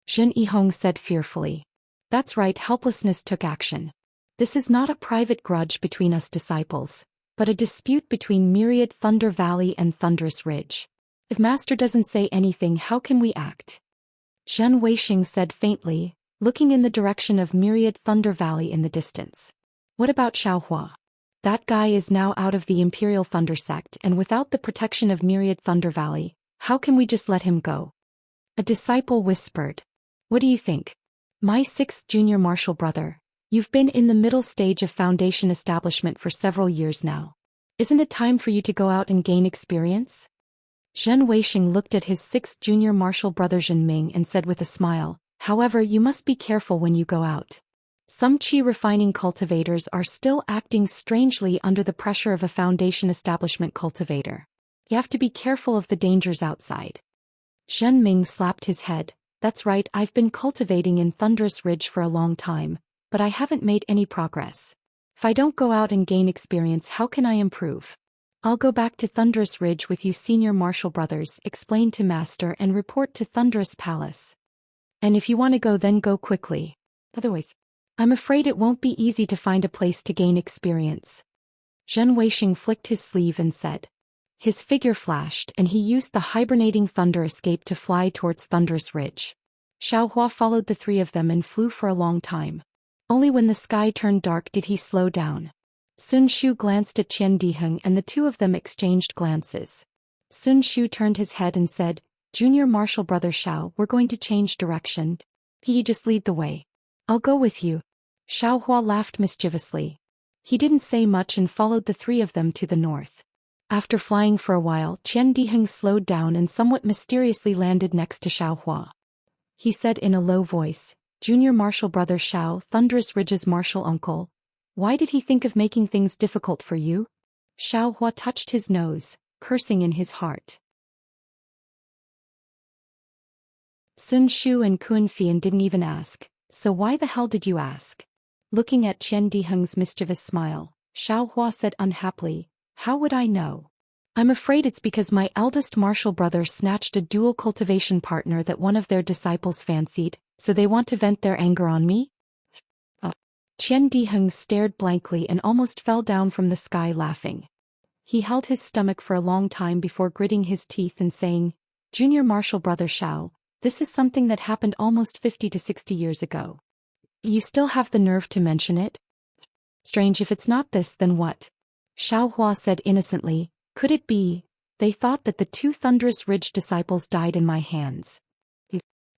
Zhen Yihong said fearfully. That's right, helplessness took action. This is not a private grudge between us disciples, but a dispute between Myriad Thunder Valley and Thunderous Ridge. If Master doesn't say anything, how can we act? Zhen Weixing said faintly, looking in the direction of Myriad Thunder Valley in the distance. What about Xiao Hua? That guy is now out of the Imperial Thunder Sect, and without the protection of Myriad Thunder Valley, how can we just let him go? A disciple whispered. What do you think? My 6th junior martial brother, you've been in the middle stage of foundation establishment for several years now. Isn't it time for you to go out and gain experience? Zhen Weixing looked at his 6th junior martial brother Zhen Ming and said with a smile, however, you must be careful when you go out. Some qi refining cultivators are still acting strangely under the pressure of a foundation establishment cultivator. You have to be careful of the dangers outside. Zhen Ming slapped his head. That's right, I've been cultivating in Thunderous Ridge for a long time, but I haven't made any progress. If I don't go out and gain experience, how can I improve? I'll go back to Thunderous Ridge with you senior martial brothers, explain to Master and report to Thunderous Palace. And if you want to go, then go quickly. Otherwise, I'm afraid it won't be easy to find a place to gain experience. Zhen Weixing flicked his sleeve and said. His figure flashed and he used the hibernating thunder escape to fly towards Thunderous Ridge. Xiao Hua followed the three of them and flew for a long time. Only when the sky turned dark did he slow down. Sun Shu glanced at Qian Diheng and the two of them exchanged glances. Sun Shu turned his head and said, Junior Martial Brother Xiao, we're going to change direction. He just lead the way. I'll go with you. Xiao Hua laughed mischievously. He didn't say much and followed the three of them to the north. After flying for a while, Qian Diheng slowed down and somewhat mysteriously landed next to Xiao Hua. He said in a low voice, Junior Martial Brother Xiao, Thunderous Ridge's martial uncle. Why did he think of making things difficult for you? Xiao Hua touched his nose, cursing in his heart. Sun Shu and Kun Fian didn't even ask, so why the hell did you ask? Looking at Qian Diheng's mischievous smile, Xiao Hua said unhappily, how would I know? I'm afraid it's because my eldest martial brother snatched a dual cultivation partner that one of their disciples fancied, so they want to vent their anger on me? Qian Diheng stared blankly and almost fell down from the sky laughing. He held his stomach for a long time before gritting his teeth and saying, Junior Martial Brother Xiao, this is something that happened almost 50 to 60 years ago. You still have the nerve to mention it? Strange, if it's not this, then what? Xiaohua said innocently, could it be? They thought that the two Thunderous Ridge disciples died in my hands.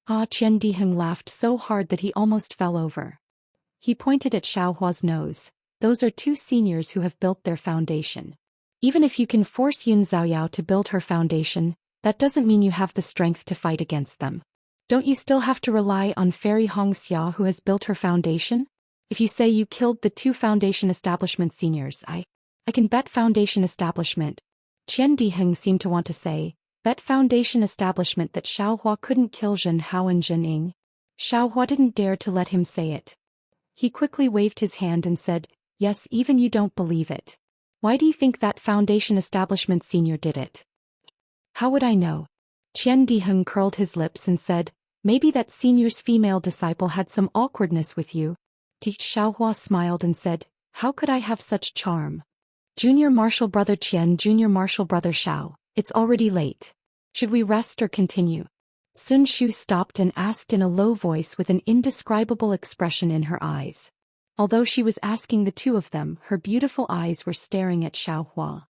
Qian Diheng laughed so hard that he almost fell over. He pointed at Xiaohua's nose. Those are two seniors who have built their foundation. Even if you can force Yun Xiaoyao to build her foundation, that doesn't mean you have the strength to fight against them. Don't you still have to rely on Fairy Hong Xia who has built her foundation? If you say you killed the two foundation establishment seniors, I can bet foundation establishment. Qian Diheng seemed to want to say, bet foundation establishment that Xiaohua couldn't kill Zhen Hao and Zhen Ying. Xiaohua didn't dare to let him say it. He quickly waved his hand and said, yes, even you don't believe it. Why do you think that foundation establishment senior did it? How would I know? Qian Diheng curled his lips and said, maybe that senior's female disciple had some awkwardness with you. Xiaohua smiled and said, how could I have such charm? Junior Marshal Brother Qian, Junior Marshal Brother Xiao, it's already late. Should we rest or continue? Sun Shu stopped and asked in a low voice with an indescribable expression in her eyes. Although she was asking the two of them, her beautiful eyes were staring at Xiaohua.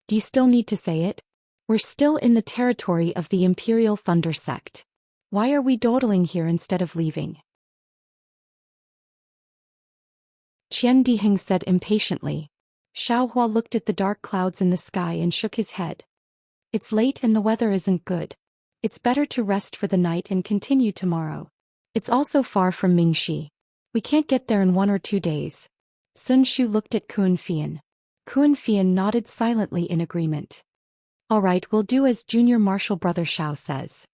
Do you still need to say it? We're still in the territory of the Imperial Thunder Sect. Why are we dawdling here instead of leaving? Qian Diheng said impatiently. Xiaohua looked at the dark clouds in the sky and shook his head. It's late and the weather isn't good. It's better to rest for the night and continue tomorrow. It's also far from Mingxi. We can't get there in 1 or 2 days. Sun Shu looked at Kun Fian. Kun Fian nodded silently in agreement. All right, we'll do as Junior Marshal Brother Xiao says.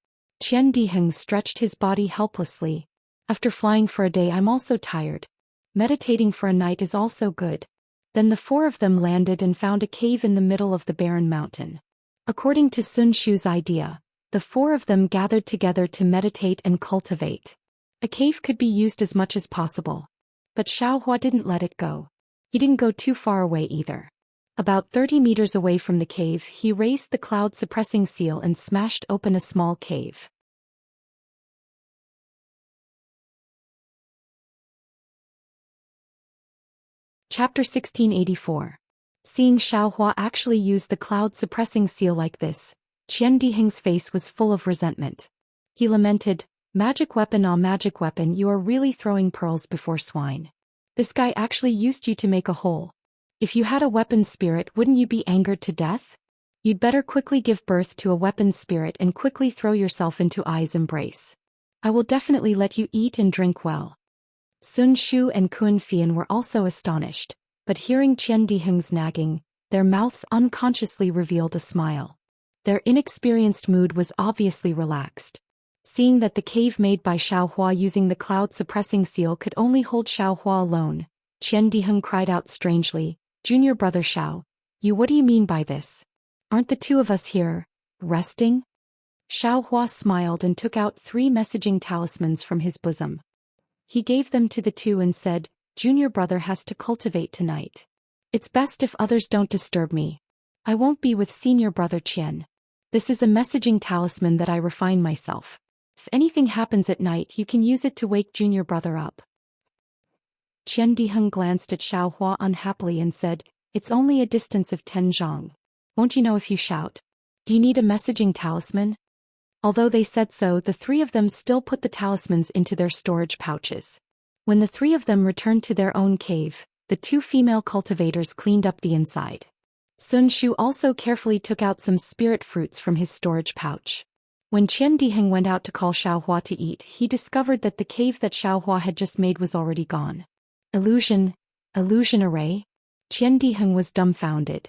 Qian Diheng stretched his body helplessly. After flying for a day, I'm also tired. Meditating for a night is also good. Then the four of them landed and found a cave in the middle of the barren mountain. According to Sun Shu's idea, the four of them gathered together to meditate and cultivate. A cave could be used as much as possible. But Xiaohua didn't let it go. He didn't go too far away either. About 30 meters away from the cave, he raised the cloud-suppressing seal and smashed open a small cave. Chapter 1684. Seeing Xiaohua actually use the cloud-suppressing seal like this, Qian Diheng's face was full of resentment. He lamented, magic weapon, ah magic weapon, you are really throwing pearls before swine. This guy actually used you to make a hole. If you had a weapon spirit, wouldn't you be angered to death? You'd better quickly give birth to a weapon spirit and quickly throw yourself into Ai's embrace. I will definitely let you eat and drink well. Sun Shu and Kun Fian were also astonished, but hearing Qian Diheng's nagging, their mouths unconsciously revealed a smile. Their inexperienced mood was obviously relaxed. Seeing that the cave made by Xiaohua using the cloud-suppressing seal could only hold Xiaohua alone, Qian Diheng cried out strangely, Junior Brother Xiao, what do you mean by this? Aren't the two of us here, resting? Xiaohua smiled and took out 3 messaging talismans from his bosom. He gave them to the two and said, Junior Brother has to cultivate tonight. It's best if others don't disturb me. I won't be with Senior Brother Qian. This is a messaging talisman that I refine myself. If anything happens at night, you can use it to wake Junior Brother up. Qian Diheng glanced at Xiaohua unhappily and said, it's only a distance of 10 zhang. Won't you know if you shout? Do you need a messaging talisman? Although they said so, the 3 of them still put the talismans into their storage pouches. When the 3 of them returned to their own cave, the 2 female cultivators cleaned up the inside. Sun Shu also carefully took out some spirit fruits from his storage pouch. When Qian Diheng went out to call Xiaohua to eat, he discovered that the cave that Xiaohua had just made was already gone. Illusion array? Qian Diheng was dumbfounded.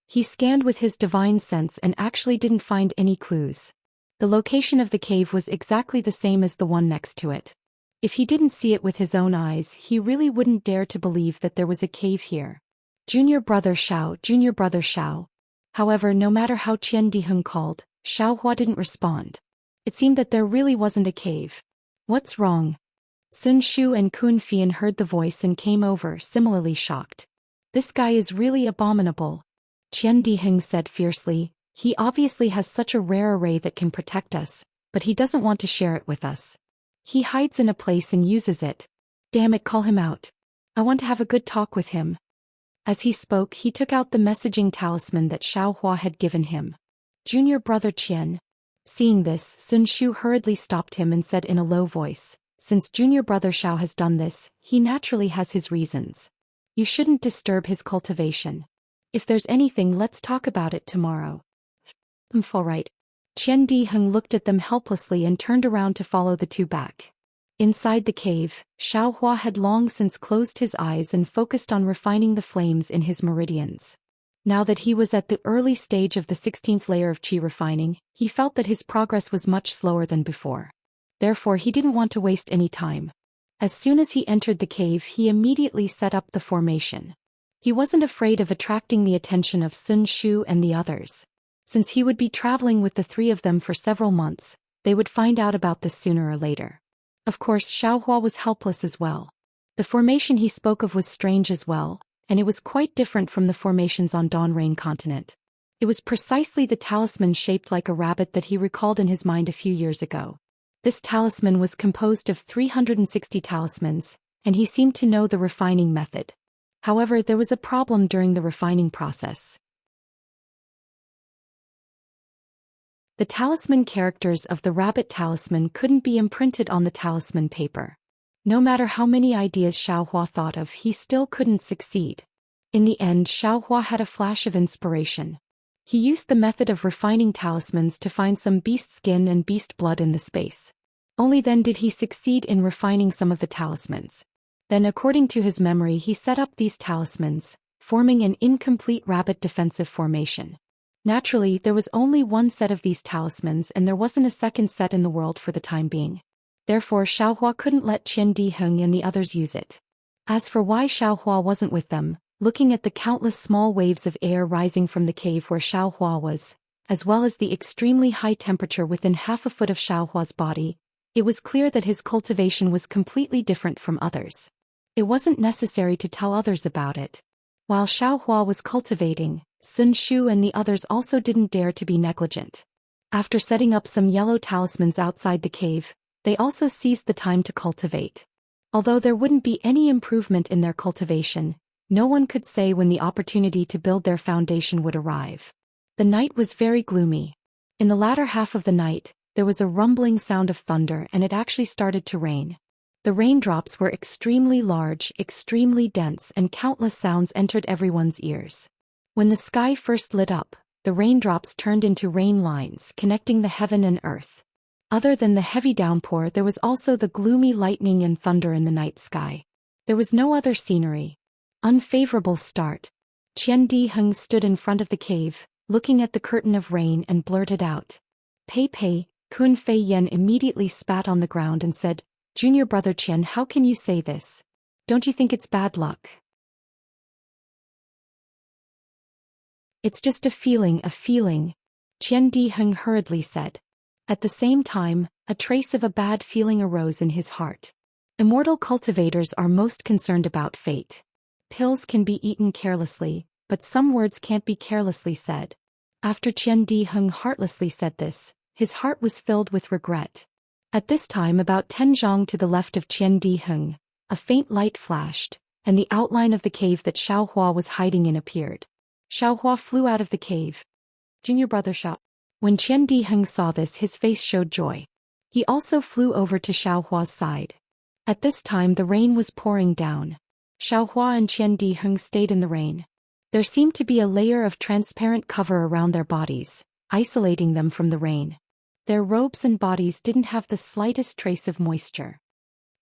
He scanned with his divine sense and actually didn't find any clues. The location of the cave was exactly the same as the one next to it. If he didn't see it with his own eyes, he really wouldn't dare to believe that there was a cave here. Junior Brother Xiao, Junior Brother Xiao. However, no matter how Qian Diheng called, Xiaohua didn't respond. It seemed that there really wasn't a cave. What's wrong? Sun Shu and Kun Fian heard the voice and came over, similarly shocked. This guy is really abominable. Qian Diheng said fiercely, he obviously has such a rare array that can protect us, but he doesn't want to share it with us. He hides in a place and uses it. Damn it, call him out. I want to have a good talk with him. As he spoke, he took out the messaging talisman that Xiaohua had given him. Junior brother Qian. Seeing this, Sun Shu hurriedly stopped him and said in a low voice, since junior brother Xiao has done this, he naturally has his reasons. You shouldn't disturb his cultivation. If there's anything, let's talk about it tomorrow. All right. Qian Diheng looked at them helplessly and turned around to follow the two back. Inside the cave, Xiaohua had long since closed his eyes and focused on refining the flames in his meridians. Now that he was at the early stage of the 16th layer of qi refining, he felt that his progress was much slower than before. Therefore, he didn't want to waste any time. As soon as he entered the cave, he immediately set up the formation. He wasn't afraid of attracting the attention of Sun Shu and the others. Since he would be traveling with the three of them for several months, they would find out about this sooner or later. Of course, Xiaohua was helpless as well. The formation he spoke of was strange as well, and it was quite different from the formations on Dawn Rain continent. It was precisely the talisman shaped like a rabbit that he recalled in his mind a few years ago. This talisman was composed of 360 talismans, and he seemed to know the refining method. However, there was a problem during the refining process. The talisman characters of the rabbit talisman couldn't be imprinted on the talisman paper. No matter how many ideas Xiaohua thought of, he still couldn't succeed. In the end, Xiaohua had a flash of inspiration. He used the method of refining talismans to find some beast skin and beast blood in the space. Only then did he succeed in refining some of the talismans. Then, according to his memory, he set up these talismans, forming an incomplete rabbit defensive formation. Naturally, there was only one set of these talismans and there wasn't a second set in the world for the time being. Therefore, Xiaohua couldn't let Qian Diheng and the others use it. As for why Xiaohua wasn't with them, looking at the countless small waves of air rising from the cave where Xiaohua was, as well as the extremely high temperature within half a foot of Xiaohua's body, it was clear that his cultivation was completely different from others. It wasn't necessary to tell others about it. While Xiaohua was cultivating, Sun Shu and the others also didn't dare to be negligent. After setting up some yellow talismans outside the cave, they also seized the time to cultivate. Although there wouldn't be any improvement in their cultivation, no one could say when the opportunity to build their foundation would arrive. The night was very gloomy. In the latter half of the night, there was a rumbling sound of thunder and it actually started to rain. The raindrops were extremely large, extremely dense, and countless sounds entered everyone's ears. When the sky first lit up, the raindrops turned into rain lines connecting the heaven and earth. Other than the heavy downpour, there was also the gloomy lightning and thunder in the night sky. There was no other scenery. Unfavorable start. Qian Diheng stood in front of the cave, looking at the curtain of rain and blurted out. Pei Pei, Kun Fei Yen immediately spat on the ground and said, Junior brother Qian, how can you say this? Don't you think it's bad luck? It's just a feeling, Qian Diheng hurriedly said. At the same time, a trace of a bad feeling arose in his heart. Immortal cultivators are most concerned about fate. Pills can be eaten carelessly, but some words can't be carelessly said. After Qian Diheng heartlessly said this, his heart was filled with regret. At this time, about 10 zhang to the left of Qian Diheng, a faint light flashed, and the outline of the cave that Xiaohua was hiding in appeared. Xiaohua flew out of the cave. Junior brother Xiao. When Qian Diheng saw this, his face showed joy. He also flew over to Xiaohua's side. At this time the rain was pouring down. Xiaohua and Qian Diheng stayed in the rain. There seemed to be a layer of transparent cover around their bodies, isolating them from the rain. Their robes and bodies didn't have the slightest trace of moisture.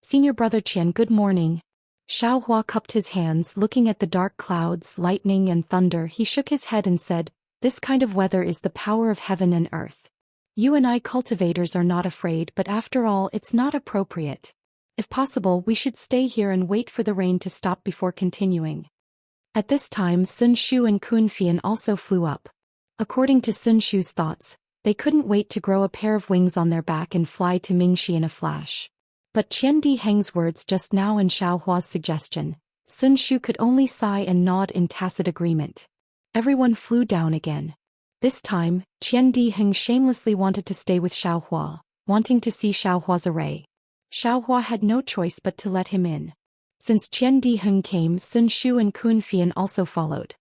Senior brother Qian, good morning. Xiaohua cupped his hands, looking at the dark clouds, lightning and thunder. He shook his head and said, this kind of weather is the power of heaven and earth. You and I cultivators are not afraid, but after all, it's not appropriate. If possible, we should stay here and wait for the rain to stop before continuing. At this time, Sun Shu and Kun Fian also flew up. According to Sun Shu's thoughts, they couldn't wait to grow a pair of wings on their back and fly to Mingxi in a flash. But Qian Diheng's words just now and Xiaohua's suggestion, Sun Shu could only sigh and nod in tacit agreement. Everyone flew down again. This time, Qian Diheng shamelessly wanted to stay with Xiaohua, wanting to see Xiaohua's array. Xiaohua had no choice but to let him in. Since Qian Diheng came, Sun Shu and Kun Fian also followed.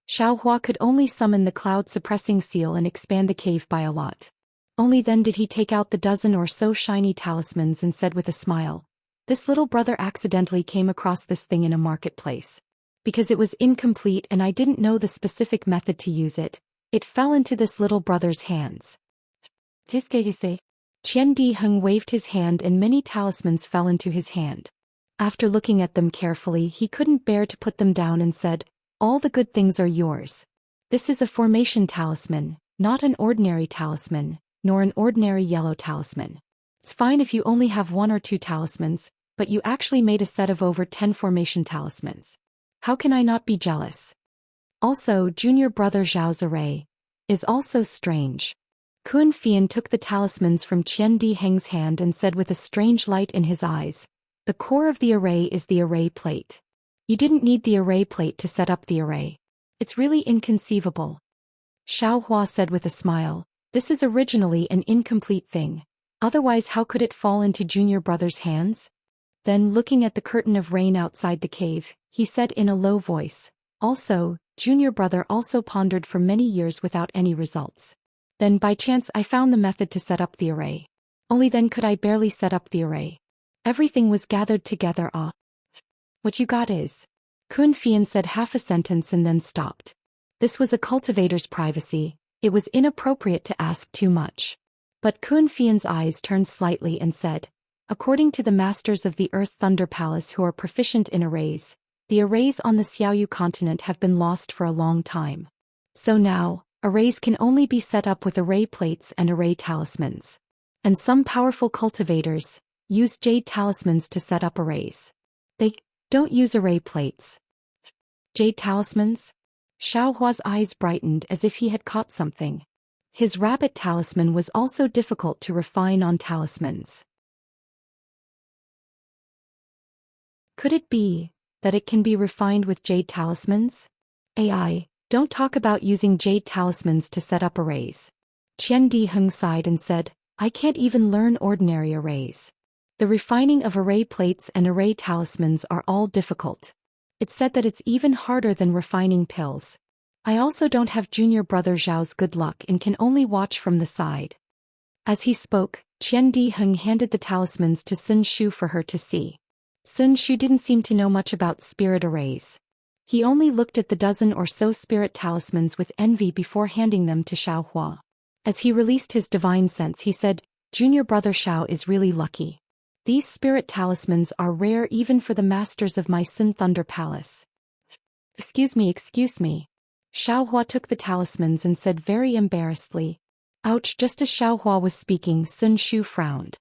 Xiao Hua could only summon the cloud-suppressing seal and expand the cave by a lot. Only then did he take out the dozen or so shiny talismans and said with a smile, "This little brother accidentally came across this thing in a marketplace. Because it was incomplete and I didn't know the specific method to use it, it fell into this little brother's hands." Qian Diheng waved his hand and many talismans fell into his hand. After looking at them carefully, he couldn't bear to put them down and said, "All the good things are yours. This is a formation talisman, not an ordinary talisman, nor an ordinary yellow talisman. It's fine if you only have 1 or 2 talismans, but you actually made a set of over 10 formation talismans. How can I not be jealous? Also, junior brother Zhao's array is also strange." Kun Fian took the talismans from Qian Diheng's hand and said with a strange light in his eyes, "The core of the array is the array plate. You didn't need the array plate to set up the array. It's really inconceivable." Xiao Hua said with a smile, "This is originally an incomplete thing. Otherwise how could it fall into junior brother's hands?" Then looking at the curtain of rain outside the cave, he said in a low voice, "Also, junior brother also pondered for many years without any results. Then by chance I found the method to set up the array. Only then could I barely set up the array. Everything was gathered together. What you got is..." Kun Fian said half a sentence and then stopped. This was a cultivator's privacy. It was inappropriate to ask too much. But Kun Fian's eyes turned slightly and said, "According to the masters of the Earth Thunder Palace who are proficient in arrays, the arrays on the Xiaoyu continent have been lost for a long time. So now, arrays can only be set up with array plates and array talismans. And some powerful cultivators use jade talismans to set up arrays. They don't use array plates." Jade talismans? Xiao Hua's eyes brightened as if he had caught something. His rabbit talisman was also difficult to refine on talismans. Could it be that it can be refined with jade talismans? AI, don't talk about using jade talismans to set up arrays. Qian Diheng sighed and said, "I can't even learn ordinary arrays. The refining of array plates and array talismans are all difficult. It's said that it's even harder than refining pills. I also don't have junior brother Zhao's good luck and can only watch from the side." As he spoke, Qian Diheng handed the talismans to Sun Shu for her to see. Sun Shu didn't seem to know much about spirit arrays. He only looked at the dozen or so spirit talismans with envy before handing them to Xiao Hua. As he released his divine sense, he said, "Junior brother Xiao is really lucky. These spirit talismans are rare even for the masters of my Sun Thunder Palace." Excuse me. Xiao Hua took the talismans and said very embarrassedly, "Ouch." Just as Xiao Hua was speaking, Sun Shu frowned.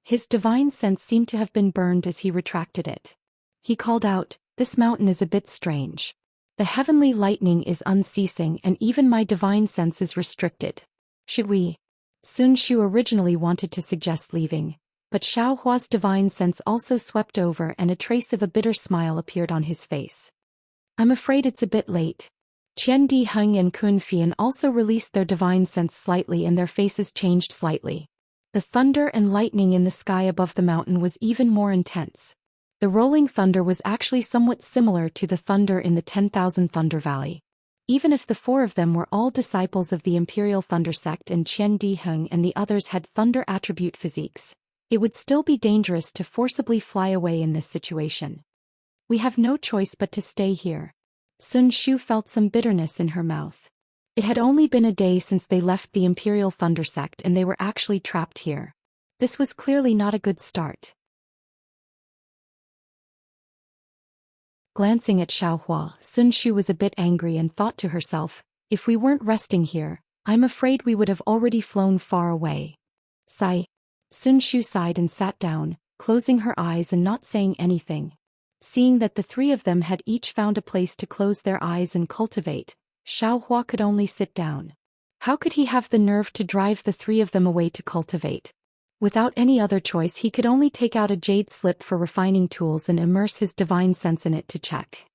His divine sense seemed to have been burned as he retracted it. He called out, "This mountain is a bit strange. The heavenly lightning is unceasing and even my divine sense is restricted. Should we?" Sun Shu originally wanted to suggest leaving, but Xiao Hua's divine sense also swept over and a trace of a bitter smile appeared on his face. "I'm afraid it's a bit late." Qian Diheng and Kun Fian also released their divine sense slightly and their faces changed slightly. The thunder and lightning in the sky above the mountain was even more intense. The rolling thunder was actually somewhat similar to the thunder in the 10,000 Thunder Valley. Even if the 4 of them were all disciples of the Imperial Thunder Sect and Qian Diheng and the others had thunder attribute physiques, it would still be dangerous to forcibly fly away in this situation. "We have no choice but to stay here." Sun Shu felt some bitterness in her mouth. It had only been a day since they left the Imperial Thunder Sect and they were actually trapped here. This was clearly not a good start. Glancing at Xiao Hua, Sun Shu was a bit angry and thought to herself, "If we weren't resting here, I'm afraid we would have already flown far away." Sigh. Sun Shu sighed and sat down, closing her eyes and not saying anything. Seeing that the 3 of them had each found a place to close their eyes and cultivate, Xiao Hua could only sit down. How could he have the nerve to drive the 3 of them away to cultivate? Without any other choice, he could only take out a jade slip for refining tools and immerse his divine sense in it to check.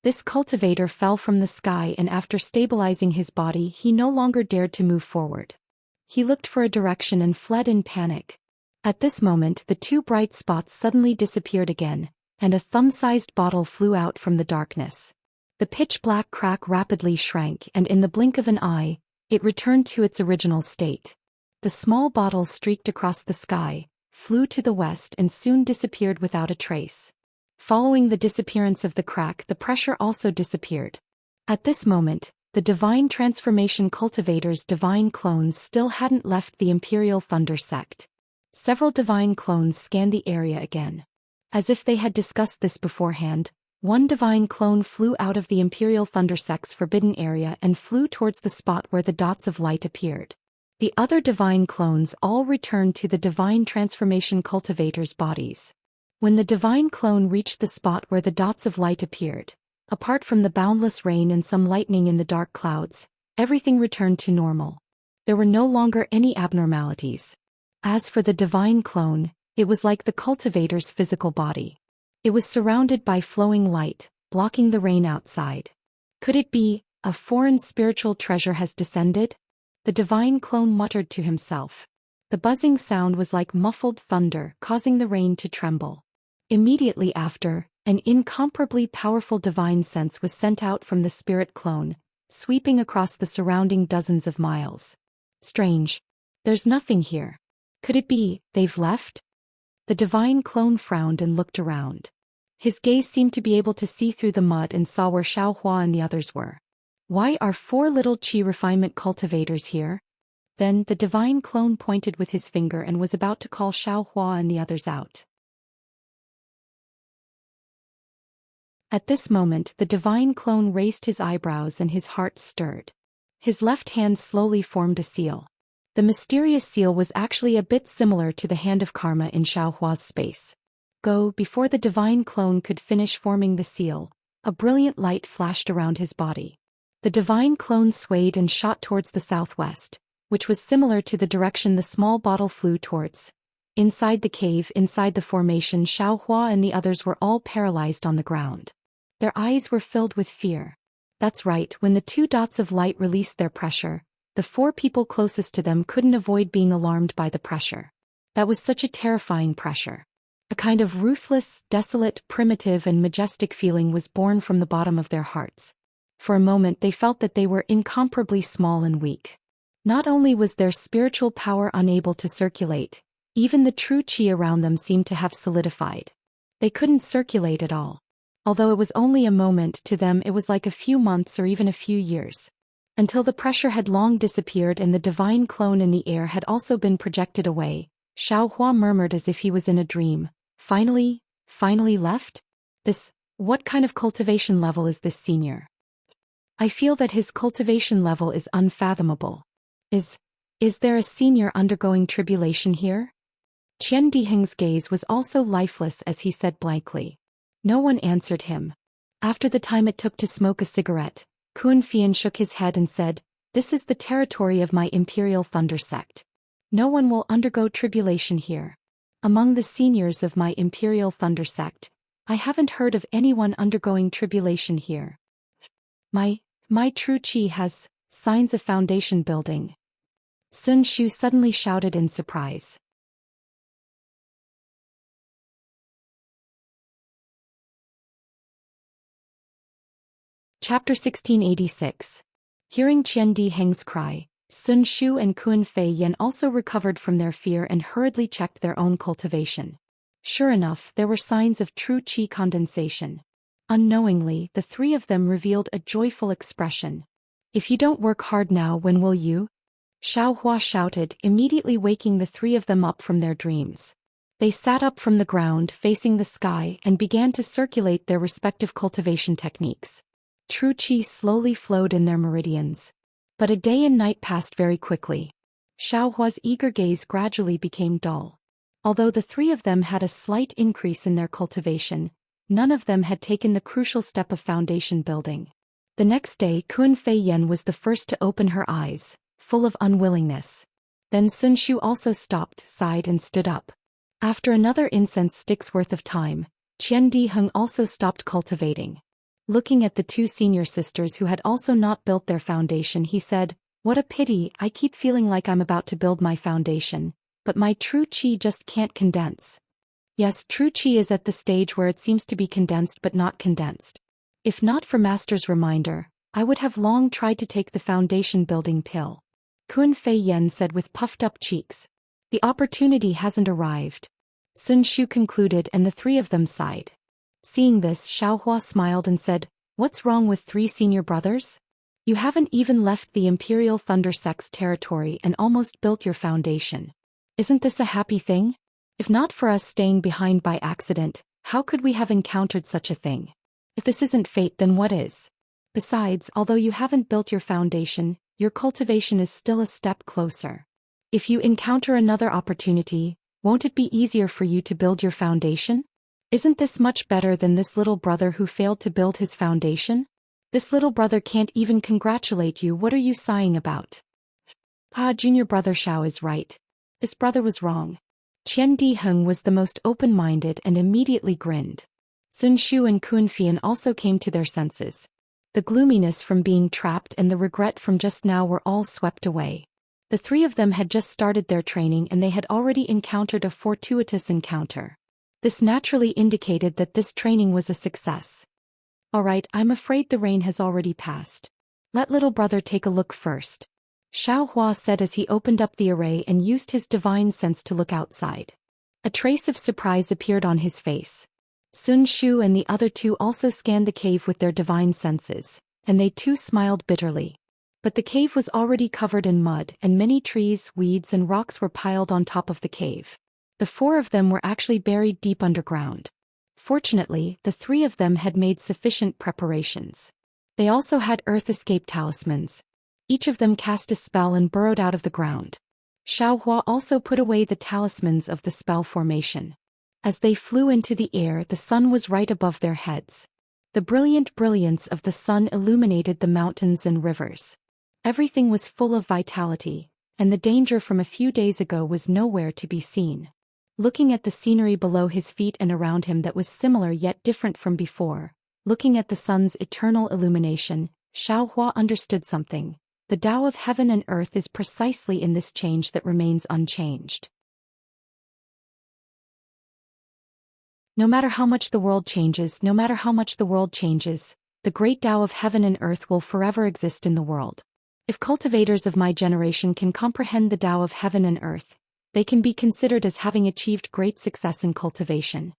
This cultivator fell from the sky, and after stabilizing his body, he no longer dared to move forward. He looked for a direction and fled in panic. At this moment, the two bright spots suddenly disappeared again, and a thumb-sized bottle flew out from the darkness. The pitch-black crack rapidly shrank, and in the blink of an eye, it returned to its original state. The small bottle streaked across the sky, flew to the west, and soon disappeared without a trace. Following the disappearance of the crack, the pressure also disappeared. At this moment, the Divine Transformation Cultivator's divine clones still hadn't left the Imperial Thunder sect. Several divine clones scanned the area again. As if they had discussed this beforehand, one divine clone flew out of the Imperial Thunder sect's forbidden area and flew towards the spot where the dots of light appeared. The other divine clones all returned to the Divine Transformation Cultivator's bodies. When the divine clone reached the spot where the dots of light appeared, apart from the boundless rain and some lightning in the dark clouds, everything returned to normal. There were no longer any abnormalities. As for the divine clone, it was like the cultivator's physical body. It was surrounded by flowing light, blocking the rain outside. Could it be, a foreign spiritual treasure has descended? The divine clone muttered to himself. The buzzing sound was like muffled thunder, causing the rain to tremble. Immediately after, an incomparably powerful divine sense was sent out from the spirit clone, sweeping across the surrounding dozens of miles. Strange. There's nothing here. Could it be, they've left? The divine clone frowned and looked around. His gaze seemed to be able to see through the mud and saw where Xiaohua and the others were. Why are 4 little qi refinement cultivators here? Then the divine clone pointed with his finger and was about to call Xiaohua and the others out. At this moment, the divine clone raised his eyebrows and his heart stirred. His left hand slowly formed a seal. The mysterious seal was actually a bit similar to the hand of karma in Xiaohua's space. Before the divine clone could finish forming the seal, a brilliant light flashed around his body. The divine clone swayed and shot towards the southwest, which was similar to the direction the small bottle flew towards. Inside the cave, inside the formation, Xiaohua and the others were all paralyzed on the ground. Their eyes were filled with fear. That's right, when the 2 dots of light released their pressure, the 4 people closest to them couldn't avoid being alarmed by the pressure. That was such a terrifying pressure. A kind of ruthless, desolate, primitive and majestic feeling was born from the bottom of their hearts. For a moment they felt that they were incomparably small and weak. Not only was their spiritual power unable to circulate, even the true qi around them seemed to have solidified. They couldn't circulate at all. Although it was only a moment, to them it was like a few months or even a few years. Until the pressure had long disappeared and the divine clone in the air had also been projected away, Xiaohua murmured as if he was in a dream. Finally left? What kind of cultivation level is this senior? I feel that his cultivation level is unfathomable. Is there a senior undergoing tribulation here? Qian Diheng's gaze was also lifeless as he said blankly. No one answered him. After the time it took to smoke a cigarette, Kun Fian shook his head and said, "This is the territory of my Imperial Thunder sect. No one will undergo tribulation here. Among the seniors of my Imperial Thunder sect, I haven't heard of anyone undergoing tribulation here. My true qi has signs of foundation building." Sun Shu suddenly shouted in surprise. Chapter 1686. Hearing Qian Diheng's cry, Sun Shu and Kun Fei Yan also recovered from their fear and hurriedly checked their own cultivation. Sure enough, there were signs of true qi condensation. Unknowingly, the 3 of them revealed a joyful expression. "If you don't work hard now, when will you?" Xiaohua shouted, immediately waking the 3 of them up from their dreams. They sat up from the ground, facing the sky, and began to circulate their respective cultivation techniques. True qi slowly flowed in their meridians. But a day and night passed very quickly. Xiaohua's eager gaze gradually became dull. Although the 3 of them had a slight increase in their cultivation, none of them had taken the crucial step of foundation building. The next day, Kun Fei Yan was the first to open her eyes, full of unwillingness. Then Sun Shu also stopped, sighed and stood up. After another incense stick's worth of time, Qian Diheng also stopped cultivating. Looking at the two senior sisters who had also not built their foundation, he said, "What a pity, I keep feeling like I'm about to build my foundation, but my true chi just can't condense." Yes, true chi is at the stage where it seems to be condensed but not condensed. If not for Master's reminder, I would have long tried to take the foundation building pill. Kun Fei Yen said with puffed up cheeks. The opportunity hasn't arrived. Sun Shu concluded, and the three of them sighed. Seeing this, Xiaohua smiled and said, "What's wrong with three senior brothers? You haven't even left the Imperial Thunder Sect's territory and almost built your foundation. Isn't this a happy thing? If not for us staying behind by accident, how could we have encountered such a thing? If this isn't fate, then what is? Besides, although you haven't built your foundation, your cultivation is still a step closer. If you encounter another opportunity, won't it be easier for you to build your foundation? Isn't this much better than this little brother who failed to build his foundation? This little brother can't even congratulate you. What are you sighing about?" Junior brother Xiao is right. This brother was wrong. Qian Diheng was the most open-minded and immediately grinned. Sun Shu and Kun Fian also came to their senses. The gloominess from being trapped and the regret from just now were all swept away. The three of them had just started their training and they had already encountered a fortuitous encounter. This naturally indicated that this training was a success. "Alright, I'm afraid the rain has already passed. Let little brother take a look first," Xiao Hua said as he opened up the array and used his divine sense to look outside. A trace of surprise appeared on his face. Sun Shu and the other two also scanned the cave with their divine senses, and they too smiled bitterly. But the cave was already covered in mud, and many trees, weeds and rocks were piled on top of the cave. The four of them were actually buried deep underground. Fortunately, the three of them had made sufficient preparations. They also had earth escape talismans. Each of them cast a spell and burrowed out of the ground. Xiaohua also put away the talismans of the spell formation. As they flew into the air, the sun was right above their heads. The brilliant brilliance of the sun illuminated the mountains and rivers. Everything was full of vitality, and the danger from a few days ago was nowhere to be seen. Looking at the scenery below his feet and around him that was similar yet different from before, looking at the sun's eternal illumination, Xiaohua understood something. The Tao of heaven and earth is precisely in this change that remains unchanged. No matter how much the world changes, the great Tao of heaven and earth will forever exist in the world. If cultivators of my generation can comprehend the Tao of heaven and earth, they can be considered as having achieved great success in cultivation.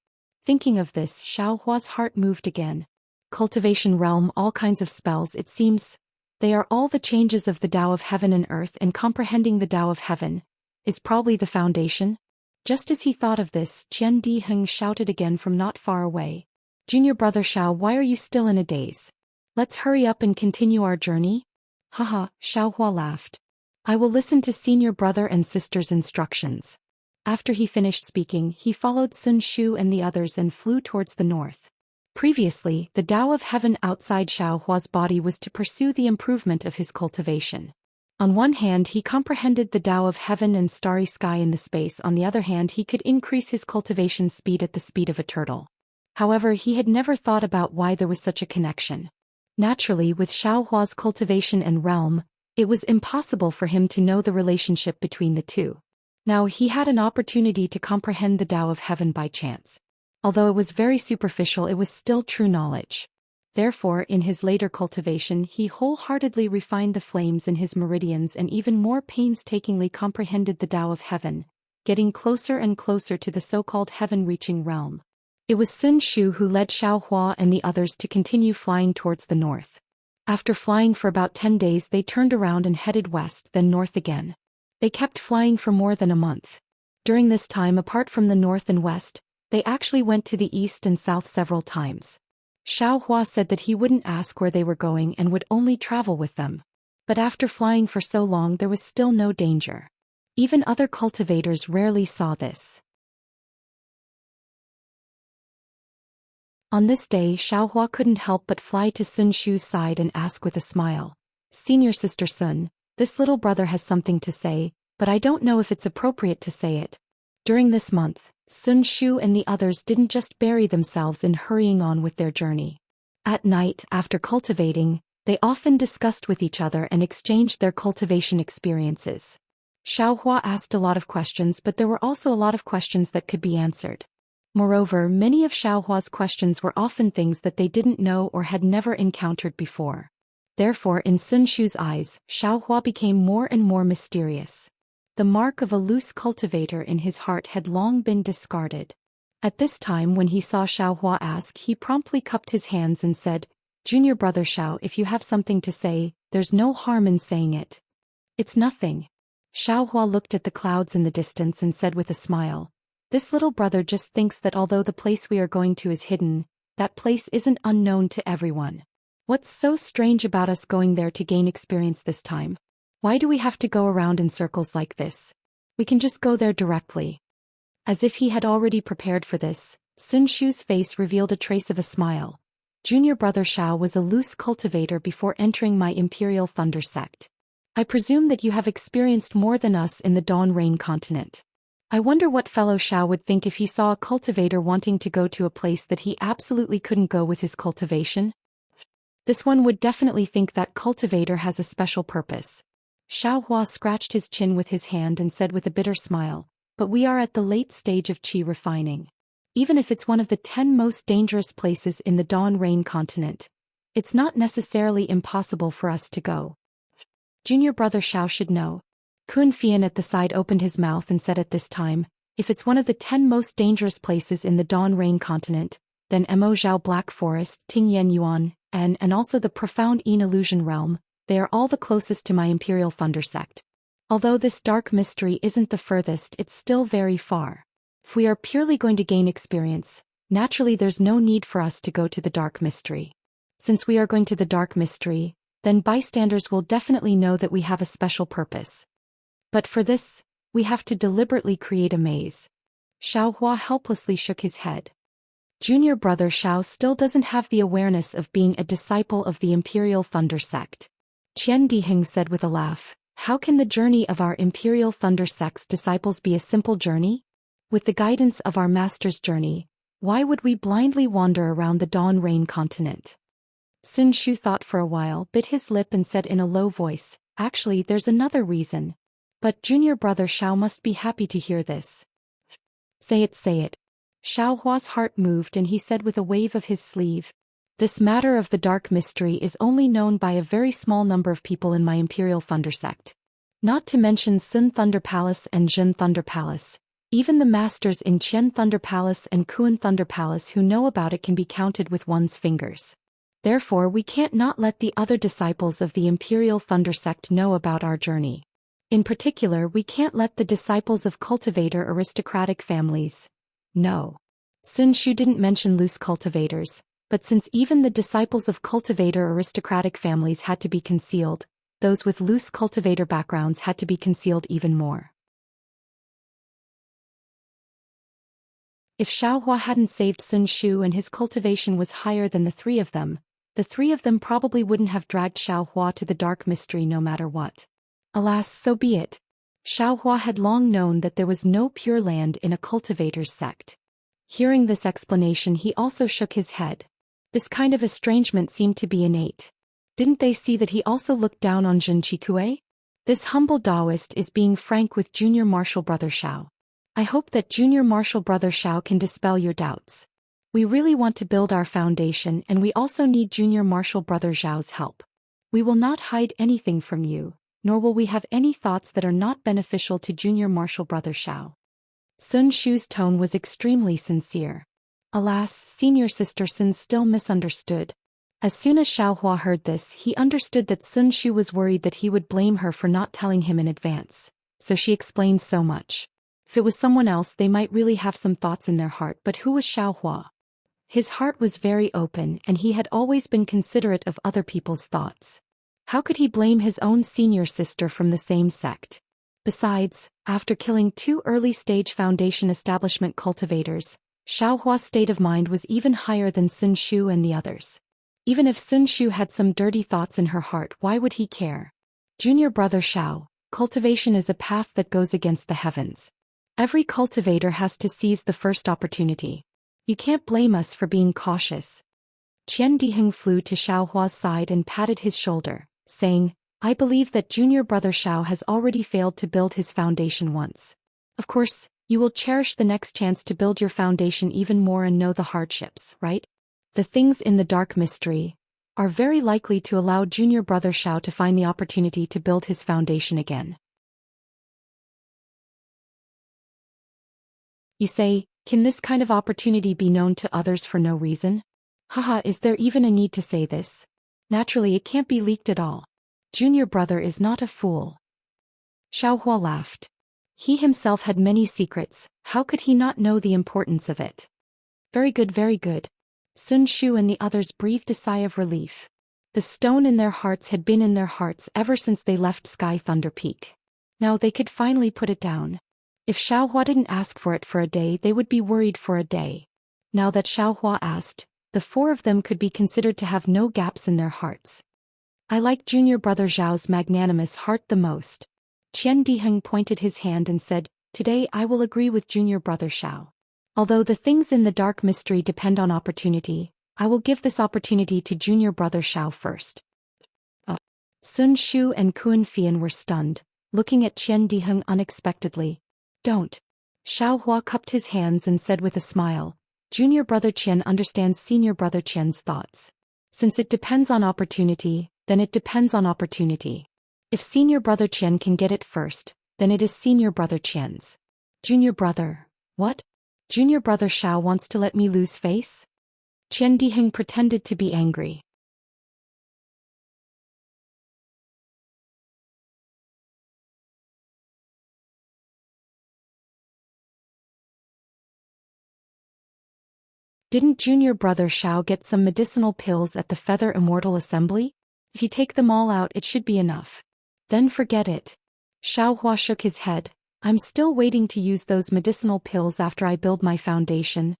Thinking of this, Xiaohua's heart moved again. Cultivation realm, all kinds of spells, it seems. They are all the changes of the Tao of heaven and earth, and comprehending the Tao of heaven is probably the foundation. Just as he thought of this, Qian Diheng shouted again from not far away. "Junior brother Xiao, why are you still in a daze? Let's hurry up and continue our journey." "Haha," Xiaohua laughed. "I will listen to senior brother and sister's instructions." After he finished speaking, he followed Sun Shu and the others and flew towards the north. Previously, the Tao of heaven outside Xiaohua's body was to pursue the improvement of his cultivation. On one hand, he comprehended the Tao of heaven and starry sky in the space. On the other hand, he could increase his cultivation speed at the speed of a turtle. However, he had never thought about why there was such a connection. Naturally, with Xiaohua's cultivation and realm, it was impossible for him to know the relationship between the two. Now he had an opportunity to comprehend the Tao of heaven by chance. Although it was very superficial, it was still true knowledge. Therefore, in his later cultivation, he wholeheartedly refined the flames in his meridians and even more painstakingly comprehended the Tao of heaven, getting closer and closer to the so-called heaven-reaching realm. It was Sun Shu who led Xiaohua and the others to continue flying towards the north. After flying for about 10 days, they turned around and headed west, then north again. They kept flying for more than a month. During this time, apart from the north and west, they actually went to the east and south several times. Xiaohua said that he wouldn't ask where they were going and would only travel with them. But after flying for so long, there was still no danger. Even other cultivators rarely saw this. On this day, Xiaohua couldn't help but fly to Sun Shu's side and ask with a smile, "Senior sister Sun, this little brother has something to say, but I don't know if it's appropriate to say it." During this month, Sun Shu and the others didn't just bury themselves in hurrying on with their journey. At night, after cultivating, they often discussed with each other and exchanged their cultivation experiences. Xiaohua asked a lot of questions, but there were also a lot of questions that could be answered. Moreover, many of Xiaohua's questions were often things that they didn't know or had never encountered before. Therefore, in Sun Shu's eyes, Xiaohua became more and more mysterious. The mark of a loose cultivator in his heart had long been discarded. At this time, when he saw Xiaohua ask, he promptly cupped his hands and said, "Junior brother Xiao, if you have something to say, there's no harm in saying it." "It's nothing." Xiaohua looked at the clouds in the distance and said with a smile, "This little brother just thinks that although the place we are going to is hidden, that place isn't unknown to everyone. What's so strange about us going there to gain experience this time? Why do we have to go around in circles like this? We can just go there directly." As if he had already prepared for this, Sun Shu's face revealed a trace of a smile. "Junior brother Xiao was a loose cultivator before entering my Imperial Thunder sect. I presume that you have experienced more than us in the Dawn Rain continent. I wonder what fellow Xiao would think if he saw a cultivator wanting to go to a place that he absolutely couldn't go with his cultivation? This one would definitely think that cultivator has a special purpose." Xiaohua scratched his chin with his hand and said with a bitter smile, "But we are at the late stage of qi refining. Even if it's one of the 10 most dangerous places in the Dawn Rain continent, it's not necessarily impossible for us to go. Junior brother Xiao should know." Kun Fian at the side opened his mouth and said at this time, "If it's one of the 10 most dangerous places in the Dawn Rain continent, then Mo Zhao Black Forest, Ting Yen Yuan, and also the profound Yin Illusion Realm, they are all the closest to my Imperial Thunder sect. Although this dark mystery isn't the furthest, it's still very far. If we are purely going to gain experience, naturally there's no need for us to go to the dark mystery. Since we are going to the dark mystery, then bystanders will definitely know that we have a special purpose. But for this, we have to deliberately create a maze." Xiaohua helplessly shook his head. Junior brother Xiao still doesn't have the awareness of being a disciple of the Imperial Thunder sect. Qian Diheng said with a laugh, "How can the journey of our Imperial Thunder sect's disciples be a simple journey? With the guidance of our master's journey, why would we blindly wander around the Dawn Rain continent?" Sun Shu thought for a while, bit his lip and said in a low voice, "Actually, there's another reason. But junior brother Xiao must be happy to hear this." Say it, say it." Xiaohua's heart moved and he said with a wave of his sleeve, "This matter of the dark mystery is only known by a very small number of people in my Imperial Thunder sect. Not to mention Sun Thunder Palace and Jin Thunder Palace. Even the masters in Qian Thunder Palace and Kuan Thunder Palace who know about it can be counted with one's fingers. Therefore we can't not let the other disciples of the Imperial Thunder sect know about our journey. In particular, we can't let the disciples of cultivator aristocratic families know." Sun Shu didn't mention loose cultivators, but since even the disciples of cultivator aristocratic families had to be concealed, those with loose cultivator backgrounds had to be concealed even more. If Xiaohua hadn't saved Sun Shu and his cultivation was higher than the three of them probably wouldn't have dragged Xiaohua to the dark mystery no matter what. Alas, so be it. Xiaohua had long known that there was no pure land in a cultivator's sect. Hearing this explanation, he also shook his head. This kind of estrangement seemed to be innate. Didn't they see that he also looked down on Jun Qikue? This humble Taoist is being frank with junior martial brother Xiao. I hope that junior martial brother Xiao can dispel your doubts. We really want to build our foundation and we also need junior martial brother Xiao's help. We will not hide anything from you, nor will we have any thoughts that are not beneficial to junior martial brother Xiao." Sun Shu's tone was extremely sincere. Alas, senior sister Sun still misunderstood. As soon as Xiaohua heard this, he understood that Sun Shu was worried that he would blame her for not telling him in advance, so she explained so much. If it was someone else, they might really have some thoughts in their heart, but who was Xiaohua? His heart was very open and he had always been considerate of other people's thoughts. How could he blame his own senior sister from the same sect? Besides, after killing 2 early-stage foundation establishment cultivators, Xiaohua's state of mind was even higher than Sun Shu and the others. Even if Sun Shu had some dirty thoughts in her heart, why would he care? Junior brother Xiao, cultivation is a path that goes against the heavens. Every cultivator has to seize the first opportunity. You can't blame us for being cautious. Qian Diheng flew to Xiao Hua's side and patted his shoulder, saying, I believe that junior brother Xiao has already failed to build his foundation once. Of course, you will cherish the next chance to build your foundation even more and know the hardships, right? The things in the dark mystery are very likely to allow junior brother Xiao to find the opportunity to build his foundation again. You say, can this kind of opportunity be known to others for no reason? Haha, is there even a need to say this? Naturally, it can't be leaked at all. Junior brother is not a fool. Xiao Hua laughed. He himself had many secrets, how could he not know the importance of it? Very good, very good. Sun Shu and the others breathed a sigh of relief. The stone in their hearts had been in their hearts ever since they left Sky Thunder Peak. Now they could finally put it down. If Xiao Hua didn't ask for it for a day, they would be worried for a day. Now that Xiao Hua asked, the four of them could be considered to have no gaps in their hearts. I like junior brother Zhao's magnanimous heart the most. Qian Diheng pointed his hand and said, today I will agree with junior brother Xiao. Although the things in the dark mystery depend on opportunity, I will give this opportunity to junior brother Xiao first. Sun Shu and Kun Fian were stunned, looking at Qian Diheng unexpectedly. Don't. Xiao Hua cupped his hands and said with a smile, junior brother Qian understands senior brother Qian's thoughts. Since it depends on opportunity, then it depends on opportunity. If senior brother Qian can get it first, then it is senior brother Qian's. Junior brother, what? Junior brother Xiao wants to let me lose face? Qian Diheng pretended to be angry. Didn't junior brother Xiao get some medicinal pills at the Feather Immortal Assembly? If you take them all out, it should be enough. Then forget it. Xiao Hua shook his head. I'm still waiting to use those medicinal pills after I build my foundation.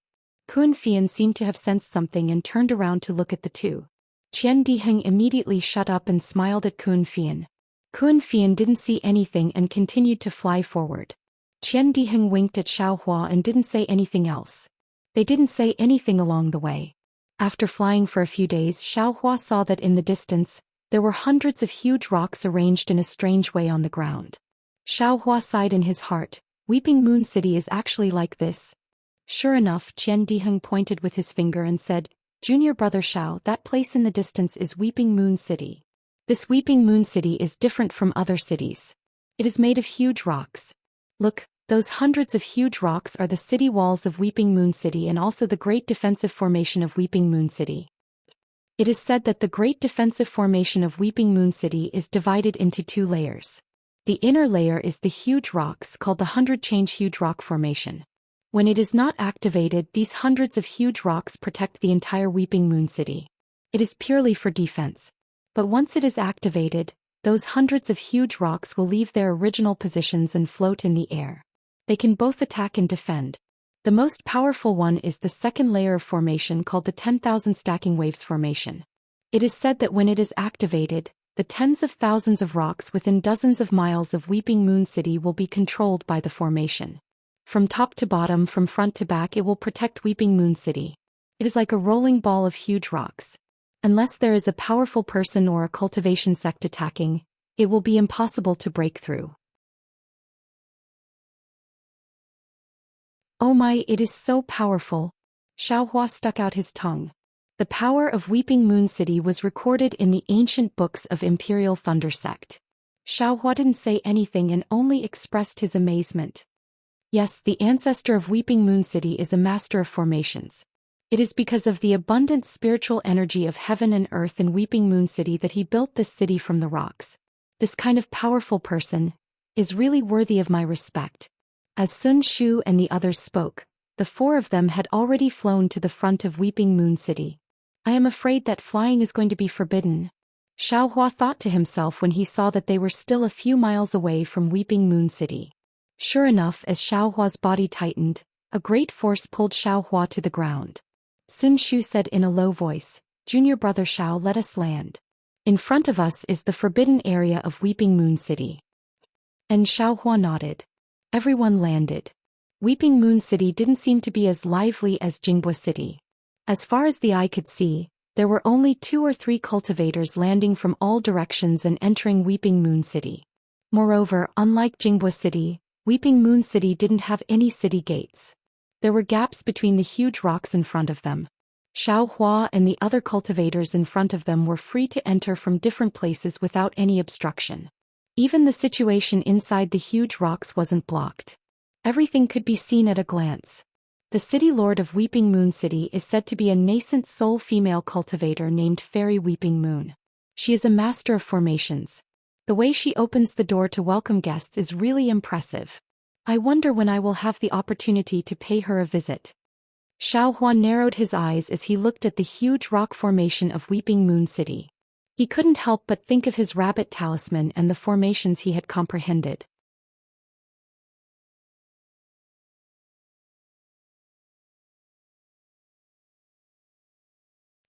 Kun Fian seemed to have sensed something and turned around to look at the two. Qian Diheng immediately shut up and smiled at Kun Fian. Kun Fian didn't see anything and continued to fly forward. Qian Diheng winked at Xiao Hua and didn't say anything else. They didn't say anything along the way. After flying for a few days, Xiao Hua saw that in the distance, there were hundreds of huge rocks arranged in a strange way on the ground. Xiao Hua sighed in his heart, Weeping Moon City is actually like this. Sure enough, Qian Diheng pointed with his finger and said, junior brother Xiao, that place in the distance is Weeping Moon City. This Weeping Moon City is different from other cities. It is made of huge rocks. Look, those hundreds of huge rocks are the city walls of Weeping Moon City and also the Great Defensive Formation of Weeping Moon City. It is said that the Great Defensive Formation of Weeping Moon City is divided into two layers. The inner layer is the huge rocks called the 100-change huge rock formation. When it is not activated, these hundreds of huge rocks protect the entire Weeping Moon City. It is purely for defense. But once it is activated, those hundreds of huge rocks will leave their original positions and float in the air. They can both attack and defend. The most powerful one is the second layer of formation called the 10,000 Stacking Waves Formation. It is said that when it is activated, the tens of thousands of rocks within dozens of miles of Weeping Moon City will be controlled by the formation. From top to bottom, from front to back, it will protect Weeping Moon City. It is like a rolling ball of huge rocks. Unless there is a powerful person or a cultivation sect attacking, it will be impossible to break through. Oh my, it is so powerful. Xiao Hua stuck out his tongue. The power of Weeping Moon City was recorded in the ancient books of Imperial Thunder Sect. Xiao Hua didn't say anything and only expressed his amazement. Yes, the ancestor of Weeping Moon City is a master of formations. It is because of the abundant spiritual energy of heaven and earth in Weeping Moon City that he built this city from the rocks. This kind of powerful person is really worthy of my respect. As Sun Shu and the others spoke, the four of them had already flown to the front of Weeping Moon City. I am afraid that flying is going to be forbidden. Xiao Hua thought to himself when he saw that they were still a few miles away from Weeping Moon City. Sure enough, as Xiao Hua's body tightened, a great force pulled Xiao Hua to the ground. Sun Shu said in a low voice, junior brother Xiao, let us land. In front of us is the forbidden area of Weeping Moon City. And Xiao Hua nodded. Everyone landed. Weeping Moon City didn't seem to be as lively as Jingbua City. As far as the eye could see, There were only 2 or 3 cultivators landing from all directions and entering Weeping Moon City. Moreover, unlike Jinghua City, Weeping Moon City didn't have any city gates. There were gaps between the huge rocks in front of them. Xiao Hua and the other cultivators in front of them were free to enter from different places without any obstruction. Even the situation inside the huge rocks wasn't blocked. Everything could be seen at a glance. The city lord of Weeping Moon City is said to be a nascent soul female cultivator named Fairy Weeping Moon. She is a master of formations. The way she opens the door to welcome guests is really impressive. I wonder when I will have the opportunity to pay her a visit. Xiao Hua narrowed his eyes as he looked at the huge rock formation of Weeping Moon City. He couldn't help but think of his rabbit talisman and the formations he had comprehended.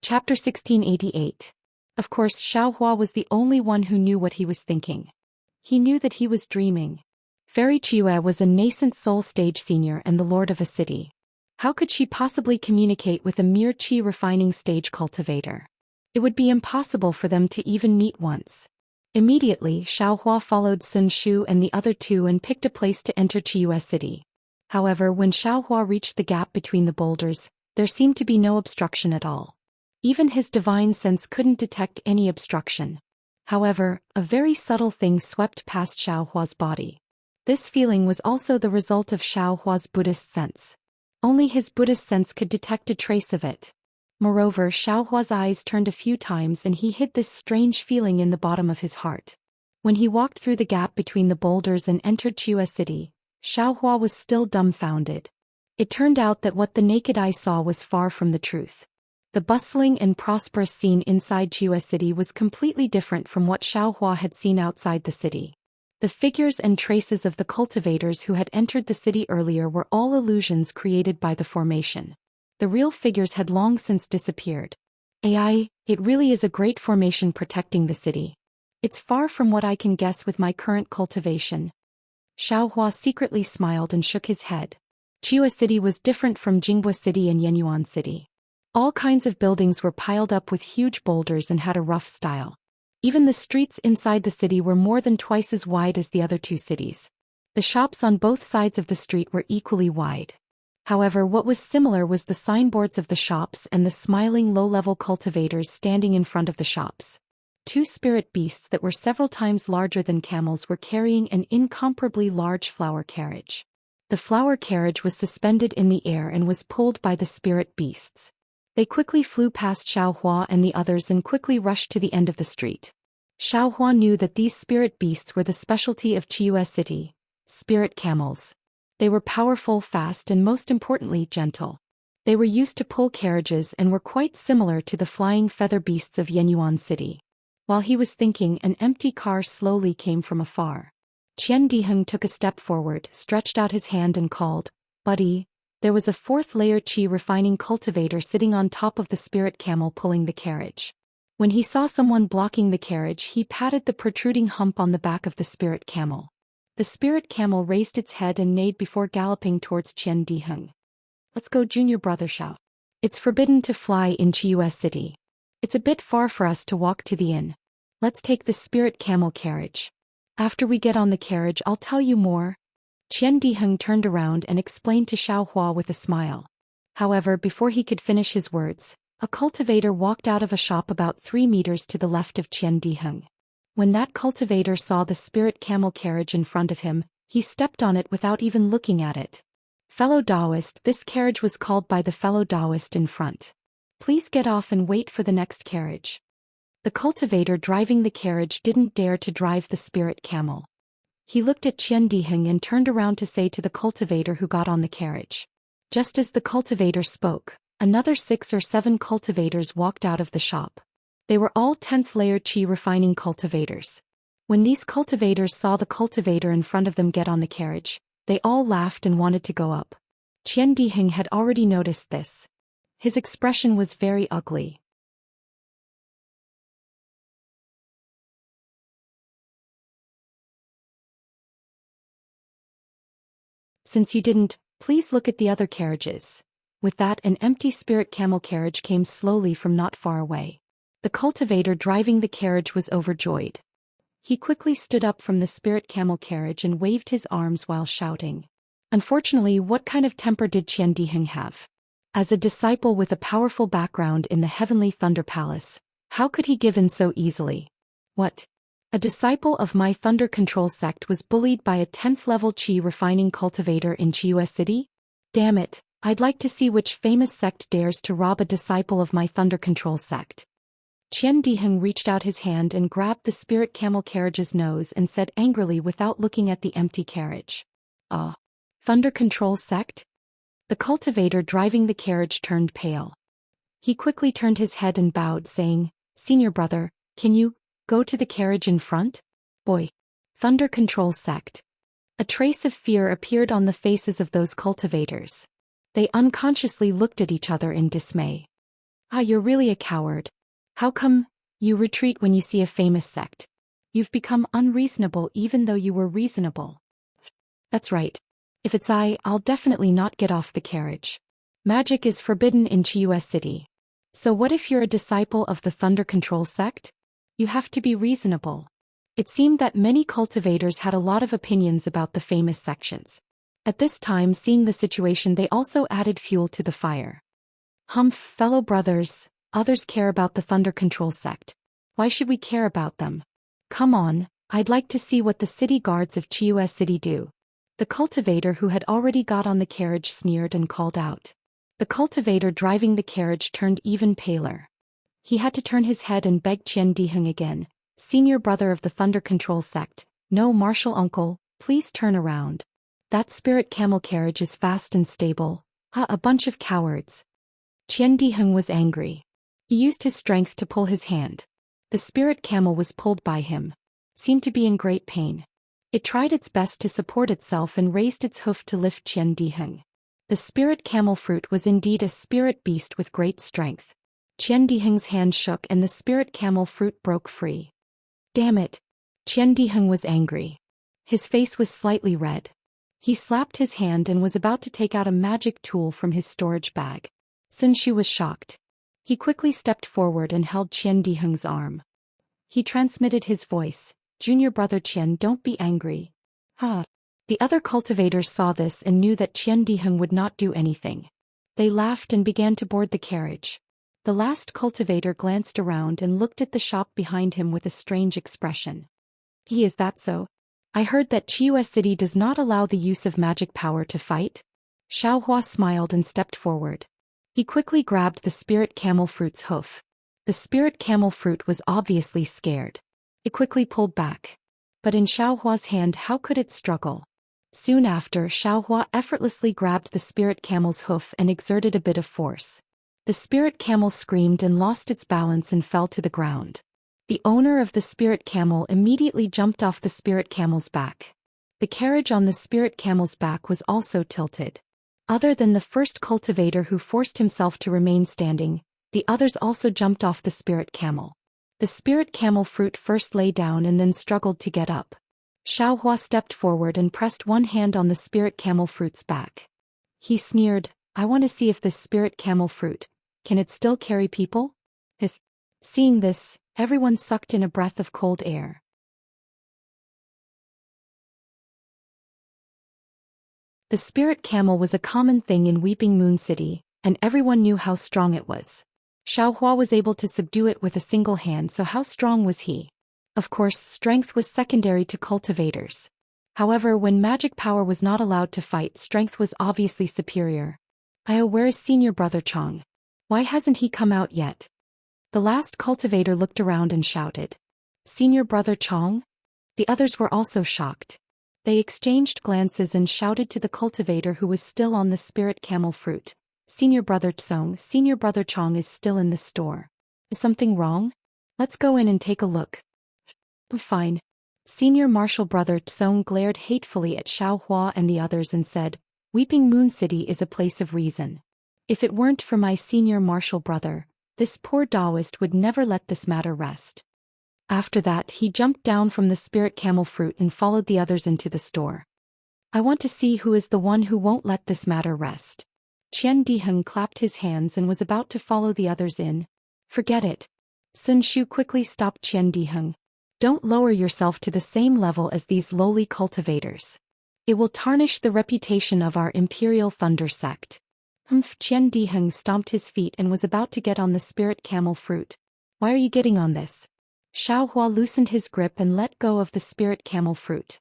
Chapter 1688. Of course, Xiao Hua was the only one who knew what he was thinking. He knew that he was dreaming. Fairy Chiyue was a nascent soul stage senior and the lord of a city. How could she possibly communicate with a mere chi refining stage cultivator? It would be impossible for them to even meet once. Immediately, Xiao Hua followed Sun Shu and the other two and picked a place to enter Chiyue City. However, when Xiao Hua reached the gap between the boulders, there seemed to be no obstruction at all. Even his divine sense couldn't detect any obstruction. However, a very subtle thing swept past Xiao Hua's body. This feeling was also the result of Xiao Hua's Buddhist sense. Only his Buddhist sense could detect a trace of it. Moreover, Xiao Hua's eyes turned a few times and he hid this strange feeling in the bottom of his heart. When he walked through the gap between the boulders and entered Chiyue City, Xiao Hua was still dumbfounded. It turned out that what the naked eye saw was far from the truth. The bustling and prosperous scene inside Chiyue City was completely different from what Xiao Hua had seen outside the city. The figures and traces of the cultivators who had entered the city earlier were all illusions created by the formation. The real figures had long since disappeared. AI, it really is a great formation protecting the city. It's far from what I can guess with my current cultivation. Xiao Hua secretly smiled and shook his head. Chiyue City was different from Jinghua City and Yenyuan City. All kinds of buildings were piled up with huge boulders and had a rough style. Even the streets inside the city were more than twice as wide as the other two cities. The shops on both sides of the street were equally wide. However, what was similar was the signboards of the shops and the smiling low-level cultivators standing in front of the shops. 2 spirit beasts that were several times larger than camels were carrying an incomparably large flower carriage. The flower carriage was suspended in the air and was pulled by the spirit beasts. They quickly flew past Xiao Hua and the others and quickly rushed to the end of the street. Xiao Hua knew that these spirit beasts were the specialty of Chiyue City, spirit camels. They were powerful, fast and most importantly gentle. They were used to pull carriages and were quite similar to the flying feather beasts of Yenyuan City. While he was thinking, an empty car slowly came from afar. Qian Diheng took a step forward, stretched out his hand and called, "Buddy." There was a 4th-layer chi refining cultivator sitting on top of the spirit camel pulling the carriage. When he saw someone blocking the carriage, he patted the protruding hump on the back of the spirit camel. The spirit camel raised its head and neighed before galloping towards Qian Diheng. "Let's go, junior brother Xiao. It's forbidden to fly in Chiyue City. It's a bit far for us to walk to the inn. Let's take the spirit camel carriage. After we get on the carriage, I'll tell you more." Qian Diheng turned around and explained to Xiao Hua with a smile. However, before he could finish his words, a cultivator walked out of a shop about 3 meters to the left of Qian Diheng. When that cultivator saw the spirit camel carriage in front of him, he stepped on it without even looking at it. "Fellow Taoist, this carriage was called by the fellow Taoist in front. Please get off and wait for the next carriage." The cultivator driving the carriage didn't dare to drive the spirit camel. He looked at Qian Diheng and turned around to say to the cultivator who got on the carriage. Just as the cultivator spoke, another 6 or 7 cultivators walked out of the shop. They were all 10th-layer chi refining cultivators. When these cultivators saw the cultivator in front of them get on the carriage, they all laughed and wanted to go up. Qian Diheng had already noticed this. His expression was very ugly. "Since you didn't, please look at the other carriages. With that, an empty spirit camel carriage came slowly from not far away. The cultivator driving the carriage was overjoyed. He quickly stood up from the spirit camel carriage and waved his arms while shouting. Unfortunately, what kind of temper did Qian Diheng have? As a disciple with a powerful background in the heavenly Thunder Palace, how could he give in so easily? What? A disciple of my Thunder Control sect was bullied by a 10th level Qi refining cultivator in Chiua City? Damn it, I'd like to see which famous sect dares to rob a disciple of my Thunder Control sect. Qian Diheng reached out his hand and grabbed the spirit camel carriage's nose and said angrily without looking at the empty carriage. Thunder Control sect? The cultivator driving the carriage turned pale. He quickly turned his head and bowed, saying, "Senior brother, can you go to the carriage in front?" Boy. Thunder Control sect. A trace of fear appeared on the faces of those cultivators. They unconsciously looked at each other in dismay. You're really a coward. How come you retreat when you see a famous sect? You've become unreasonable even though you were reasonable. That's right. If it's I'll definitely not get off the carriage. Magic is forbidden in Chiua City. So what if you're a disciple of the Thunder Control sect? You have to be reasonable. It seemed that many cultivators had a lot of opinions about the famous sections. At this time, seeing the situation, they also added fuel to the fire. Humph, fellow brothers, others care about the Thunder Control sect. Why should we care about them? Come on, I'd like to see what the city guards of Chiua City do. The cultivator who had already got on the carriage sneered and called out. The cultivator driving the carriage turned even paler. He had to turn his head and beg Qian Diheng again, "Senior brother of the Thunder Control sect, no martial uncle, please turn around. That spirit camel carriage is fast and stable. A bunch of cowards." Qian Diheng was angry. He used his strength to pull his hand. The spirit camel was pulled by him. Seemed to be in great pain. It tried its best to support itself and raised its hoof to lift Qian Diheng. The spirit camel fruit was indeed a spirit beast with great strength. Qian Diheng's hand shook and the spirit camel fruit broke free. Damn it! Qian Diheng was angry. His face was slightly red. He slapped his hand and was about to take out a magic tool from his storage bag. Sun Shu was shocked. He quickly stepped forward and held Qian Diheng's arm. He transmitted his voice, "Junior brother Qian, don't be angry." The other cultivators saw this and knew that Qian Diheng would not do anything. They laughed and began to board the carriage. The last cultivator glanced around and looked at the shop behind him with a strange expression. Is that so? I heard that Chiua City does not allow the use of magic power to fight." Xiaohua smiled and stepped forward. He quickly grabbed the spirit camel fruit's hoof. The spirit camel fruit was obviously scared. It quickly pulled back. But in Xiaohua's hand, how could it struggle? Soon after, Xiaohua effortlessly grabbed the spirit camel's hoof and exerted a bit of force. The spirit camel screamed and lost its balance and fell to the ground. The owner of the spirit camel immediately jumped off the spirit camel's back. The carriage on the spirit camel's back was also tilted. Other than the first cultivator who forced himself to remain standing, the others also jumped off the spirit camel. The spirit camel fruit first lay down and then struggled to get up. Xiaohua stepped forward and pressed one hand on the spirit camel fruit's back. He sneered, "I want to see if this spirit camel fruit, can it still carry people?" Seeing this, everyone sucked in a breath of cold air. The spirit camel was a common thing in Weeping Moon City, and everyone knew how strong it was. Xiaohua was able to subdue it with a single hand, so how strong was he? Of course, strength was secondary to cultivators. However, when magic power was not allowed to fight, strength was obviously superior. Where is senior brother Chong? Why hasn't he come out yet? The last cultivator looked around and shouted. "Senior brother Chong?" The others were also shocked. They exchanged glances and shouted to the cultivator who was still on the spirit camel fruit. "Senior brother Chong is still in the store. Is something wrong? Let's go in and take a look." Fine. Senior martial brother Tsong glared hatefully at Xiaohua and the others and said, "Weeping Moon City is a place of reason. If it weren't for my senior martial brother, this poor Taoist would never let this matter rest." After that, he jumped down from the spirit camel fruit and followed the others into the store. "I want to see who is the one who won't let this matter rest." Qian Diheng clapped his hands and was about to follow the others in. Forget it. Sun Shu quickly stopped Qian Diheng. Don't lower yourself to the same level as these lowly cultivators. It will tarnish the reputation of our Imperial Thunder sect. Qian Diheng stomped his feet and was about to get on the spirit camel fruit. Why are you getting on this? Xiaohua loosened his grip and let go of the spirit camel fruit.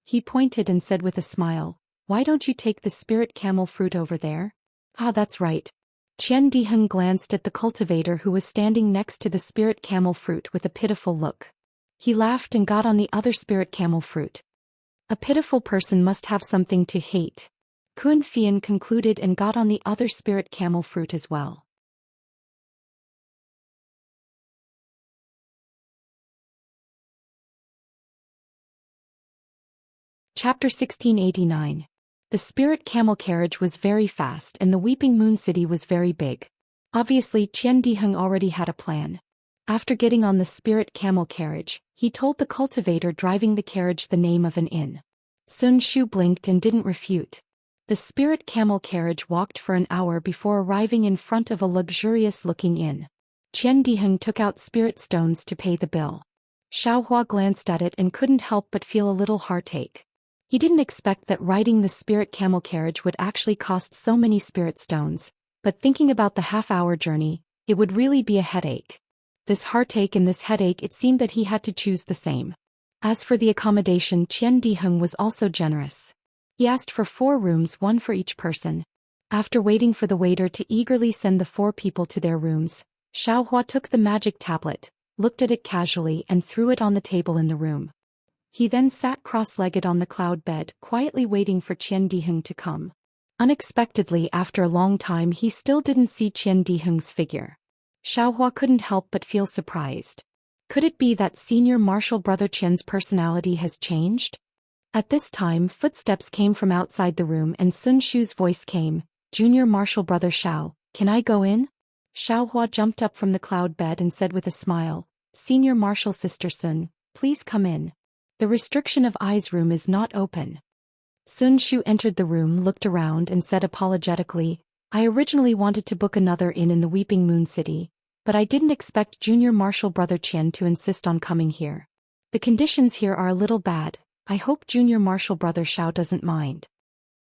He pointed and said with a smile, why don't you take the spirit camel fruit over there? Ah, that's right. Qian Diheng glanced at the cultivator who was standing next to the spirit camel fruit with a pitiful look. He laughed and got on the other spirit camel fruit. A pitiful person must have something to hate. Kun Fian concluded and got on the other spirit camel fruit as well. Chapter 1689. The spirit camel carriage was very fast and the Weeping Moon City was very big. Obviously Qian Diheng already had a plan. After getting on the spirit camel carriage, he told the cultivator driving the carriage the name of an inn. Sun Shu blinked and didn't refute. The spirit camel carriage walked for an hour before arriving in front of a luxurious-looking inn. Qian Diheng took out spirit stones to pay the bill. Xiaohua glanced at it and couldn't help but feel a little heartache. He didn't expect that riding the spirit camel carriage would actually cost so many spirit stones, but thinking about the half-hour journey, it would really be a headache. This heartache and this headache, it seemed that he had to choose the same. As for the accommodation, Qian Diheng was also generous. He asked for 4 rooms, 1 for each person. After waiting for the waiter to eagerly send the 4 people to their rooms, Xiaohua took the magic tablet, looked at it casually and threw it on the table in the room. He then sat cross-legged on the cloud bed, quietly waiting for Qian Diheng to come. Unexpectedly, after a long time, he still didn't see Qian Diheng's figure. Xiaohua couldn't help but feel surprised. Could it be that senior martial brother Qian's personality has changed? At this time, footsteps came from outside the room and Sun Shu's voice came, Junior martial brother Xiao, can I go in? Xiaohua jumped up from the cloud bed and said with a smile, Senior martial sister Sun, please come in. The restriction of eyes room is not open. Sun Shu entered the room, looked around and said apologetically, I originally wanted to book another inn in the Weeping Moon City, but I didn't expect Junior martial brother Qian to insist on coming here. The conditions here are a little bad. I hope Junior martial brother Xiao doesn't mind.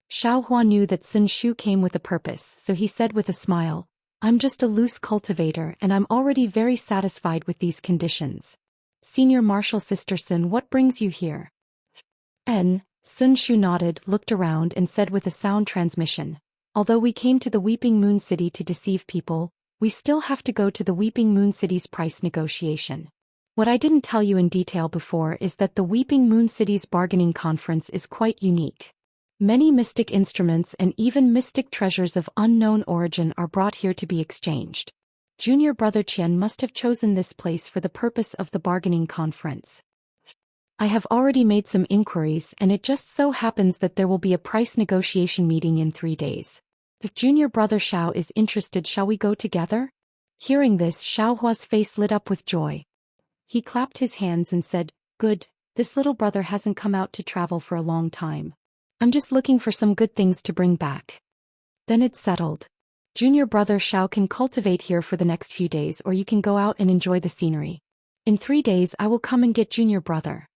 Xiaohua knew that Sun Shu came with a purpose, so he said with a smile, I'm just a loose cultivator and I'm already very satisfied with these conditions. Senior martial sister Sun, what brings you here? Sun Shu nodded, looked around and said with a sound transmission, although we came to the Weeping Moon City to deceive people, we still have to go to the Weeping Moon City's price negotiation. What I didn't tell you in detail before is that the Weeping Moon City's bargaining conference is quite unique. Many mystic instruments and even mystic treasures of unknown origin are brought here to be exchanged. Junior brother Qian must have chosen this place for the purpose of the bargaining conference. I have already made some inquiries and it just so happens that there will be a price negotiation meeting in 3 days. If Junior brother Xiao is interested, shall we go together? Hearing this, Xiaohua's face lit up with joy. He clapped his hands and said, good, this little brother hasn't come out to travel for a long time. I'm just looking for some good things to bring back. Then it's settled. Junior brother Xiao can cultivate here for the next few days or you can go out and enjoy the scenery. In 3 days I will come and get Junior brother.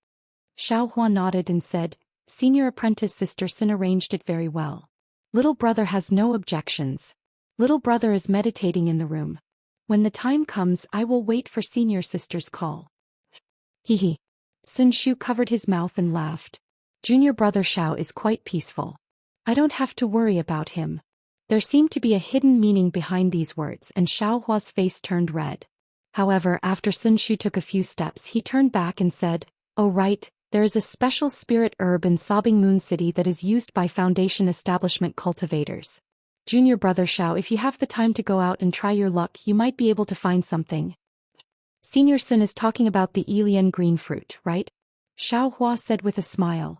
Xiaohua nodded and said, Senior apprentice sister Sun arranged it very well. Little brother has no objections. Little brother is meditating in the room. When the time comes I will wait for senior sister's call. Hehe. Sun Shu covered his mouth and laughed. Junior brother Xiao is quite peaceful. I don't have to worry about him. There seemed to be a hidden meaning behind these words and Xiaohua's face turned red. However, after Sun Shu took a few steps he turned back and said, oh right, there is a special spirit herb in Sobbing Moon City that is used by Foundation establishment cultivators. Junior brother Xiao, if you have the time to go out and try your luck you might be able to find something. Senior Sun is talking about the Elian green fruit, right? Xiaohua said with a smile.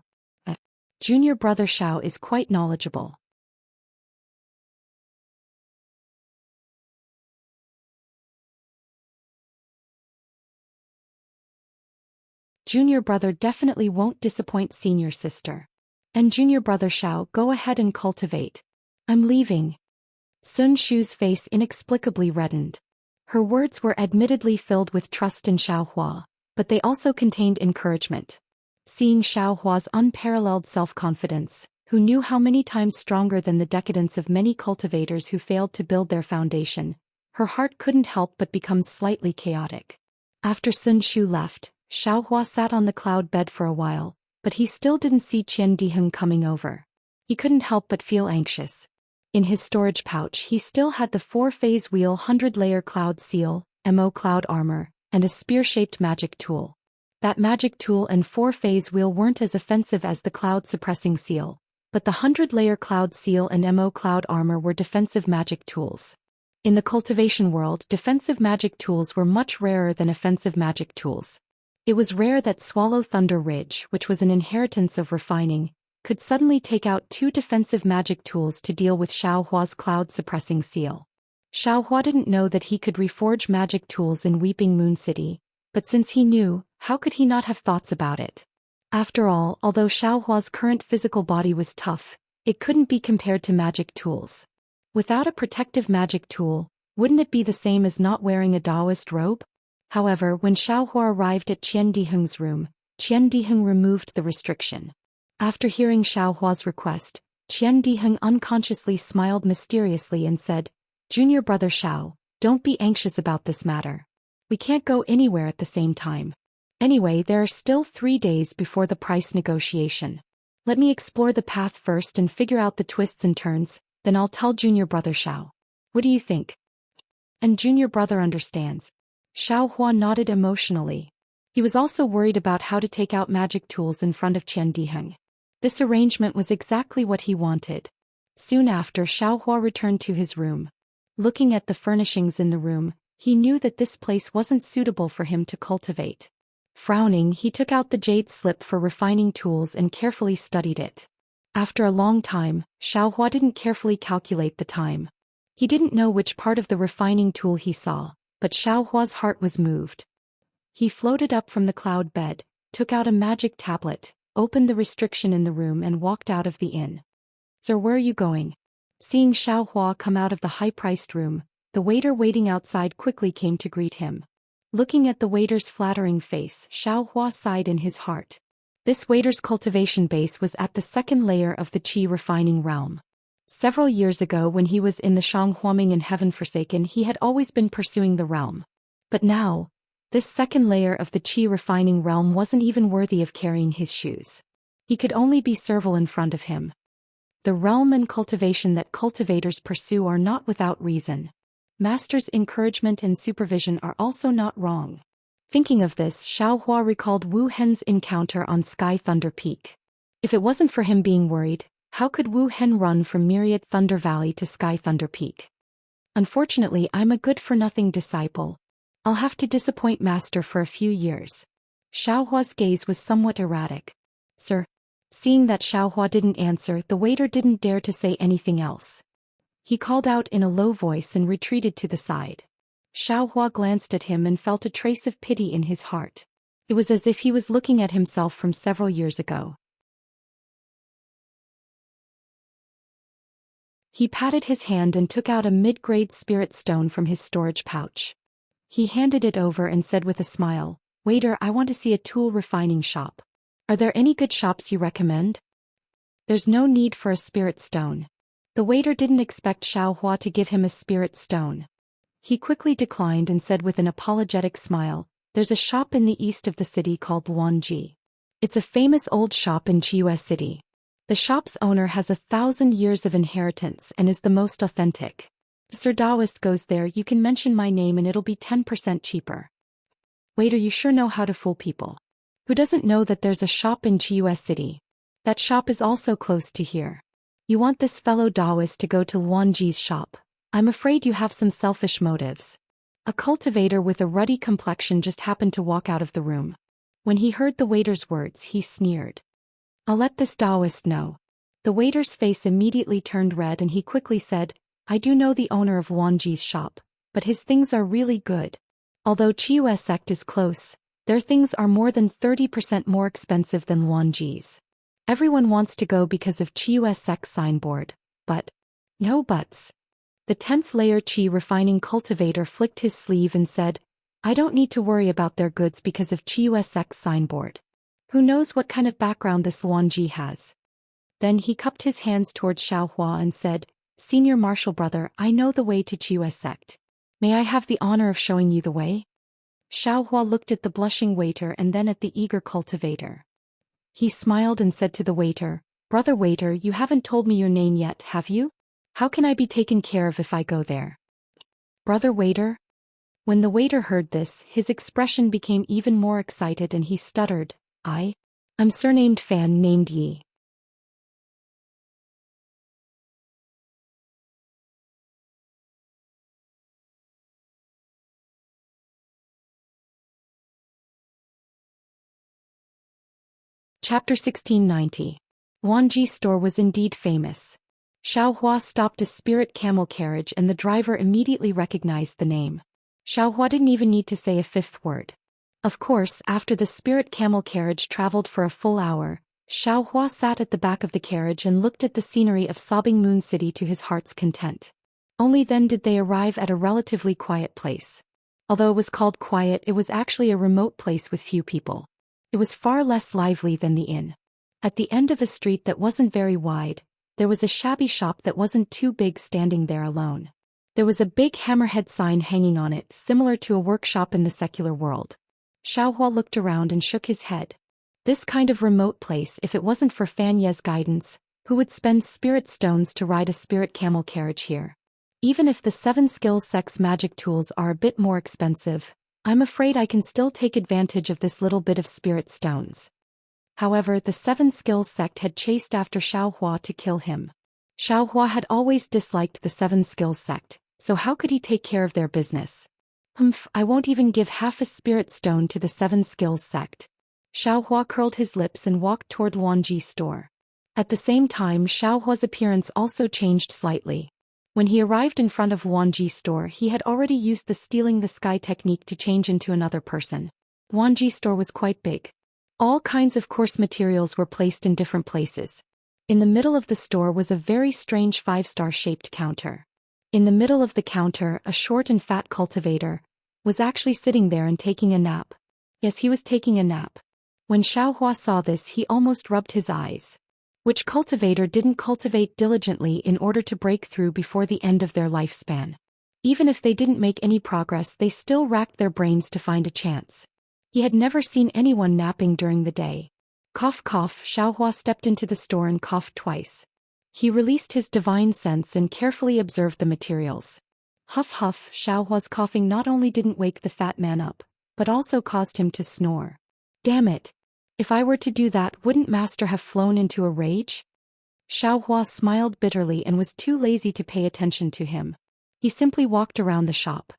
Junior brother Xiao is quite knowledgeable. Junior brother definitely won't disappoint senior sister. And junior brother Xiao, go ahead and cultivate. I'm leaving. Sun Shu's face inexplicably reddened. Her words were admittedly filled with trust in Xiaohua, but they also contained encouragement. Seeing Xiaohua's unparalleled self-confidence, who knew how many times stronger than the decadence of many cultivators who failed to build their foundation, her heart couldn't help but become slightly chaotic. After Sun Shu left, Xiaohua sat on the cloud bed for a while, but he still didn't see Qian Diheng coming over. He couldn't help but feel anxious. In his storage pouch he still had the 4-phase wheel 100-layer cloud seal, MO cloud armor, and a spear-shaped magic tool. That magic tool and 4-phase wheel weren't as offensive as the cloud-suppressing seal, but the 100-layer cloud seal and MO cloud armor were defensive magic tools. In the cultivation world, defensive magic tools were much rarer than offensive magic tools. It was rare that Swallow Thunder Ridge, which was an inheritance of refining, could suddenly take out 2 defensive magic tools to deal with Xiaohua's cloud-suppressing seal. Xiaohua didn't know that he could reforge magic tools in Weeping Moon City, but since he knew, how could he not have thoughts about it? After all, although Xiaohua's current physical body was tough, it couldn't be compared to magic tools. Without a protective magic tool, wouldn't it be the same as not wearing a Taoist robe? However, when Xiaohua arrived at Qian Diheng's room, Qian Diheng removed the restriction. After hearing Xiaohua's request, Qian Diheng unconsciously smiled mysteriously and said, "Junior brother Xiao, don't be anxious about this matter. We can't go anywhere at the same time. Anyway, there are still 3 days before the price negotiation. Let me explore the path first and figure out the twists and turns, then I'll tell junior brother Xiao. What do you think?" And junior brother understands. Xiaohua nodded emotionally. He was also worried about how to take out magic tools in front of Qian Diheng. This arrangement was exactly what he wanted. Soon after, Xiaohua returned to his room. Looking at the furnishings in the room, he knew that this place wasn't suitable for him to cultivate. Frowning, he took out the jade slip for refining tools and carefully studied it. After a long time, Xiaohua didn't carefully calculate the time. He didn't know which part of the refining tool he saw, but Xiaohua's heart was moved. He floated up from the cloud bed, took out a magic tablet, opened the restriction in the room and walked out of the inn. "Sir, where are you going?" Seeing Xiaohua come out of the high-priced room, the waiter waiting outside quickly came to greet him. Looking at the waiter's flattering face, Xiaohua sighed in his heart. This waiter's cultivation base was at the 2nd layer of the Qi refining realm. Several years ago when he was in the Shanghuaming and Heaven Forsaken, he had always been pursuing the realm. But now, this 2nd layer of the Qi refining realm wasn't even worthy of carrying his shoes. He could only be servile in front of him. The realm and cultivation that cultivators pursue are not without reason. Master's encouragement and supervision are also not wrong. Thinking of this, Xiaohua recalled Wu Hen's encounter on Sky Thunder Peak. If it wasn't for him being worried, how could Wu Hen run from Myriad Thunder Valley to Sky Thunder Peak? Unfortunately, I'm a good-for-nothing disciple. I'll have to disappoint Master for a few years. Xiaohua's gaze was somewhat erratic. "Sir." Seeing that Xiaohua didn't answer, the waiter didn't dare to say anything else. He called out in a low voice and retreated to the side. Xiaohua glanced at him and felt a trace of pity in his heart. It was as if he was looking at himself from several years ago. He patted his hand and took out a mid-grade spirit stone from his storage pouch. He handed it over and said with a smile, "Waiter, I want to see a tool refining shop. Are there any good shops you recommend?" "There's no need for a spirit stone." The waiter didn't expect Xiaohua to give him a spirit stone. He quickly declined and said with an apologetic smile, "There's a shop in the east of the city called Luanji. It's a famous old shop in Chiyu City. The shop's owner has 1,000 years of inheritance and is the most authentic. If Sir Taoist goes there, you can mention my name and it'll be 10% cheaper." "Waiter, you sure know how to fool people. Who doesn't know that there's a shop in Chiyu City? That shop is also close to here. You want this fellow Taoist to go to Luanji's shop. I'm afraid you have some selfish motives." A cultivator with a ruddy complexion just happened to walk out of the room. When he heard the waiter's words, he sneered. "I'll let this Taoist know." The waiter's face immediately turned red and he quickly said, "I do know the owner of Luanji's shop, but his things are really good. Although Chiyu sect is close, their things are more than 30% more expensive than Luanji's. Everyone wants to go because of Chiyu sect's signboard, but..." "No buts. The 10th layer Qi refining cultivator flicked his sleeve and said, I don't need to worry about their goods because of Qiusx signboard. Who knows what kind of background this Luanji has? Then he cupped his hands towards Xiaohua and said, Senior Marshal Brother, I know the way to Qius sect. May I have the honor of showing you the way? Xiaohua looked at the blushing waiter and then at the eager cultivator. He smiled and said to the waiter, Brother waiter, you haven't told me your name yet, have you? How can I be taken care of if I go there? Brother waiter? When the waiter heard this, his expression became even more excited and he stuttered, I'm surnamed Fan named Yi. Chapter 1690. Wanji store was indeed famous. Xiaohua stopped a spirit camel carriage and the driver immediately recognized the name. Xiaohua didn't even need to say a fifth word. Of course, after the spirit camel carriage traveled for a full hour, Xiaohua sat at the back of the carriage and looked at the scenery of Sobbing Moon City to his heart's content. Only then did they arrive at a relatively quiet place. Although it was called quiet, it was actually a remote place with few people. It was far less lively than the inn. At the end of a street that wasn't very wide, there was a shabby shop that wasn't too big standing there alone. There was a big hammerhead sign hanging on it, similar to a workshop in the secular world. Xiaohua looked around and shook his head. This kind of remote place, if it wasn't for Fan Ye's guidance, who would spend spirit stones to ride a spirit camel carriage here? Even if the 7 skills sex magic tools are a bit more expensive, I'm afraid I can still take advantage of this little bit of spirit stones. However, the 7 skills sect had chased after Xiaohua to kill him. Xiaohua had always disliked the 7 skills sect, so how could he take care of their business? I won't even give half a spirit stone to the 7 skills sect. Xiaohua curled his lips and walked toward Luanji's store. At the same time, Xiaohua's appearance also changed slightly. When he arrived in front of Luanji's store, he had already used the stealing the sky technique to change into another person. Luanji's store was quite big. All kinds of coarse materials were placed in different places. In the middle of the store was a very strange 5-star shaped counter. In the middle of the counter, a short and fat cultivator was actually sitting there and taking a nap. Yes, he was taking a nap. When Xiaohua saw this, he almost rubbed his eyes. Which cultivator didn't cultivate diligently in order to break through before the end of their lifespan? Even if they didn't make any progress, they still racked their brains to find a chance. He had never seen anyone napping during the day. Cough cough, Xiaohua stepped into the store and coughed twice. He released his divine sense and carefully observed the materials. Huff huff, Xiaohua's coughing not only didn't wake the fat man up, but also caused him to snore. Damn it! If I were to do that, wouldn't Master have flown into a rage? Xiaohua smiled bitterly and was too lazy to pay attention to him. He simply walked around the shop.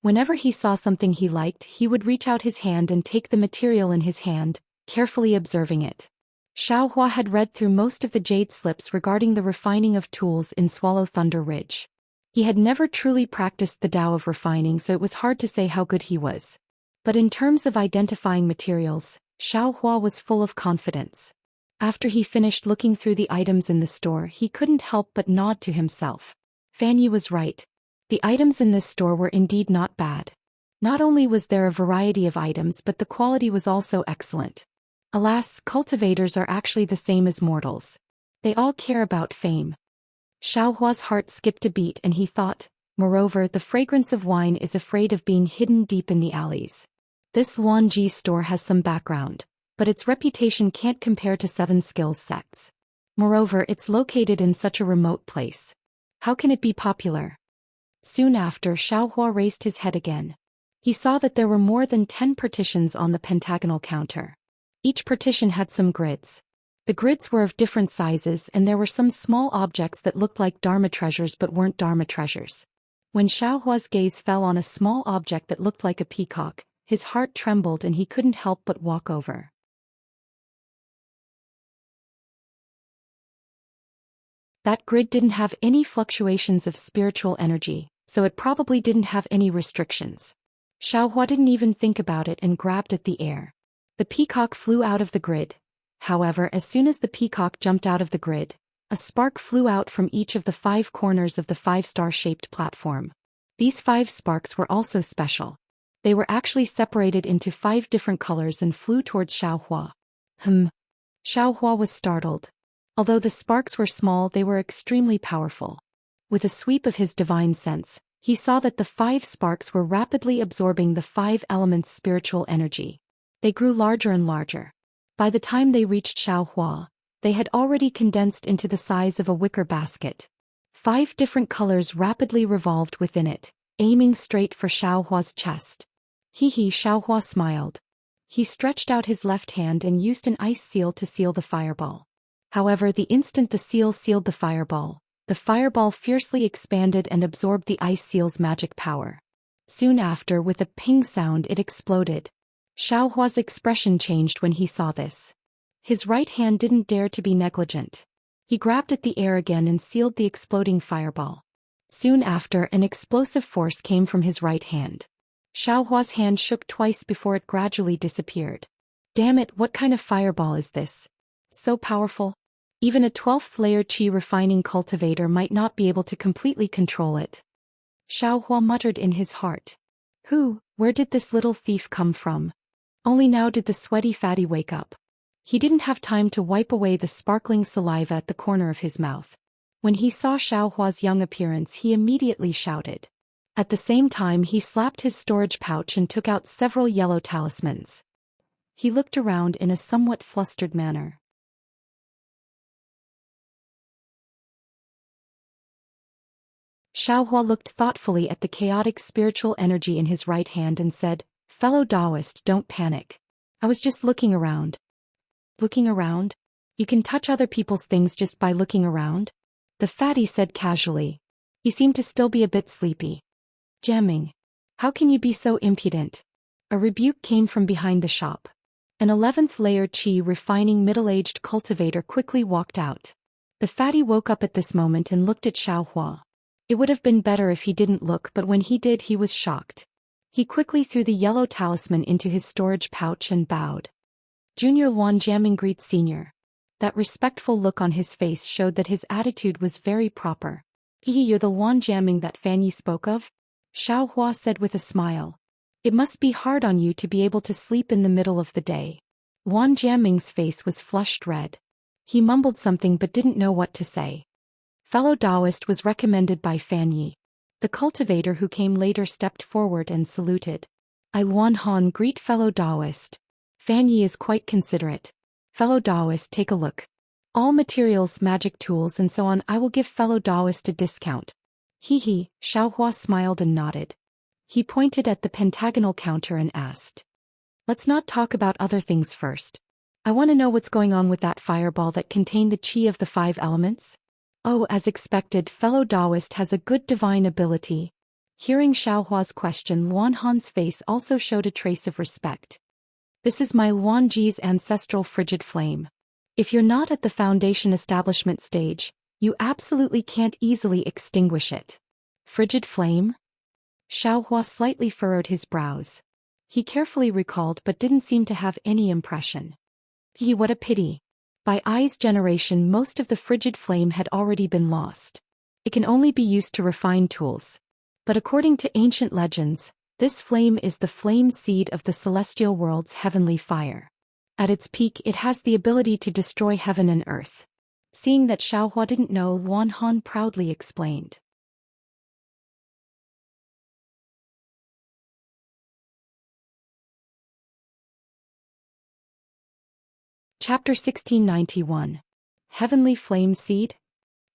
Whenever he saw something he liked, he would reach out his hand and take the material in his hand, carefully observing it. Xiaohua had read through most of the jade slips regarding the refining of tools in Swallow Thunder Ridge. He had never truly practiced the Tao of refining, so it was hard to say how good he was. But in terms of identifying materials, Xiaohua was full of confidence. After he finished looking through the items in the store, he couldn't help but nod to himself. Fan Yi was right. The items in this store were indeed not bad. Not only was there a variety of items, but the quality was also excellent. Alas, cultivators are actually the same as mortals. They all care about fame. Xiaohua's heart skipped a beat and he thought, moreover, the fragrance of wine is afraid of being hidden deep in the alleys. This Luanji store has some background, but its reputation can't compare to 7 skills sects. Moreover, it's located in such a remote place. How can it be popular? Soon after, Xiaohua raised his head again. He saw that there were more than 10 partitions on the pentagonal counter. Each partition had some grids. The grids were of different sizes and there were some small objects that looked like Dharma treasures but weren't Dharma treasures. When Xiaohua's gaze fell on a small object that looked like a peacock, his heart trembled and he couldn't help but walk over. That grid didn't have any fluctuations of spiritual energy, so it probably didn't have any restrictions. Xiaohua didn't even think about it and grabbed at the air. The peacock flew out of the grid. However, as soon as the peacock jumped out of the grid, A spark flew out from each of the 5 corners of the 5-star-shaped platform. These 5 sparks were also special. They were actually separated into 5 different colors and flew towards Xiaohua. Xiaohua was startled. Although the sparks were small, they were extremely powerful. With a sweep of his divine sense, he saw that the 5 sparks were rapidly absorbing the 5 elements' spiritual energy. They grew larger and larger. By the time they reached Xiaohua, they had already condensed into the size of a wicker basket. 5 different colors rapidly revolved within it, aiming straight for Xiaohua's chest. Xiaohua smiled. He stretched out his left hand and used an ice seal to seal the fireball. However, the instant the seal sealed the fireball fiercely expanded and absorbed the ice seal's magic power. Soon after, with a ping sound, it exploded. Xiaohua's expression changed when he saw this. His right hand didn't dare to be negligent. He grabbed at the air again and sealed the exploding fireball. Soon after, an explosive force came from his right hand. Xiaohua's hand shook twice before it gradually disappeared. Damn it, what kind of fireball is this? So powerful. Even a 12th layer qi refining cultivator might not be able to completely control it. Xiaohua muttered in his heart. Where did this little thief come from? Only now did the sweaty fatty wake up. He didn't have time to wipe away the sparkling saliva at the corner of his mouth. When he saw Xiaohua's young appearance, he immediately shouted. At the same time, he slapped his storage pouch and took out several yellow talismans. He looked around in a somewhat flustered manner. Xiaohua looked thoughtfully at the chaotic spiritual energy in his right hand and said, "Fellow Taoist, don't panic. I was just looking around." Looking around? You can touch other people's things just by looking around? The fatty said casually. He seemed to still be a bit sleepy. Jamming. How can you be so impudent? A rebuke came from behind the shop. An 11th layer qi refining middle-aged cultivator quickly walked out. The fatty woke up at this moment and looked at Xiaohua. It would have been better if he didn't look, but when he did, he was shocked. He quickly threw the yellow talisman into his storage pouch and bowed. Junior Wan Jiaming greets Senior. That respectful look on his face showed that his attitude was very proper. You're the Wan Jiaming that Fanny spoke of? Xiaohua said with a smile. It must be hard on you to be able to sleep in the middle of the day. Wan Jiaming's face was flushed red. He mumbled something but didn't know what to say. Fellow Taoist was recommended by Fan Yi. The cultivator who came later stepped forward and saluted. I Luan Han greet fellow Taoist. Fan Yi is quite considerate. Fellow Taoist, take a look. All materials, magic tools and so on, I will give fellow Taoist a discount. Xiaohua smiled and nodded. He pointed at the pentagonal counter and asked. Let's not talk about other things first. I want to know what's going on with that fireball that contained the qi of the 5 elements. Oh, as expected, fellow Taoist has a good divine ability. Hearing Xiaohua's question, Luan Han's face also showed a trace of respect. This is my Luan Ji's ancestral frigid flame. If you're not at the foundation establishment stage, you absolutely can't easily extinguish it. Frigid flame? Xiaohua slightly furrowed his brows. He carefully recalled but didn't seem to have any impression. What a pity. By Ai's generation, most of the frigid flame had already been lost. It can only be used to refine tools. But according to ancient legends, this flame is the flame seed of the celestial world's heavenly fire. At its peak, it has the ability to destroy heaven and earth. Seeing that Xiaohua didn't know, Luan Han proudly explained. Chapter 1691. Heavenly Flame Seed?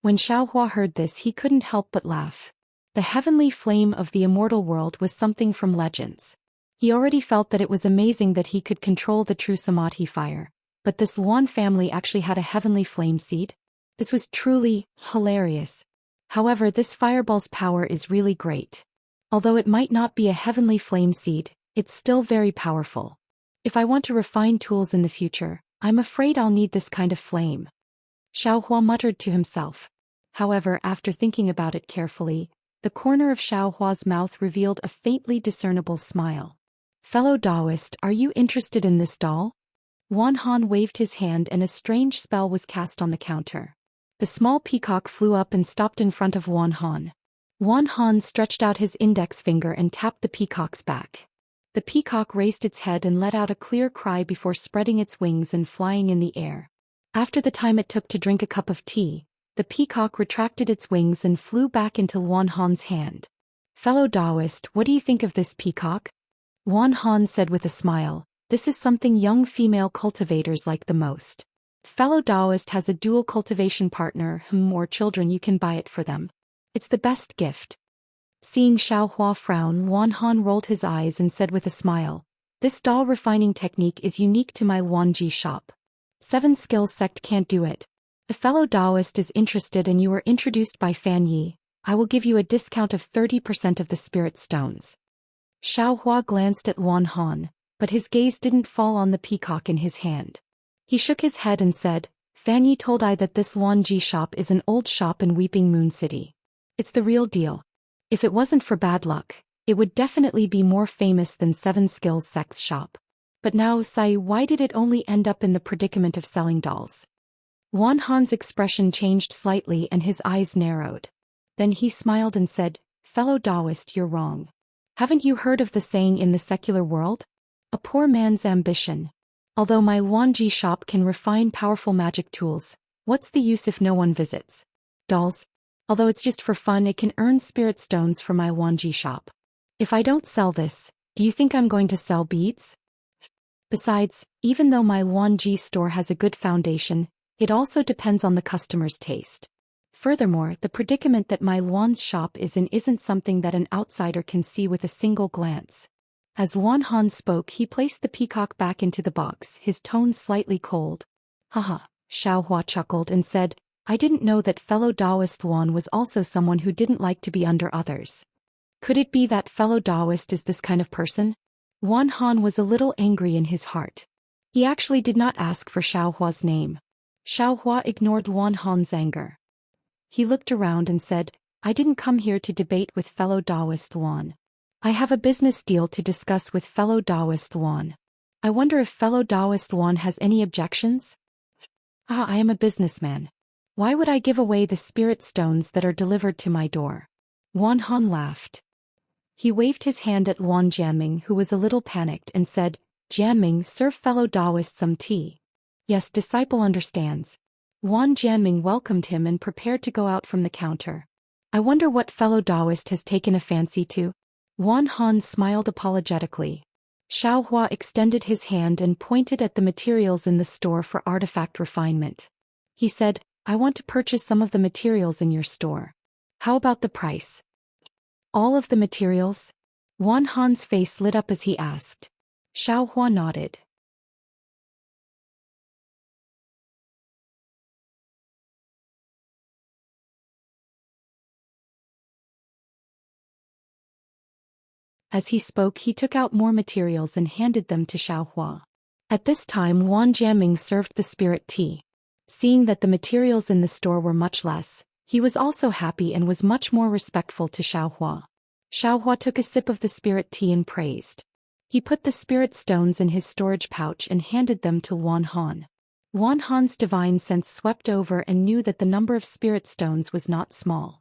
When Xiaohua heard this, he couldn't help but laugh. The heavenly flame of the immortal world was something from legends. He already felt that it was amazing that he could control the true samadhi fire. But this Luan family actually had a heavenly flame seed? This was truly hilarious. However, this fireball's power is really great. Although it might not be a heavenly flame seed, it's still very powerful. If I want to refine tools in the future, I'm afraid I'll need this kind of flame. Xiaohua muttered to himself. However, after thinking about it carefully, the corner of Xiaohua's mouth revealed a faintly discernible smile. Fellow Taoist, are you interested in this doll? Luan Han waved his hand and a strange spell was cast on the counter. The small peacock flew up and stopped in front of Wan Han. Wan Han stretched out his index finger and tapped the peacock's back. The peacock raised its head and let out a clear cry before spreading its wings and flying in the air. After the time it took to drink a cup of tea, the peacock retracted its wings and flew back into Wan Han's hand. "Fellow Taoist, what do you think of this peacock?" Wan Han said with a smile, "This is something young female cultivators like the most. Fellow Taoist has a dual cultivation partner, or children, you can buy it for them. It's the best gift." Seeing Xiaohua frown, Wan Han rolled his eyes and said with a smile, "This doll refining technique is unique to my Wanji shop. 7 Skills sect can't do it. If fellow Taoist is interested and you are introduced by Fan Yi, I will give you a discount of 30% of the spirit stones." Xiaohua glanced at Wan Han, but his gaze didn't fall on the peacock in his hand. He shook his head and said, "Fan Yi told I that this Wanji shop is an old shop in Weeping Moon City. It's the real deal. If it wasn't for bad luck, it would definitely be more famous than 7 Skills sect's shop. But now, Sai, why did it only end up in the predicament of selling dolls?" Wan Han's expression changed slightly and his eyes narrowed. Then he smiled and said, "Fellow Taoist, you're wrong. Haven't you heard of the saying in the secular world? A poor man's ambition. Although my Wanji shop can refine powerful magic tools, what's the use if no one visits? Dolls? Although it's just for fun, it can earn spirit stones for my Wanji shop. If I don't sell this, do you think I'm going to sell beads? Besides, even though my Wanji store has a good foundation, it also depends on the customer's taste. Furthermore, the predicament that my Wan's shop is in isn't something that an outsider can see with a single glance." As Wan Han spoke, he placed the peacock back into the box, his tone slightly cold. "Haha," Xiaohua chuckled and said, "I didn't know that fellow Taoist Wan was also someone who didn't like to be under others. Could it be that fellow Taoist is this kind of person?" Wan Han was a little angry in his heart. He actually did not ask for Xiaohua's name. Xiaohua ignored Wan Han's anger. He looked around and said, "I didn't come here to debate with fellow Taoist Wan. I have a business deal to discuss with fellow Taoist Wan. I wonder if fellow Taoist Wan has any objections?" "I am a businessman. Why would I give away the spirit stones that are delivered to my door?" Wan Han laughed. He waved his hand at Wan Jianming, who was a little panicked, and said, "Jianming, serve fellow Taoist some tea." "Yes, disciple understands." Wan Jianming welcomed him and prepared to go out from the counter. "I wonder what fellow Taoist has taken a fancy to?" Wan Han smiled apologetically. Xiaohua extended his hand and pointed at the materials in the store for artifact refinement. He said, "I want to purchase some of the materials in your store. How about the price?" "All of the materials?" Wan Han's face lit up as he asked. Xiaohua nodded. As he spoke, he took out more materials and handed them to Xiaohua. At this time, Wan Jianming served the spirit tea. Seeing that the materials in the store were much less, he was also happy and was much more respectful to Xiaohua. Xiaohua took a sip of the spirit tea and praised. He put the spirit stones in his storage pouch and handed them to Wan Han. Wan Han's divine sense swept over and knew that the number of spirit stones was not small.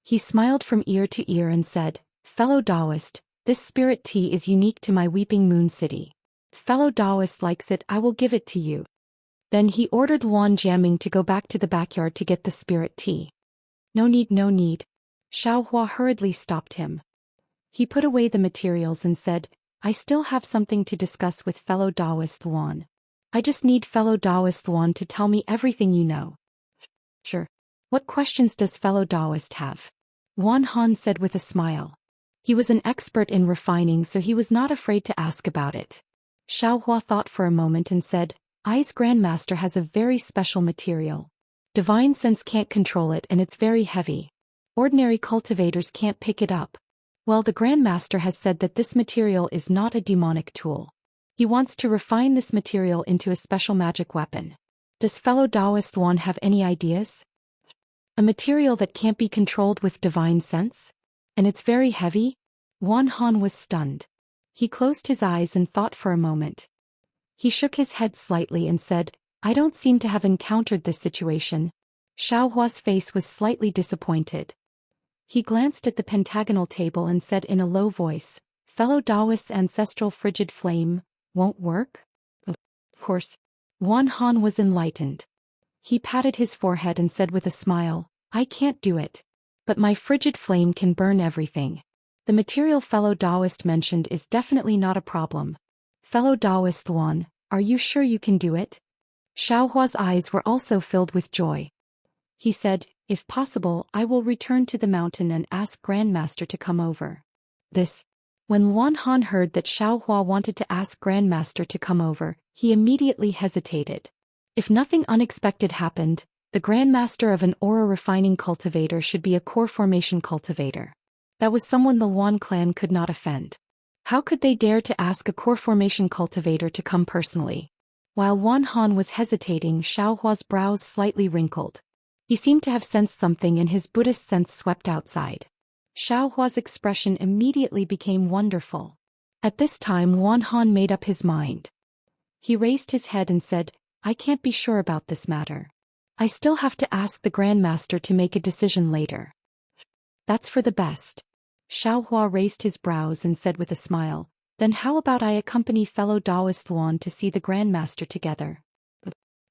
He smiled from ear to ear and said, "Fellow Taoist, this spirit tea is unique to my Weeping Moon City. If fellow Taoist likes it, I will give it to you." Then he ordered Wan Jianming to go back to the backyard to get the spirit tea. "No need, no need." Xiaohua hurriedly stopped him. He put away the materials and said, "I still have something to discuss with fellow Taoist Wan. I just need fellow Taoist Wan to tell me everything you know." "Sure. What questions does fellow Taoist have?" Wan Han said with a smile. He was an expert in refining, so he was not afraid to ask about it. Xiaohua thought for a moment and said, "Ai's Grandmaster has a very special material. Divine sense can't control it and it's very heavy. Ordinary cultivators can't pick it up. Well, the Grandmaster has said that this material is not a demonic tool. He wants to refine this material into a special magic weapon. Does fellow Taoist Wan have any ideas?" "A material that can't be controlled with divine sense? And it's very heavy?" Wan Han was stunned. He closed his eyes and thought for a moment. He shook his head slightly and said, "I don't seem to have encountered this situation." Xiaohua's face was slightly disappointed. He glanced at the pentagonal table and said in a low voice, "Fellow Taoist's ancestral frigid flame, won't work?" Of course. Wan Han was enlightened. He patted his forehead and said with a smile, "I can't do it. But my frigid flame can burn everything. The material fellow Taoist mentioned is definitely not a problem. Fellow Taoist Wan, are you sure you can do it?" Xiaohua's eyes were also filled with joy. He said, "If possible, I will return to the mountain and ask Grandmaster to come over." When Wan Han heard that Xiaohua wanted to ask Grandmaster to come over, he immediately hesitated. If nothing unexpected happened, the Grandmaster of an aura refining cultivator should be a core formation cultivator. That was someone the Wan clan could not offend. How could they dare to ask a core formation cultivator to come personally? While Wan Han was hesitating, Xiaohua's brows slightly wrinkled. He seemed to have sensed something and his Buddhist sense swept outside. Xiaohua's expression immediately became wonderful. At this time Wan Han made up his mind. He raised his head and said, "I can't be sure about this matter. I still have to ask the Grandmaster to make a decision later." "That's for the best." Xiaohua raised his brows and said with a smile, "Then how about I accompany fellow Taoist Wan to see the Grandmaster together?"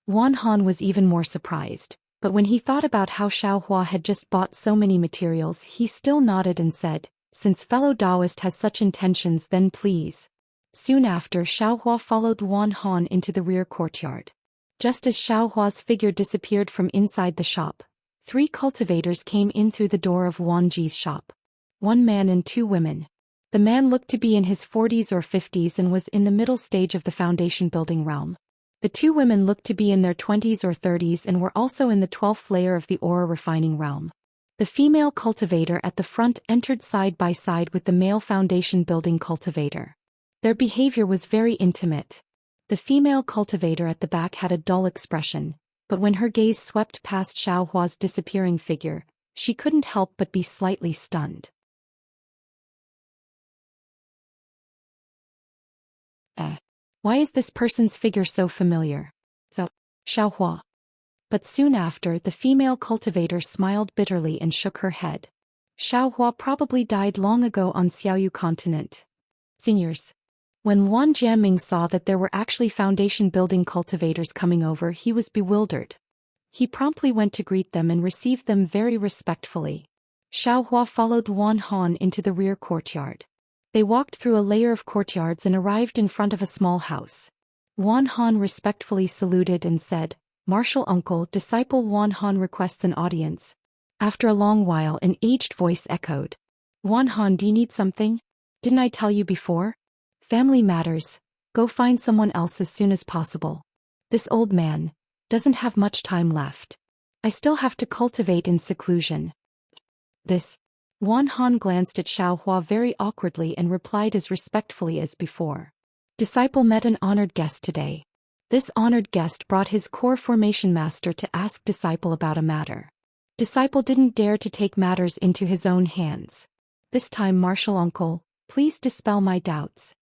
Wan Han was even more surprised. But when he thought about how Xiaohua had just bought so many materials, he still nodded and said, "Since fellow Taoist has such intentions, then please." Soon after, Xiaohua followed Wan Han into the rear courtyard. Just as Xiaohua's figure disappeared from inside the shop, 3 cultivators came in through the door of Wan Ji's shop. 1 man and 2 women. The man looked to be in his 40s or 50s and was in the middle stage of the foundation building realm. The 2 women looked to be in their 20s or 30s and were also in the 12th layer of the aura refining realm. The female cultivator at the front entered side by side with the male foundation building cultivator. Their behavior was very intimate. The female cultivator at the back had a dull expression, but when her gaze swept past Xiaohua's disappearing figure, she couldn't help but be slightly stunned. Why is this person's figure so familiar? Xiaohua. But soon after, the female cultivator smiled bitterly and shook her head. Xiaohua probably died long ago on Xiaoyu continent. Seniors. When Wan Jiaming saw that there were actually foundation building cultivators coming over, he was bewildered. He promptly went to greet them and received them very respectfully. Xiaohua followed Wan Han into the rear courtyard. They walked through a layer of courtyards and arrived in front of a small house. Wan Han respectfully saluted and said, "Martial uncle, disciple Wan Han requests an audience." After a long while, an aged voice echoed. "Wan Han, do you need something? Didn't I tell you before? Family matters. Go find someone else as soon as possible. This old man doesn't have much time left. I still have to cultivate in seclusion." Wan Han glanced at Xiaohua very awkwardly and replied as respectfully as before. Disciple met an honored guest today. This honored guest brought his core formation master to ask Disciple about a matter. Disciple didn't dare to take matters into his own hands. This time, martial uncle, please dispel my doubts.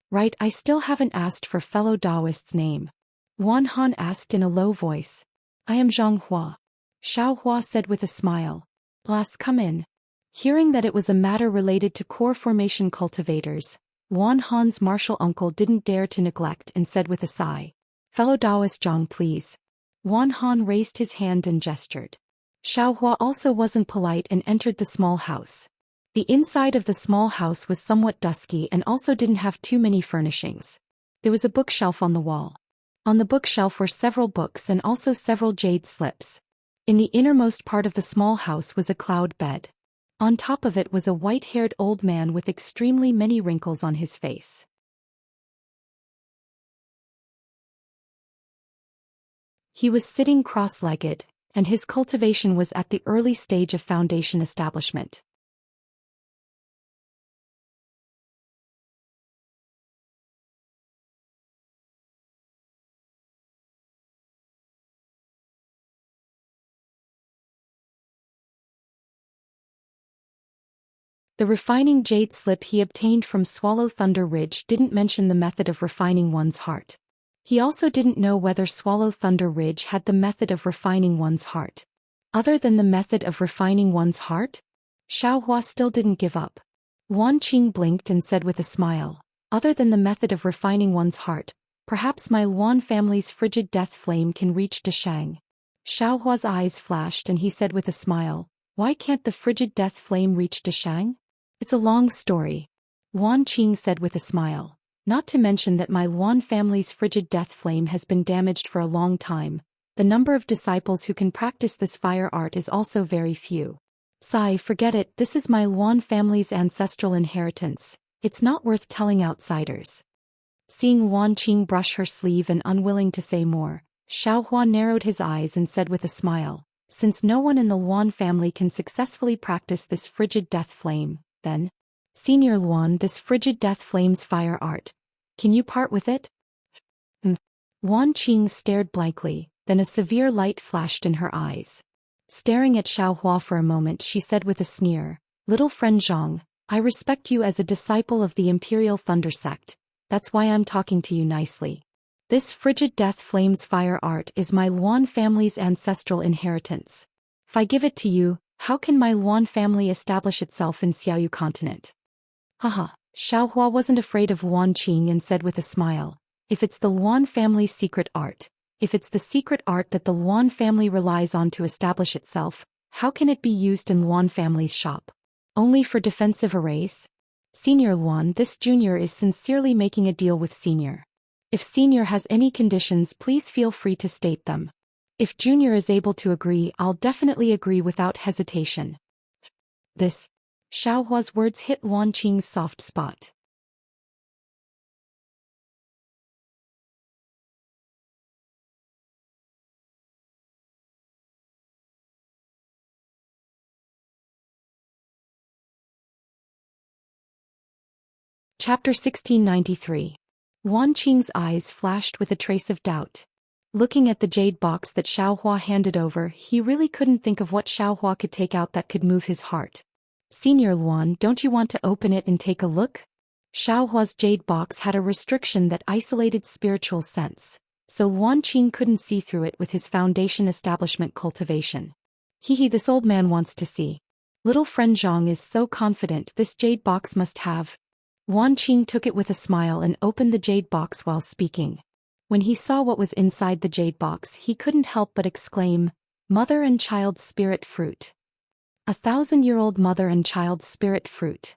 Right, I still haven't asked for fellow Taoist's name. Wan Han asked in a low voice. I am Zhang Hua. Xiaohua said with a smile. Let's come in. Hearing that it was a matter related to core formation cultivators, Wan Han's martial uncle didn't dare to neglect and said with a sigh. Fellow Taoist Zhang, please. Wan Han raised his hand and gestured. Xiaohua also wasn't polite and entered the small house. The inside of the small house was somewhat dusky and also didn't have too many furnishings. There was a bookshelf on the wall. On the bookshelf were several books and also several jade slips. In the innermost part of the small house was a cloud bed. On top of it was a white-haired old man with extremely many wrinkles on his face. He was sitting cross-legged, and his cultivation was at the early stage of foundation establishment. The refining jade slip he obtained from Swallow Thunder Ridge didn't mention the method of refining one's heart. He also didn't know whether Swallow Thunder Ridge had the method of refining one's heart. Other than the method of refining one's heart? Xiaohua still didn't give up. Wan Qing blinked and said with a smile, other than the method of refining one's heart, perhaps my Wan family's frigid death flame can reach Deshang. Xiaohua's eyes flashed and he said with a smile, why can't the frigid death flame reach Deshang? It's a long story. Wan Qing said with a smile. Not to mention that my Wan family's frigid death flame has been damaged for a long time. The number of disciples who can practice this fire art is also very few. Sigh, forget it, this is my Wan family's ancestral inheritance. It's not worth telling outsiders. Seeing Wan Qing brush her sleeve and unwilling to say more, Xiaohua narrowed his eyes and said with a smile, since no one in the Wan family can successfully practice this frigid death flame, then, Senior Luan, this frigid death flame's fire art. Can you part with it? Wan Qing stared blankly, then a severe light flashed in her eyes. Staring at Xiaohua for a moment she said with a sneer, little friend Zhang, I respect you as a disciple of the Imperial Thunder Sect, that's why I'm talking to you nicely. This frigid death flame's fire art is my Luan family's ancestral inheritance. If I give it to you, how can my Luan family establish itself in Xiaoyu continent? Haha, Xiaohua wasn't afraid of Wan Qing and said with a smile, if it's the Luan family's secret art, if it's the secret art that the Luan family relies on to establish itself, how can it be used in Luan family's shop? Only for defensive arrays? Senior Luan, this junior is sincerely making a deal with senior. If senior has any conditions, please feel free to state them. If junior is able to agree, I'll definitely agree without hesitation. This. Xiaohua's words hit Wan Qing's soft spot. Chapter 1693. Wan Qing's eyes flashed with a trace of doubt. Looking at the jade box that Xiaohua handed over, he really couldn't think of what Xiaohua could take out that could move his heart. Senior Luan, don't you want to open it and take a look? Xiaohua's jade box had a restriction that isolated spiritual sense, so Wan Qing couldn't see through it with his foundation establishment cultivation. Hehe, this old man wants to see. Little friend Zhang is so confident this jade box must have. Wan Qing took it with a smile and opened the jade box while speaking. When he saw what was inside the jade box, he couldn't help but exclaim, Mother and Child Spirit Fruit. 1,000-year-old mother and child spirit fruit.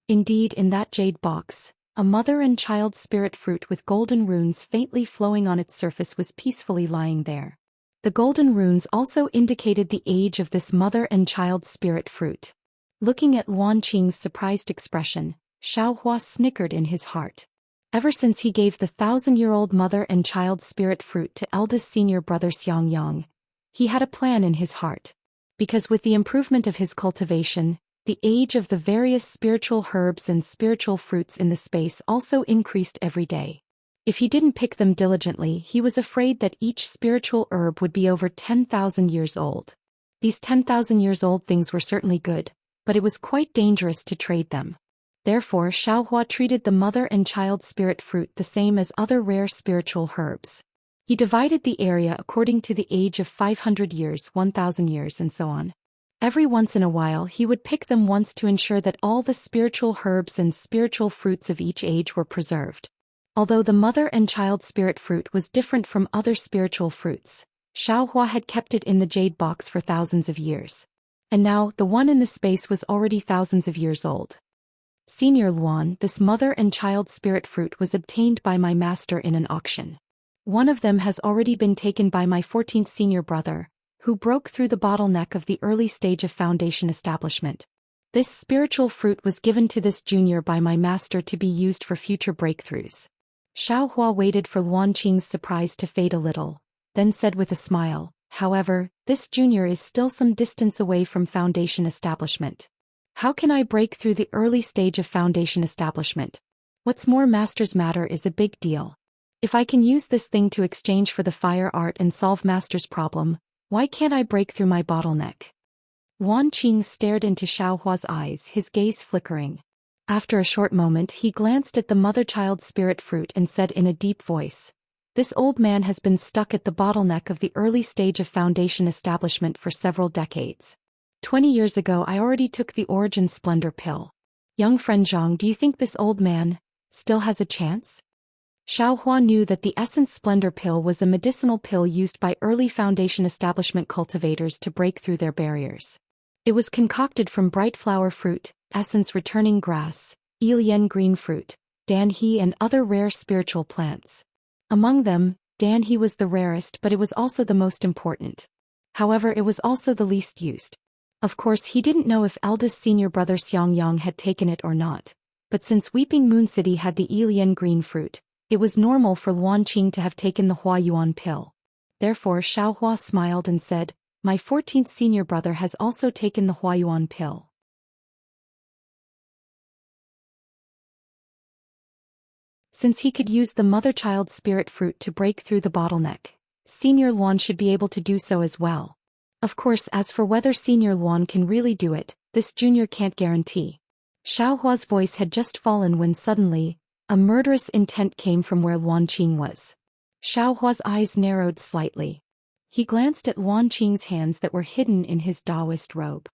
Indeed, in that jade box, a mother and child spirit fruit with golden runes faintly flowing on its surface was peacefully lying there. The golden runes also indicated the age of this mother and child spirit fruit. Looking at Wan Qing's surprised expression, Xiaohua snickered in his heart. Ever since he gave the 1,000-year-old mother and child spirit fruit to eldest senior brother Xiangyang, he had a plan in his heart. Because with the improvement of his cultivation, the age of the various spiritual herbs and spiritual fruits in the space also increased every day. If he didn't pick them diligently, he was afraid that each spiritual herb would be over 10,000 years old. These 10,000 years old things were certainly good, but it was quite dangerous to trade them. Therefore, Xiaohua treated the mother and child spirit fruit the same as other rare spiritual herbs. He divided the area according to the age of 500 years, 1,000 years, and so on. Every once in a while he would pick them once to ensure that all the spiritual herbs and spiritual fruits of each age were preserved. Although the mother and child spirit fruit was different from other spiritual fruits, Xiaohua had kept it in the jade box for thousands of years. And now, the one in the space was already thousands of years old. Senior Luan, this mother and child spirit fruit was obtained by my master in an auction. One of them has already been taken by my 14th senior brother, who broke through the bottleneck of the early stage of foundation establishment. This spiritual fruit was given to this junior by my master to be used for future breakthroughs. Xiaohua waited for Wan Qing's surprise to fade a little, then said with a smile, however, this junior is still some distance away from foundation establishment. How can I break through the early stage of foundation establishment? What's more, master's matter is a big deal. If I can use this thing to exchange for the fire art and solve master's problem, why can't I break through my bottleneck? Wan Qing stared into Xiaohua's eyes, his gaze flickering. After a short moment he glanced at the mother-child spirit fruit and said in a deep voice, This old man has been stuck at the bottleneck of the early stage of Foundation establishment for several decades. 20 years ago I already took the Origin Splendor pill. Young friend Zhang, do you think this old man still has a chance? Xiaohua knew that the Essence Splendor pill was a medicinal pill used by early Foundation establishment cultivators to break through their barriers. It was concocted from bright flower fruit, essence returning grass, Ilian green fruit, danhe and other rare spiritual plants. Among them, danhe was the rarest, but it was also the most important. However, it was also the least used. Of course, he didn't know if eldest senior brother Xiangyang had taken it or not, but since Weeping Moon City had the Ilian green fruit, it was normal for Luan Qing to have taken the Huayuan pill. Therefore Xiaohua smiled and said, "My 14th senior brother has also taken the Huayuan pill." Since he could use the mother-child spirit fruit to break through the bottleneck, Senior Luan should be able to do so as well. Of course, as for whether Senior Luan can really do it, this junior can't guarantee. Xiaohua's voice had just fallen when suddenly, a murderous intent came from where Luan Qing was. Xiaohua's eyes narrowed slightly. He glanced at Luan Qing's hands that were hidden in his Taoist robe.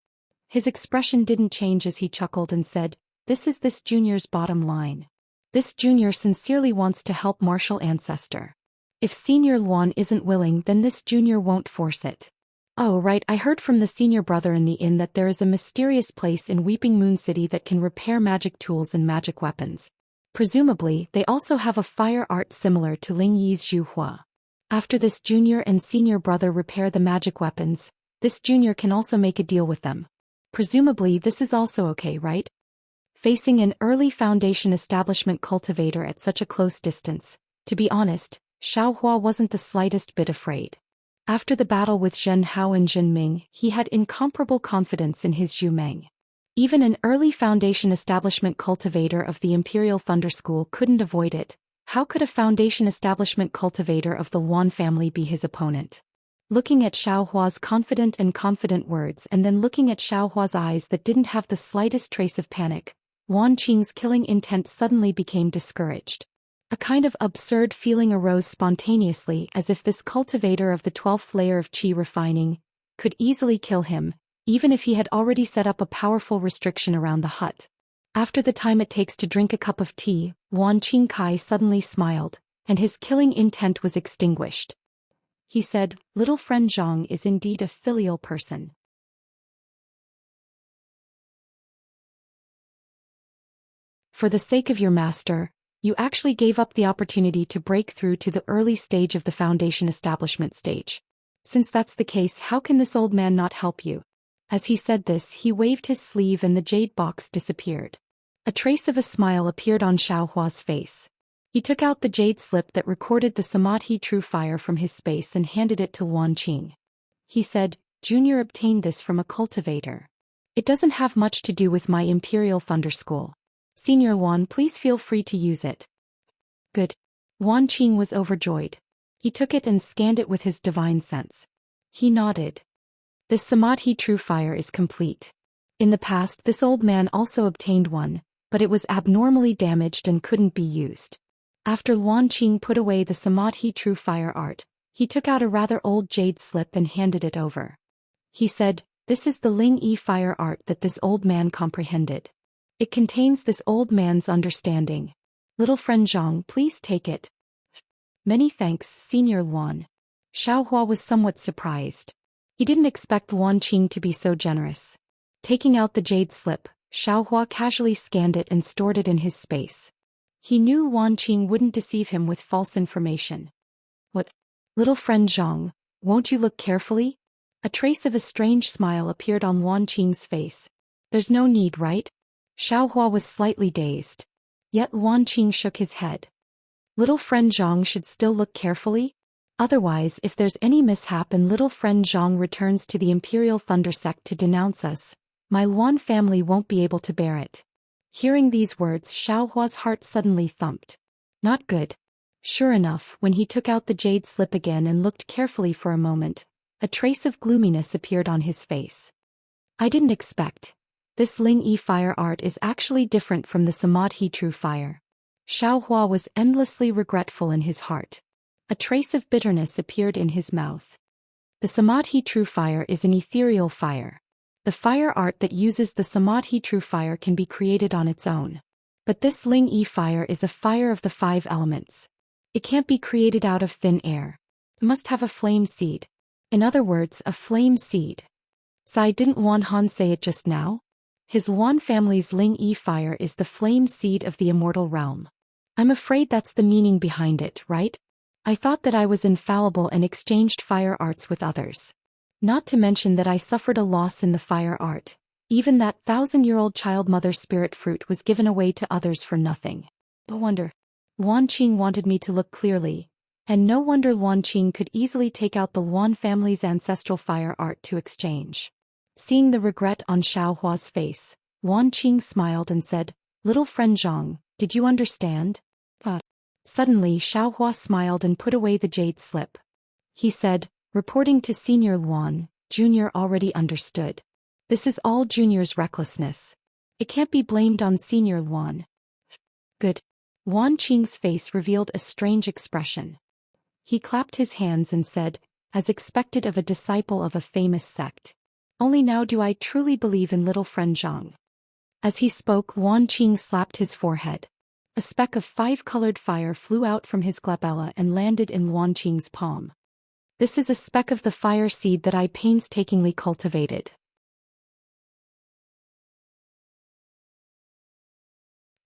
His expression didn't change as he chuckled and said, "This is this junior's bottom line. This junior sincerely wants to help martial ancestor. If Senior Luan isn't willing, then this junior won't force it. Oh right, I heard from the senior brother in the inn that there is a mysterious place in Weeping Moon City that can repair magic tools and magic weapons. Presumably, they also have a fire art similar to Ling Yi's Zhuhua. After this junior and senior brother repair the magic weapons, this junior can also make a deal with them. Presumably this is also okay, right?" Facing an early Foundation establishment cultivator at such a close distance, to be honest, Xiaohua wasn't the slightest bit afraid. After the battle with Zhen Hao and Zhen Ming, he had incomparable confidence in his Zhu Meng. Even an early Foundation establishment cultivator of the Imperial Thunder School couldn't avoid it. How could a Foundation establishment cultivator of the Luan family be his opponent? Looking at Xiaohua's confident words and then looking at Xiaohua's eyes that didn't have the slightest trace of panic, Luan Qing's killing intent suddenly became discouraged. A kind of absurd feeling arose spontaneously, as if this cultivator of the 12th layer of qi refining could easily kill him, even if he had already set up a powerful restriction around the hut. After the time it takes to drink a cup of tea, Luan Qingkai suddenly smiled, and his killing intent was extinguished. He said, "Little friend Zhang is indeed a filial person. For the sake of your master, you actually gave up the opportunity to break through to the early stage of the Foundation establishment stage. Since that's the case, how can this old man not help you?" As he said this, he waved his sleeve and the jade box disappeared. A trace of a smile appeared on Xiaohua's face. He took out the jade slip that recorded the Samadhi True Fire from his space and handed it to Luan Qing. He said, "Junior obtained this from a cultivator. It doesn't have much to do with my Imperial Thunder School. Senior Luan, please feel free to use it." "Good." Luan Qing was overjoyed. He took it and scanned it with his divine sense. He nodded. "This Samadhi True Fire is complete. In the past, this old man also obtained one, but it was abnormally damaged and couldn't be used." After Luan Qing put away the Samadhi True Fire art, he took out a rather old jade slip and handed it over. He said, "This is the Ling Yi fire art that this old man comprehended. It contains this old man's understanding. Little friend Zhang, please take it." "Many thanks, Senior Luan." Xiaohua was somewhat surprised. He didn't expect Luan Qing to be so generous. Taking out the jade slip, Xiaohua casually scanned it and stored it in his space. He knew Luan Qing wouldn't deceive him with false information. "What? Little friend Zhang, won't you look carefully?" A trace of a strange smile appeared on Luan Qing's face. "There's no need, right?" Xiaohua was slightly dazed. Yet Luan Qing shook his head. "Little friend Zhang should still look carefully? Otherwise, if there's any mishap and little friend Zhang returns to the Imperial Thunder Sect to denounce us, my Luan family won't be able to bear it." Hearing these words, Xiaohua's heart suddenly thumped. Not good. Sure enough, when he took out the jade slip again and looked carefully for a moment, a trace of gloominess appeared on his face. "I didn't expect. This Ling Yi fire art is actually different from the Samadhi True Fire." Xiaohua was endlessly regretful in his heart. A trace of bitterness appeared in his mouth. The Samadhi true fire is an ethereal fire. The fire art that uses the Samadhi true fire can be created on its own. But this Ling-Yi fire is a fire of the 5 elements. It can't be created out of thin air. It must have a flame seed. In other words, a flame seed. Sai, didn't Wan Han say it just now? His Wan family's Ling-Yi fire is the flame seed of the immortal realm. I'm afraid that's the meaning behind it, right? I thought that I was infallible and exchanged fire arts with others. Not to mention that I suffered a loss in the fire art. Even that 1,000-year-old child mother spirit fruit was given away to others for nothing. No wonder. Wan Qing wanted me to look clearly. And no wonder Wan Qing could easily take out the Wan family's ancestral fire art to exchange. Seeing the regret on Xiao Hua's face, Wan Qing smiled and said, "Little friend Zhang, did you understand?" Suddenly Xiao Hua smiled and put away the jade slip. He said, reporting to Senior Luan, Junior already understood. This is all Junior's recklessness. It can't be blamed on Senior Luan. Good. Wan Qing's face revealed a strange expression. He clapped his hands and said, as expected of a disciple of a famous sect. Only now do I truly believe in little friend Zhang. As he spoke, Wan Qing slapped his forehead. A speck of 5-colored fire flew out from his glabella and landed in Wan Qing's palm. This is a speck of the fire seed that I painstakingly cultivated.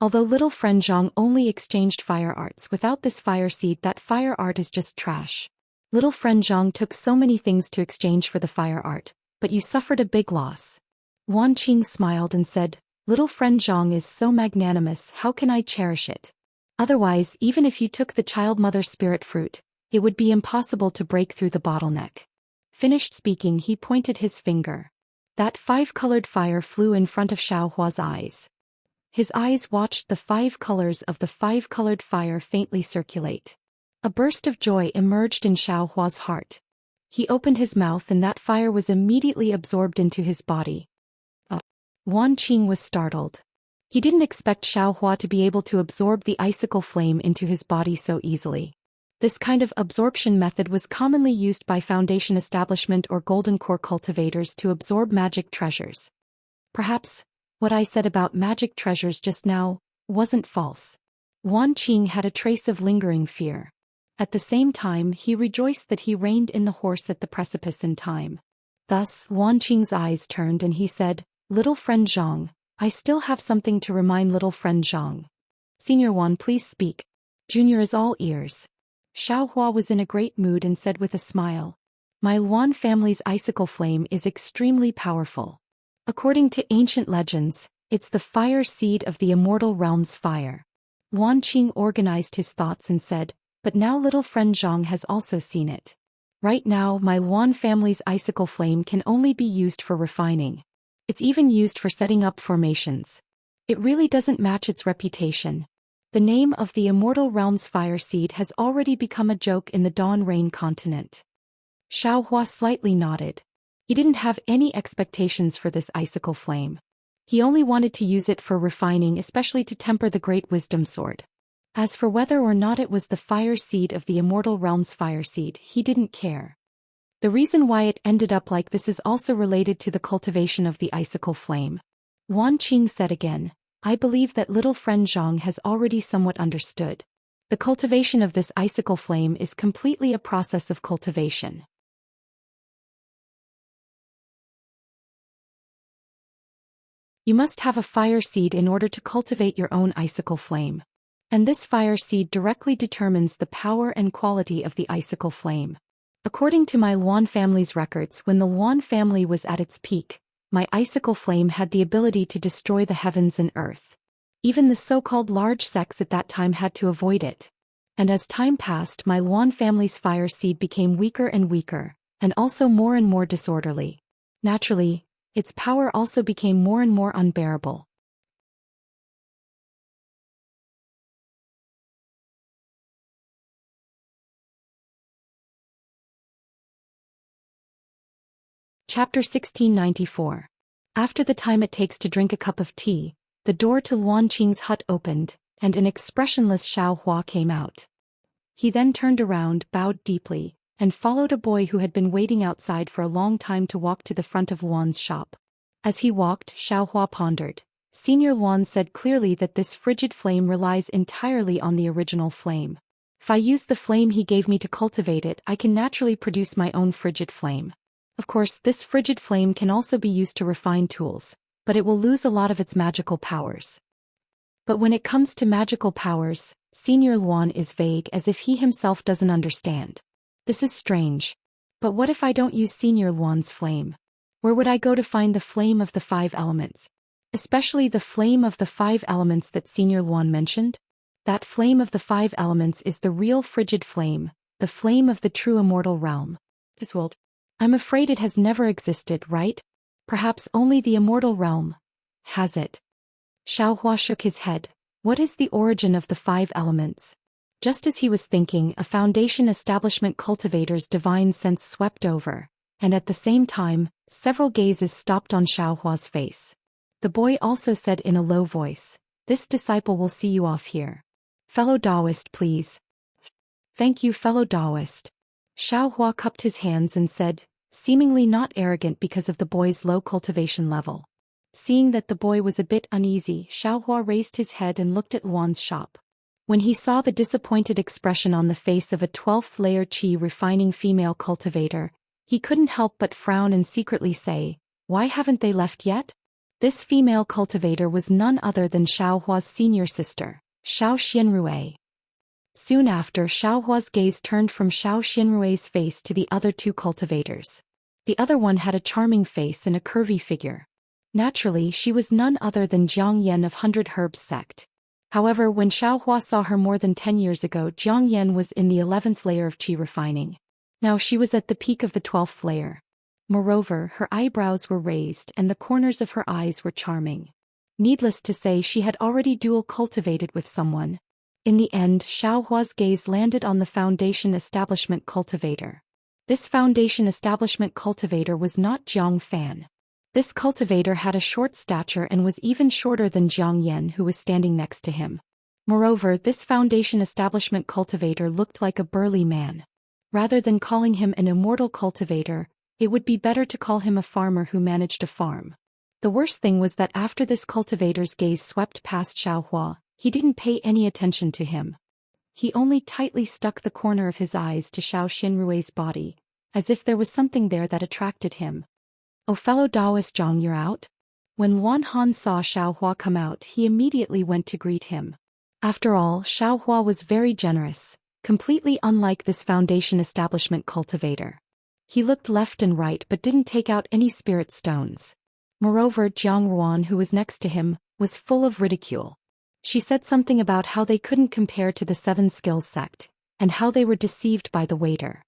Although little friend Zhang only exchanged fire arts, without this fire seed that fire art is just trash. Little friend Zhang took so many things to exchange for the fire art, but you suffered a big loss. Wan Qing smiled and said, "Little friend Zhang is so magnanimous, how can I cherish it? Otherwise, even if you took the child mother spirit fruit, it would be impossible to break through the bottleneck." Finished speaking, he pointed his finger. That 5-colored fire flew in front of Xiao Hua's eyes. His eyes watched the 5 colors of the 5-colored fire faintly circulate. A burst of joy emerged in Xiao Hua's heart. He opened his mouth and that fire was immediately absorbed into his body. Wan Qing was startled. He didn't expect Xiao Hua to be able to absorb the icicle flame into his body so easily. This kind of absorption method was commonly used by Foundation Establishment or Golden Core cultivators to absorb magic treasures. Perhaps what I said about magic treasures just now wasn't false. Wan Qing had a trace of lingering fear. At the same time, he rejoiced that he reined in the horse at the precipice in time. Thus, Wan Qing's eyes turned and he said, "Little friend Zhang, I still have something to remind little friend Zhang." "Senior Wan, please speak." Junior is all ears. Xiao Hua was in a great mood and said with a smile, "My Wan family's icicle flame is extremely powerful. According to ancient legends, it's the fire seed of the immortal realm's fire." Wan Qing organized his thoughts and said, "But now little friend Zhang has also seen it. Right now, my Wan family's icicle flame can only be used for refining. It's even used for setting up formations. It really doesn't match its reputation. The name of the immortal realm's fire seed has already become a joke in the Dawn Rain continent." Xiao Hua slightly nodded. He didn't have any expectations for this icicle flame. He only wanted to use it for refining, especially to temper the Great Wisdom Sword. As for whether or not it was the fire seed of the immortal realm's fire seed, he didn't care. The reason why it ended up like this is also related to the cultivation of the icicle flame. Wan Qing said again, "I believe that little friend Zhang has already somewhat understood. The cultivation of this icicle flame is completely a process of cultivation. You must have a fire seed in order to cultivate your own icicle flame. And this fire seed directly determines the power and quality of the icicle flame. According to my Luan family's records, when the Luan family was at its peak, my icicle flame had the ability to destroy the heavens and earth. Even the so-called large sects at that time had to avoid it. And as time passed, my Luan family's fire seed became weaker and weaker, and also more and more disorderly. Naturally, its power also became more and more unbearable. Chapter 1694. After the time it takes to drink a cup of tea, the door to Luan Qing's hut opened, and an expressionless Xiao Hua came out. He then turned around, bowed deeply, and followed a boy who had been waiting outside for a long time to walk to the front of Luan's shop. As he walked, Xiaohua pondered. Senior Luan said clearly that this frigid flame relies entirely on the original flame. If I use the flame he gave me to cultivate it, I can naturally produce my own frigid flame. Of course, this frigid flame can also be used to refine tools, but it will lose a lot of its magical powers. But when it comes to magical powers, Senior Luan is vague, as if he himself doesn't understand. This is strange. But what if I don't use Senior Luan's flame? Where would I go to find the flame of the 5 elements? Especially the flame of the 5 elements that Senior Luan mentioned? That flame of the 5 elements is the real frigid flame, the flame of the true immortal realm. This world. I'm afraid it has never existed, right? Perhaps only the immortal realm has it. Xiaohua shook his head. What is the origin of the 5 elements? Just as he was thinking, a Foundation Establishment cultivator's divine sense swept over, and at the same time, several gazes stopped on Xiaohua's face. The boy also said in a low voice, "This disciple will see you off here. Fellow Taoist, please." "Thank you, fellow Taoist." Xiaohua cupped his hands and said, seemingly not arrogant because of the boy's low cultivation level. Seeing that the boy was a bit uneasy, Xiaohua raised his head and looked at Luan's shop. When he saw the disappointed expression on the face of a 12th layer qi refining female cultivator, he couldn't help but frown and secretly say, "Why haven't they left yet?" This female cultivator was none other than Xiaohua's senior sister, Xiao Xianrui. Soon after, Xiaohua's gaze turned from Xiao Xianrui's face to the other 2 cultivators. The other one had a charming face and a curvy figure. Naturally, she was none other than Jiang Yan of 100 Herbs sect. However, when Xiaohua saw her more than 10 years ago, Jiang Yan was in the 11th layer of qi refining. Now she was at the peak of the 12th layer. Moreover, her eyebrows were raised and the corners of her eyes were charming. Needless to say, she had already dual cultivated with someone. In the end, Xiaohua's gaze landed on the Foundation Establishment cultivator. This Foundation Establishment cultivator was not Jiang Fan. This cultivator had a short stature and was even shorter than Jiang Yan, who was standing next to him. Moreover, this Foundation Establishment cultivator looked like a burly man. Rather than calling him an immortal cultivator, it would be better to call him a farmer who managed a farm. The worst thing was that after this cultivator's gaze swept past Xiaohua, he didn't pay any attention to him. He only tightly stuck the corner of his eyes to Xiao Xianrui's body, as if there was something there that attracted him. "Oh, fellow Taoist Zhang, you're out?" When Wan Han saw Xiaohua come out, he immediately went to greet him. After all, Xiaohua was very generous, completely unlike this Foundation Establishment cultivator. He looked left and right but didn't take out any spirit stones. Moreover, Jiang Ruan, who was next to him, was full of ridicule. She said something about how they couldn't compare to the 7 Skills sect, and how they were deceived by the waiter.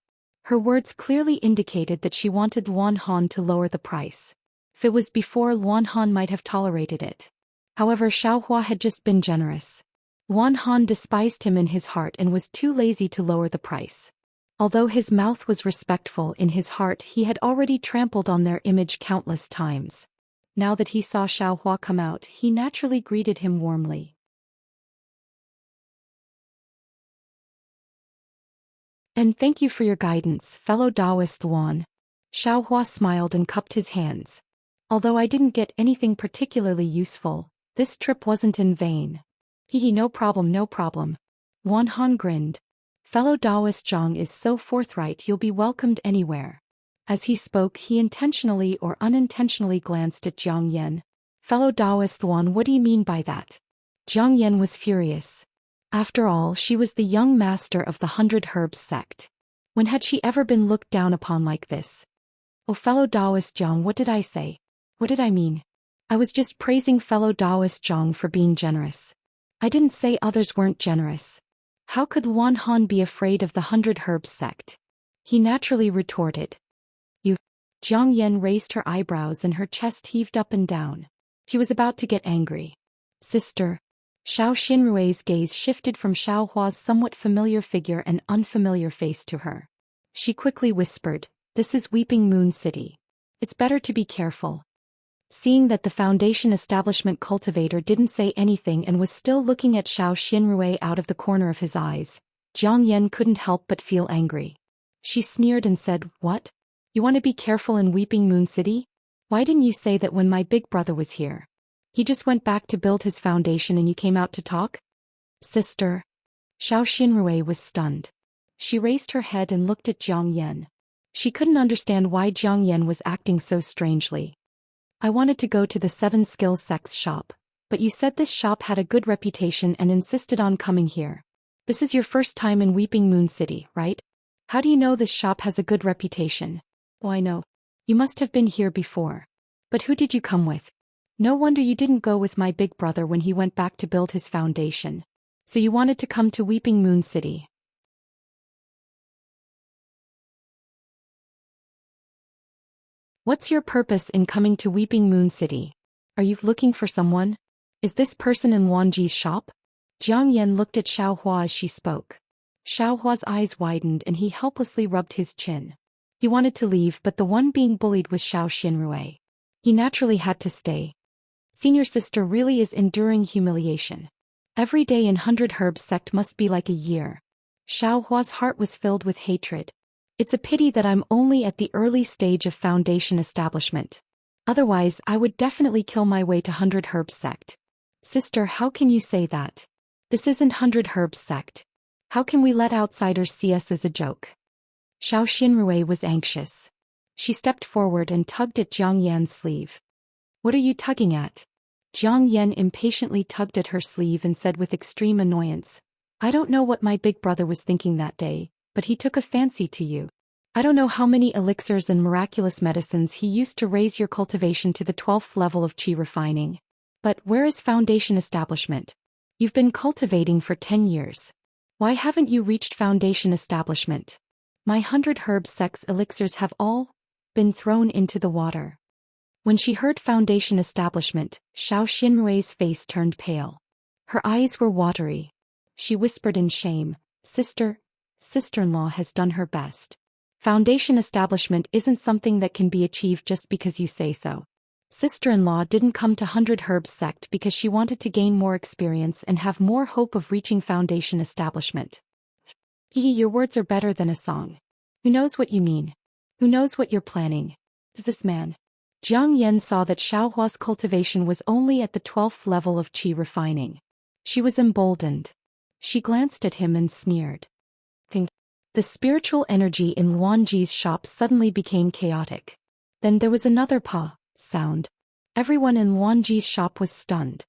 Her words clearly indicated that she wanted Luan Han to lower the price. If it was before, Luan Han might have tolerated it. However, Xiaohua had just been generous. Luan Han despised him in his heart and was too lazy to lower the price. Although his mouth was respectful, in his heart he had already trampled on their image countless times. Now that he saw Xiaohua come out, he naturally greeted him warmly. "And thank you for your guidance, fellow Taoist Luan." Xiaohua smiled and cupped his hands. "Although I didn't get anything particularly useful, this trip wasn't in vain." "Hehe, no problem, no problem." Wan Han grinned. "Fellow Taoist Zhang is so forthright, you'll be welcomed anywhere." As he spoke, he intentionally or unintentionally glanced at Jiang Yan. "Fellow Taoist Luan, what do you mean by that?" Jiang Yan was furious. After all, she was the young master of the 100 Herbs sect. When had she ever been looked down upon like this? "Oh, fellow Taoist Zhang, what did I say? What did I mean? I was just praising fellow Taoist Zhang for being generous. I didn't say others weren't generous." How could Luan Han be afraid of the 100 Herbs sect? He naturally retorted. "You." Jiang Yan raised her eyebrows and her chest heaved up and down. She was about to get angry. "Sister." Xiao Xinrui's gaze shifted from Xiaohua's somewhat familiar figure and unfamiliar face to her. She quickly whispered, "This is Weeping Moon City. It's better to be careful." Seeing that the Foundation Establishment cultivator didn't say anything and was still looking at Xiao Xinrui out of the corner of his eyes, Jiang Yan couldn't help but feel angry. She sneered and said, "What? You want to be careful in Weeping Moon City? Why didn't you say that when my big brother was here? He just went back to build his foundation and you came out to talk?" "Sister." Xiao Xinrui was stunned. She raised her head and looked at Jiang Yan. She couldn't understand why Jiang Yan was acting so strangely. "I wanted to go to the 7 Skills Sex shop, but you said this shop had a good reputation and insisted on coming here. This is your first time in Weeping Moon City, right? How do you know this shop has a good reputation?" "Oh, I know. You must have been here before. But who did you come with? No wonder you didn't go with my big brother when he went back to build his foundation. So you wanted to come to Weeping Moon City." "What's your purpose in coming to Weeping Moon City? Are you looking for someone? Is this person in Wanji's shop?" Jiang Yan looked at Xiao Hua as she spoke. Xiao Hua's eyes widened and he helplessly rubbed his chin. He wanted to leave, but the one being bullied was Xiao Xinrui. He naturally had to stay. Senior sister really is enduring humiliation. Every day in 100 Herbs sect must be like a year. Xiao Hua's heart was filled with hatred. It's a pity that I'm only at the early stage of foundation establishment. Otherwise, I would definitely kill my way to 100 Herbs sect. Sister, how can you say that? This isn't 100 Herbs sect. How can we let outsiders see us as a joke? Xiao Xinrui was anxious. She stepped forward and tugged at Jiang Yan's sleeve. "What are you tugging at?" Jiang Yan impatiently tugged at her sleeve and said with extreme annoyance, "I don't know what my big brother was thinking that day, but he took a fancy to you. I don't know how many elixirs and miraculous medicines he used to raise your cultivation to the 12th level of qi refining. But where is foundation establishment? You've been cultivating for 10 years. Why haven't you reached foundation establishment? My 100 Herbs sex elixirs have all been thrown into the water." When she heard foundation establishment, Xiao Xinrui's face turned pale. Her eyes were watery. She whispered in shame, Sister-in-law has done her best. Foundation establishment isn't something that can be achieved just because you say so. Sister-in-law didn't come to 100 Herbs sect because she wanted to gain more experience and have more hope of reaching foundation establishment. Your words are better than a song. Who knows what you mean? Who knows what you're planning? Is this man? Jiang Yan saw that Xiao Hua's cultivation was only at the 12th level of qi refining. She was emboldened. She glanced at him and sneered. The spiritual energy in Wanji's shop suddenly became chaotic. Then there was another pa sound. Everyone in Wanji's shop was stunned.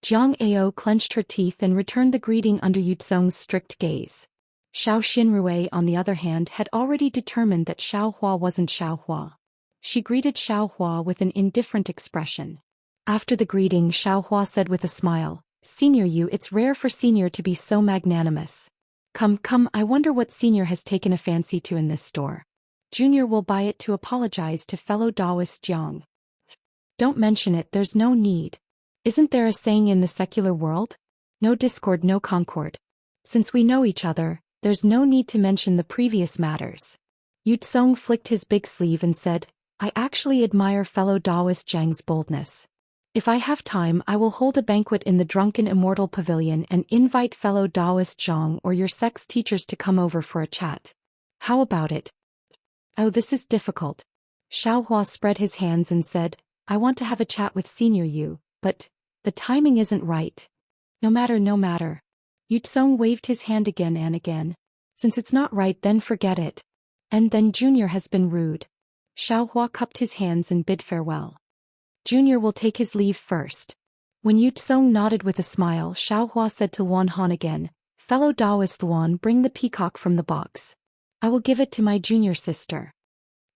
Jiang Ao clenched her teeth and returned the greeting under Yutsong's strict gaze. Xiao Xinrui, on the other hand, had already determined that Xiao Hua wasn't Xiao Hua. She greeted Xiao Hua with an indifferent expression. After the greeting, Xiao Hua said with a smile, "Senior Yu, it's rare for Senior to be so magnanimous. Come, I wonder what Senior has taken a fancy to in this store. Junior will buy it to apologize to fellow Taoist Jiang." "Don't mention it, there's no need. Isn't there a saying in the secular world? No discord, no concord. Since we know each other, there's no need to mention the previous matters." Yutsong flicked his big sleeve and said, "I actually admire fellow Taoist Jiang's boldness. If I have time, I will hold a banquet in the Drunken Immortal Pavilion and invite fellow Taoist Jiang or your sex teachers to come over for a chat. How about it?" "Oh, this is difficult." Xiao Hua spread his hands and said, "I want to have a chat with Senior Yu, but the timing isn't right." No matter. Yutsong waved his hand again and again. "Since it's not right, then forget it. And then Junior has been rude." Xiao Hua cupped his hands and bid farewell. "Junior will take his leave first." When Yutsong nodded with a smile, Xiao Hua said to Luan Han again, "Fellow Taoist Luan, bring the peacock from the box. I will give it to my junior sister."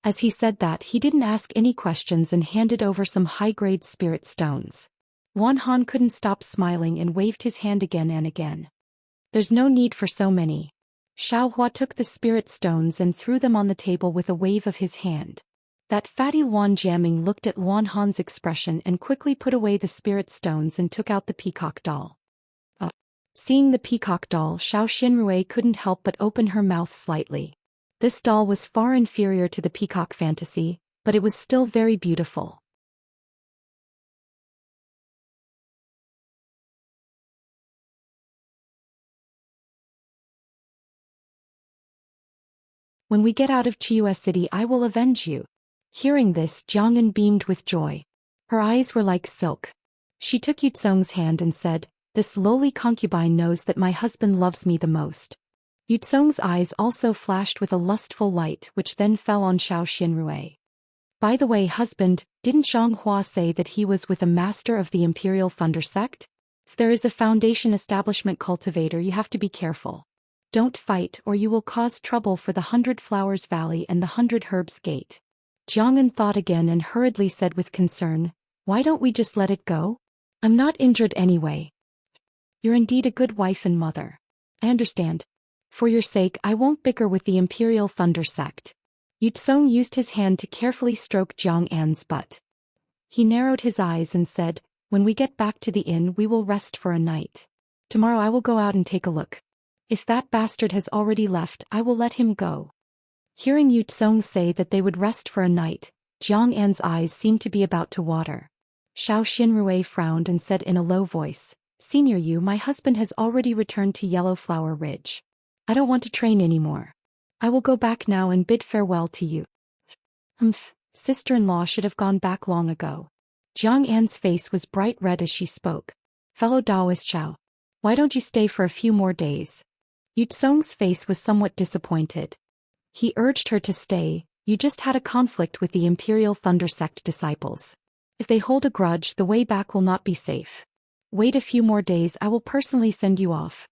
As he said that, he didn't ask any questions and handed over some high-grade spirit stones. Luan Han couldn't stop smiling and waved his hand again and again. "There's no need for so many." Xiao Hua took the spirit stones and threw them on the table with a wave of his hand. That fatty Luan Jiaming looked at Luan Han's expression and quickly put away the spirit stones and took out the peacock doll. Seeing the peacock doll, Xiao Xinrui couldn't help but open her mouth slightly. This doll was far inferior to the peacock fantasy, but it was still very beautiful. When we get out of Chiua City, I will avenge you. Hearing this, Jiang'an beamed with joy. Her eyes were like silk. She took Yutsong's hand and said, "This lowly concubine knows that my husband loves me the most." Yutsong's eyes also flashed with a lustful light, which then fell on Xiao Xinrui. "By the way, husband, didn't Zhang Hua say that he was with a master of the Imperial Thunder Sect? If there is a Foundation establishment cultivator, you have to be careful. Don't fight or you will cause trouble for the 100 Flowers Valley and the 100 Herbs Gate." Jiang'an thought again and hurriedly said with concern, "Why don't we just let it go? I'm not injured anyway." "You're indeed a good wife and mother. I understand. For your sake, I won't bicker with the Imperial Thunder Sect." Yutsong used his hand to carefully stroke Jiang'an's butt. He narrowed his eyes and said, "When we get back to the inn, we will rest for a night. Tomorrow I will go out and take a look. If that bastard has already left, I will let him go." Hearing Yutsong say that they would rest for a night, Jiang'an's eyes seemed to be about to water. Xiao Xinrui frowned and said in a low voice, "Senior Yu, my husband has already returned to Yellow Flower Ridge. I don't want to train anymore. I will go back now and bid farewell to you." Sister-in-law should have gone back long ago. Jiang'an's face was bright red as she spoke. "Fellow Taoist Xiao, why don't you stay for a few more days?" Yutsong's face was somewhat disappointed. He urged her to stay. "You just had a conflict with the Imperial Thunder Sect disciples. If they hold a grudge, the way back will not be safe. Wait a few more days, I will personally send you off."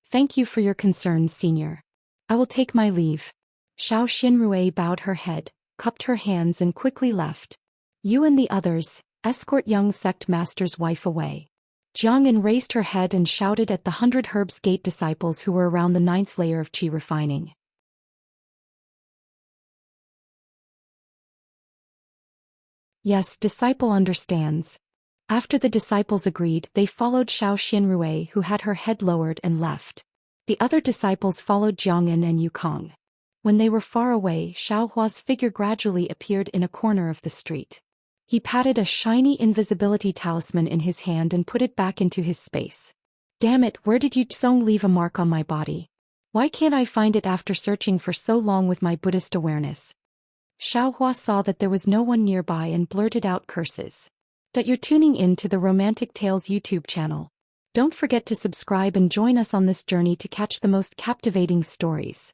"Thank you for your concerns, senior. I will take my leave." Xiao Xinrui bowed her head, cupped her hands and quickly left. "You and the others, escort young sect master's wife away." Jiang'an raised her head and shouted at the 100 Herbs Gate disciples who were around the 9th layer of Qi refining. "Yes, disciple understands." After the disciples agreed, they followed Xiao Xinrui, who had her head lowered, and left. The other disciples followed Jiang'an and Yukong. When they were far away, Xiao Hua's figure gradually appeared in a corner of the street. He patted a shiny invisibility talisman in his hand and put it back into his space. "Damn it, where did Yutsong leave a mark on my body? Why can't I find it after searching for so long with my Buddhist awareness?" Xiao Hua saw that there was no one nearby and blurted out curses. "That you're tuning in to the Romantic Tales YouTube channel. Don't forget to subscribe and join us on this journey to catch the most captivating stories.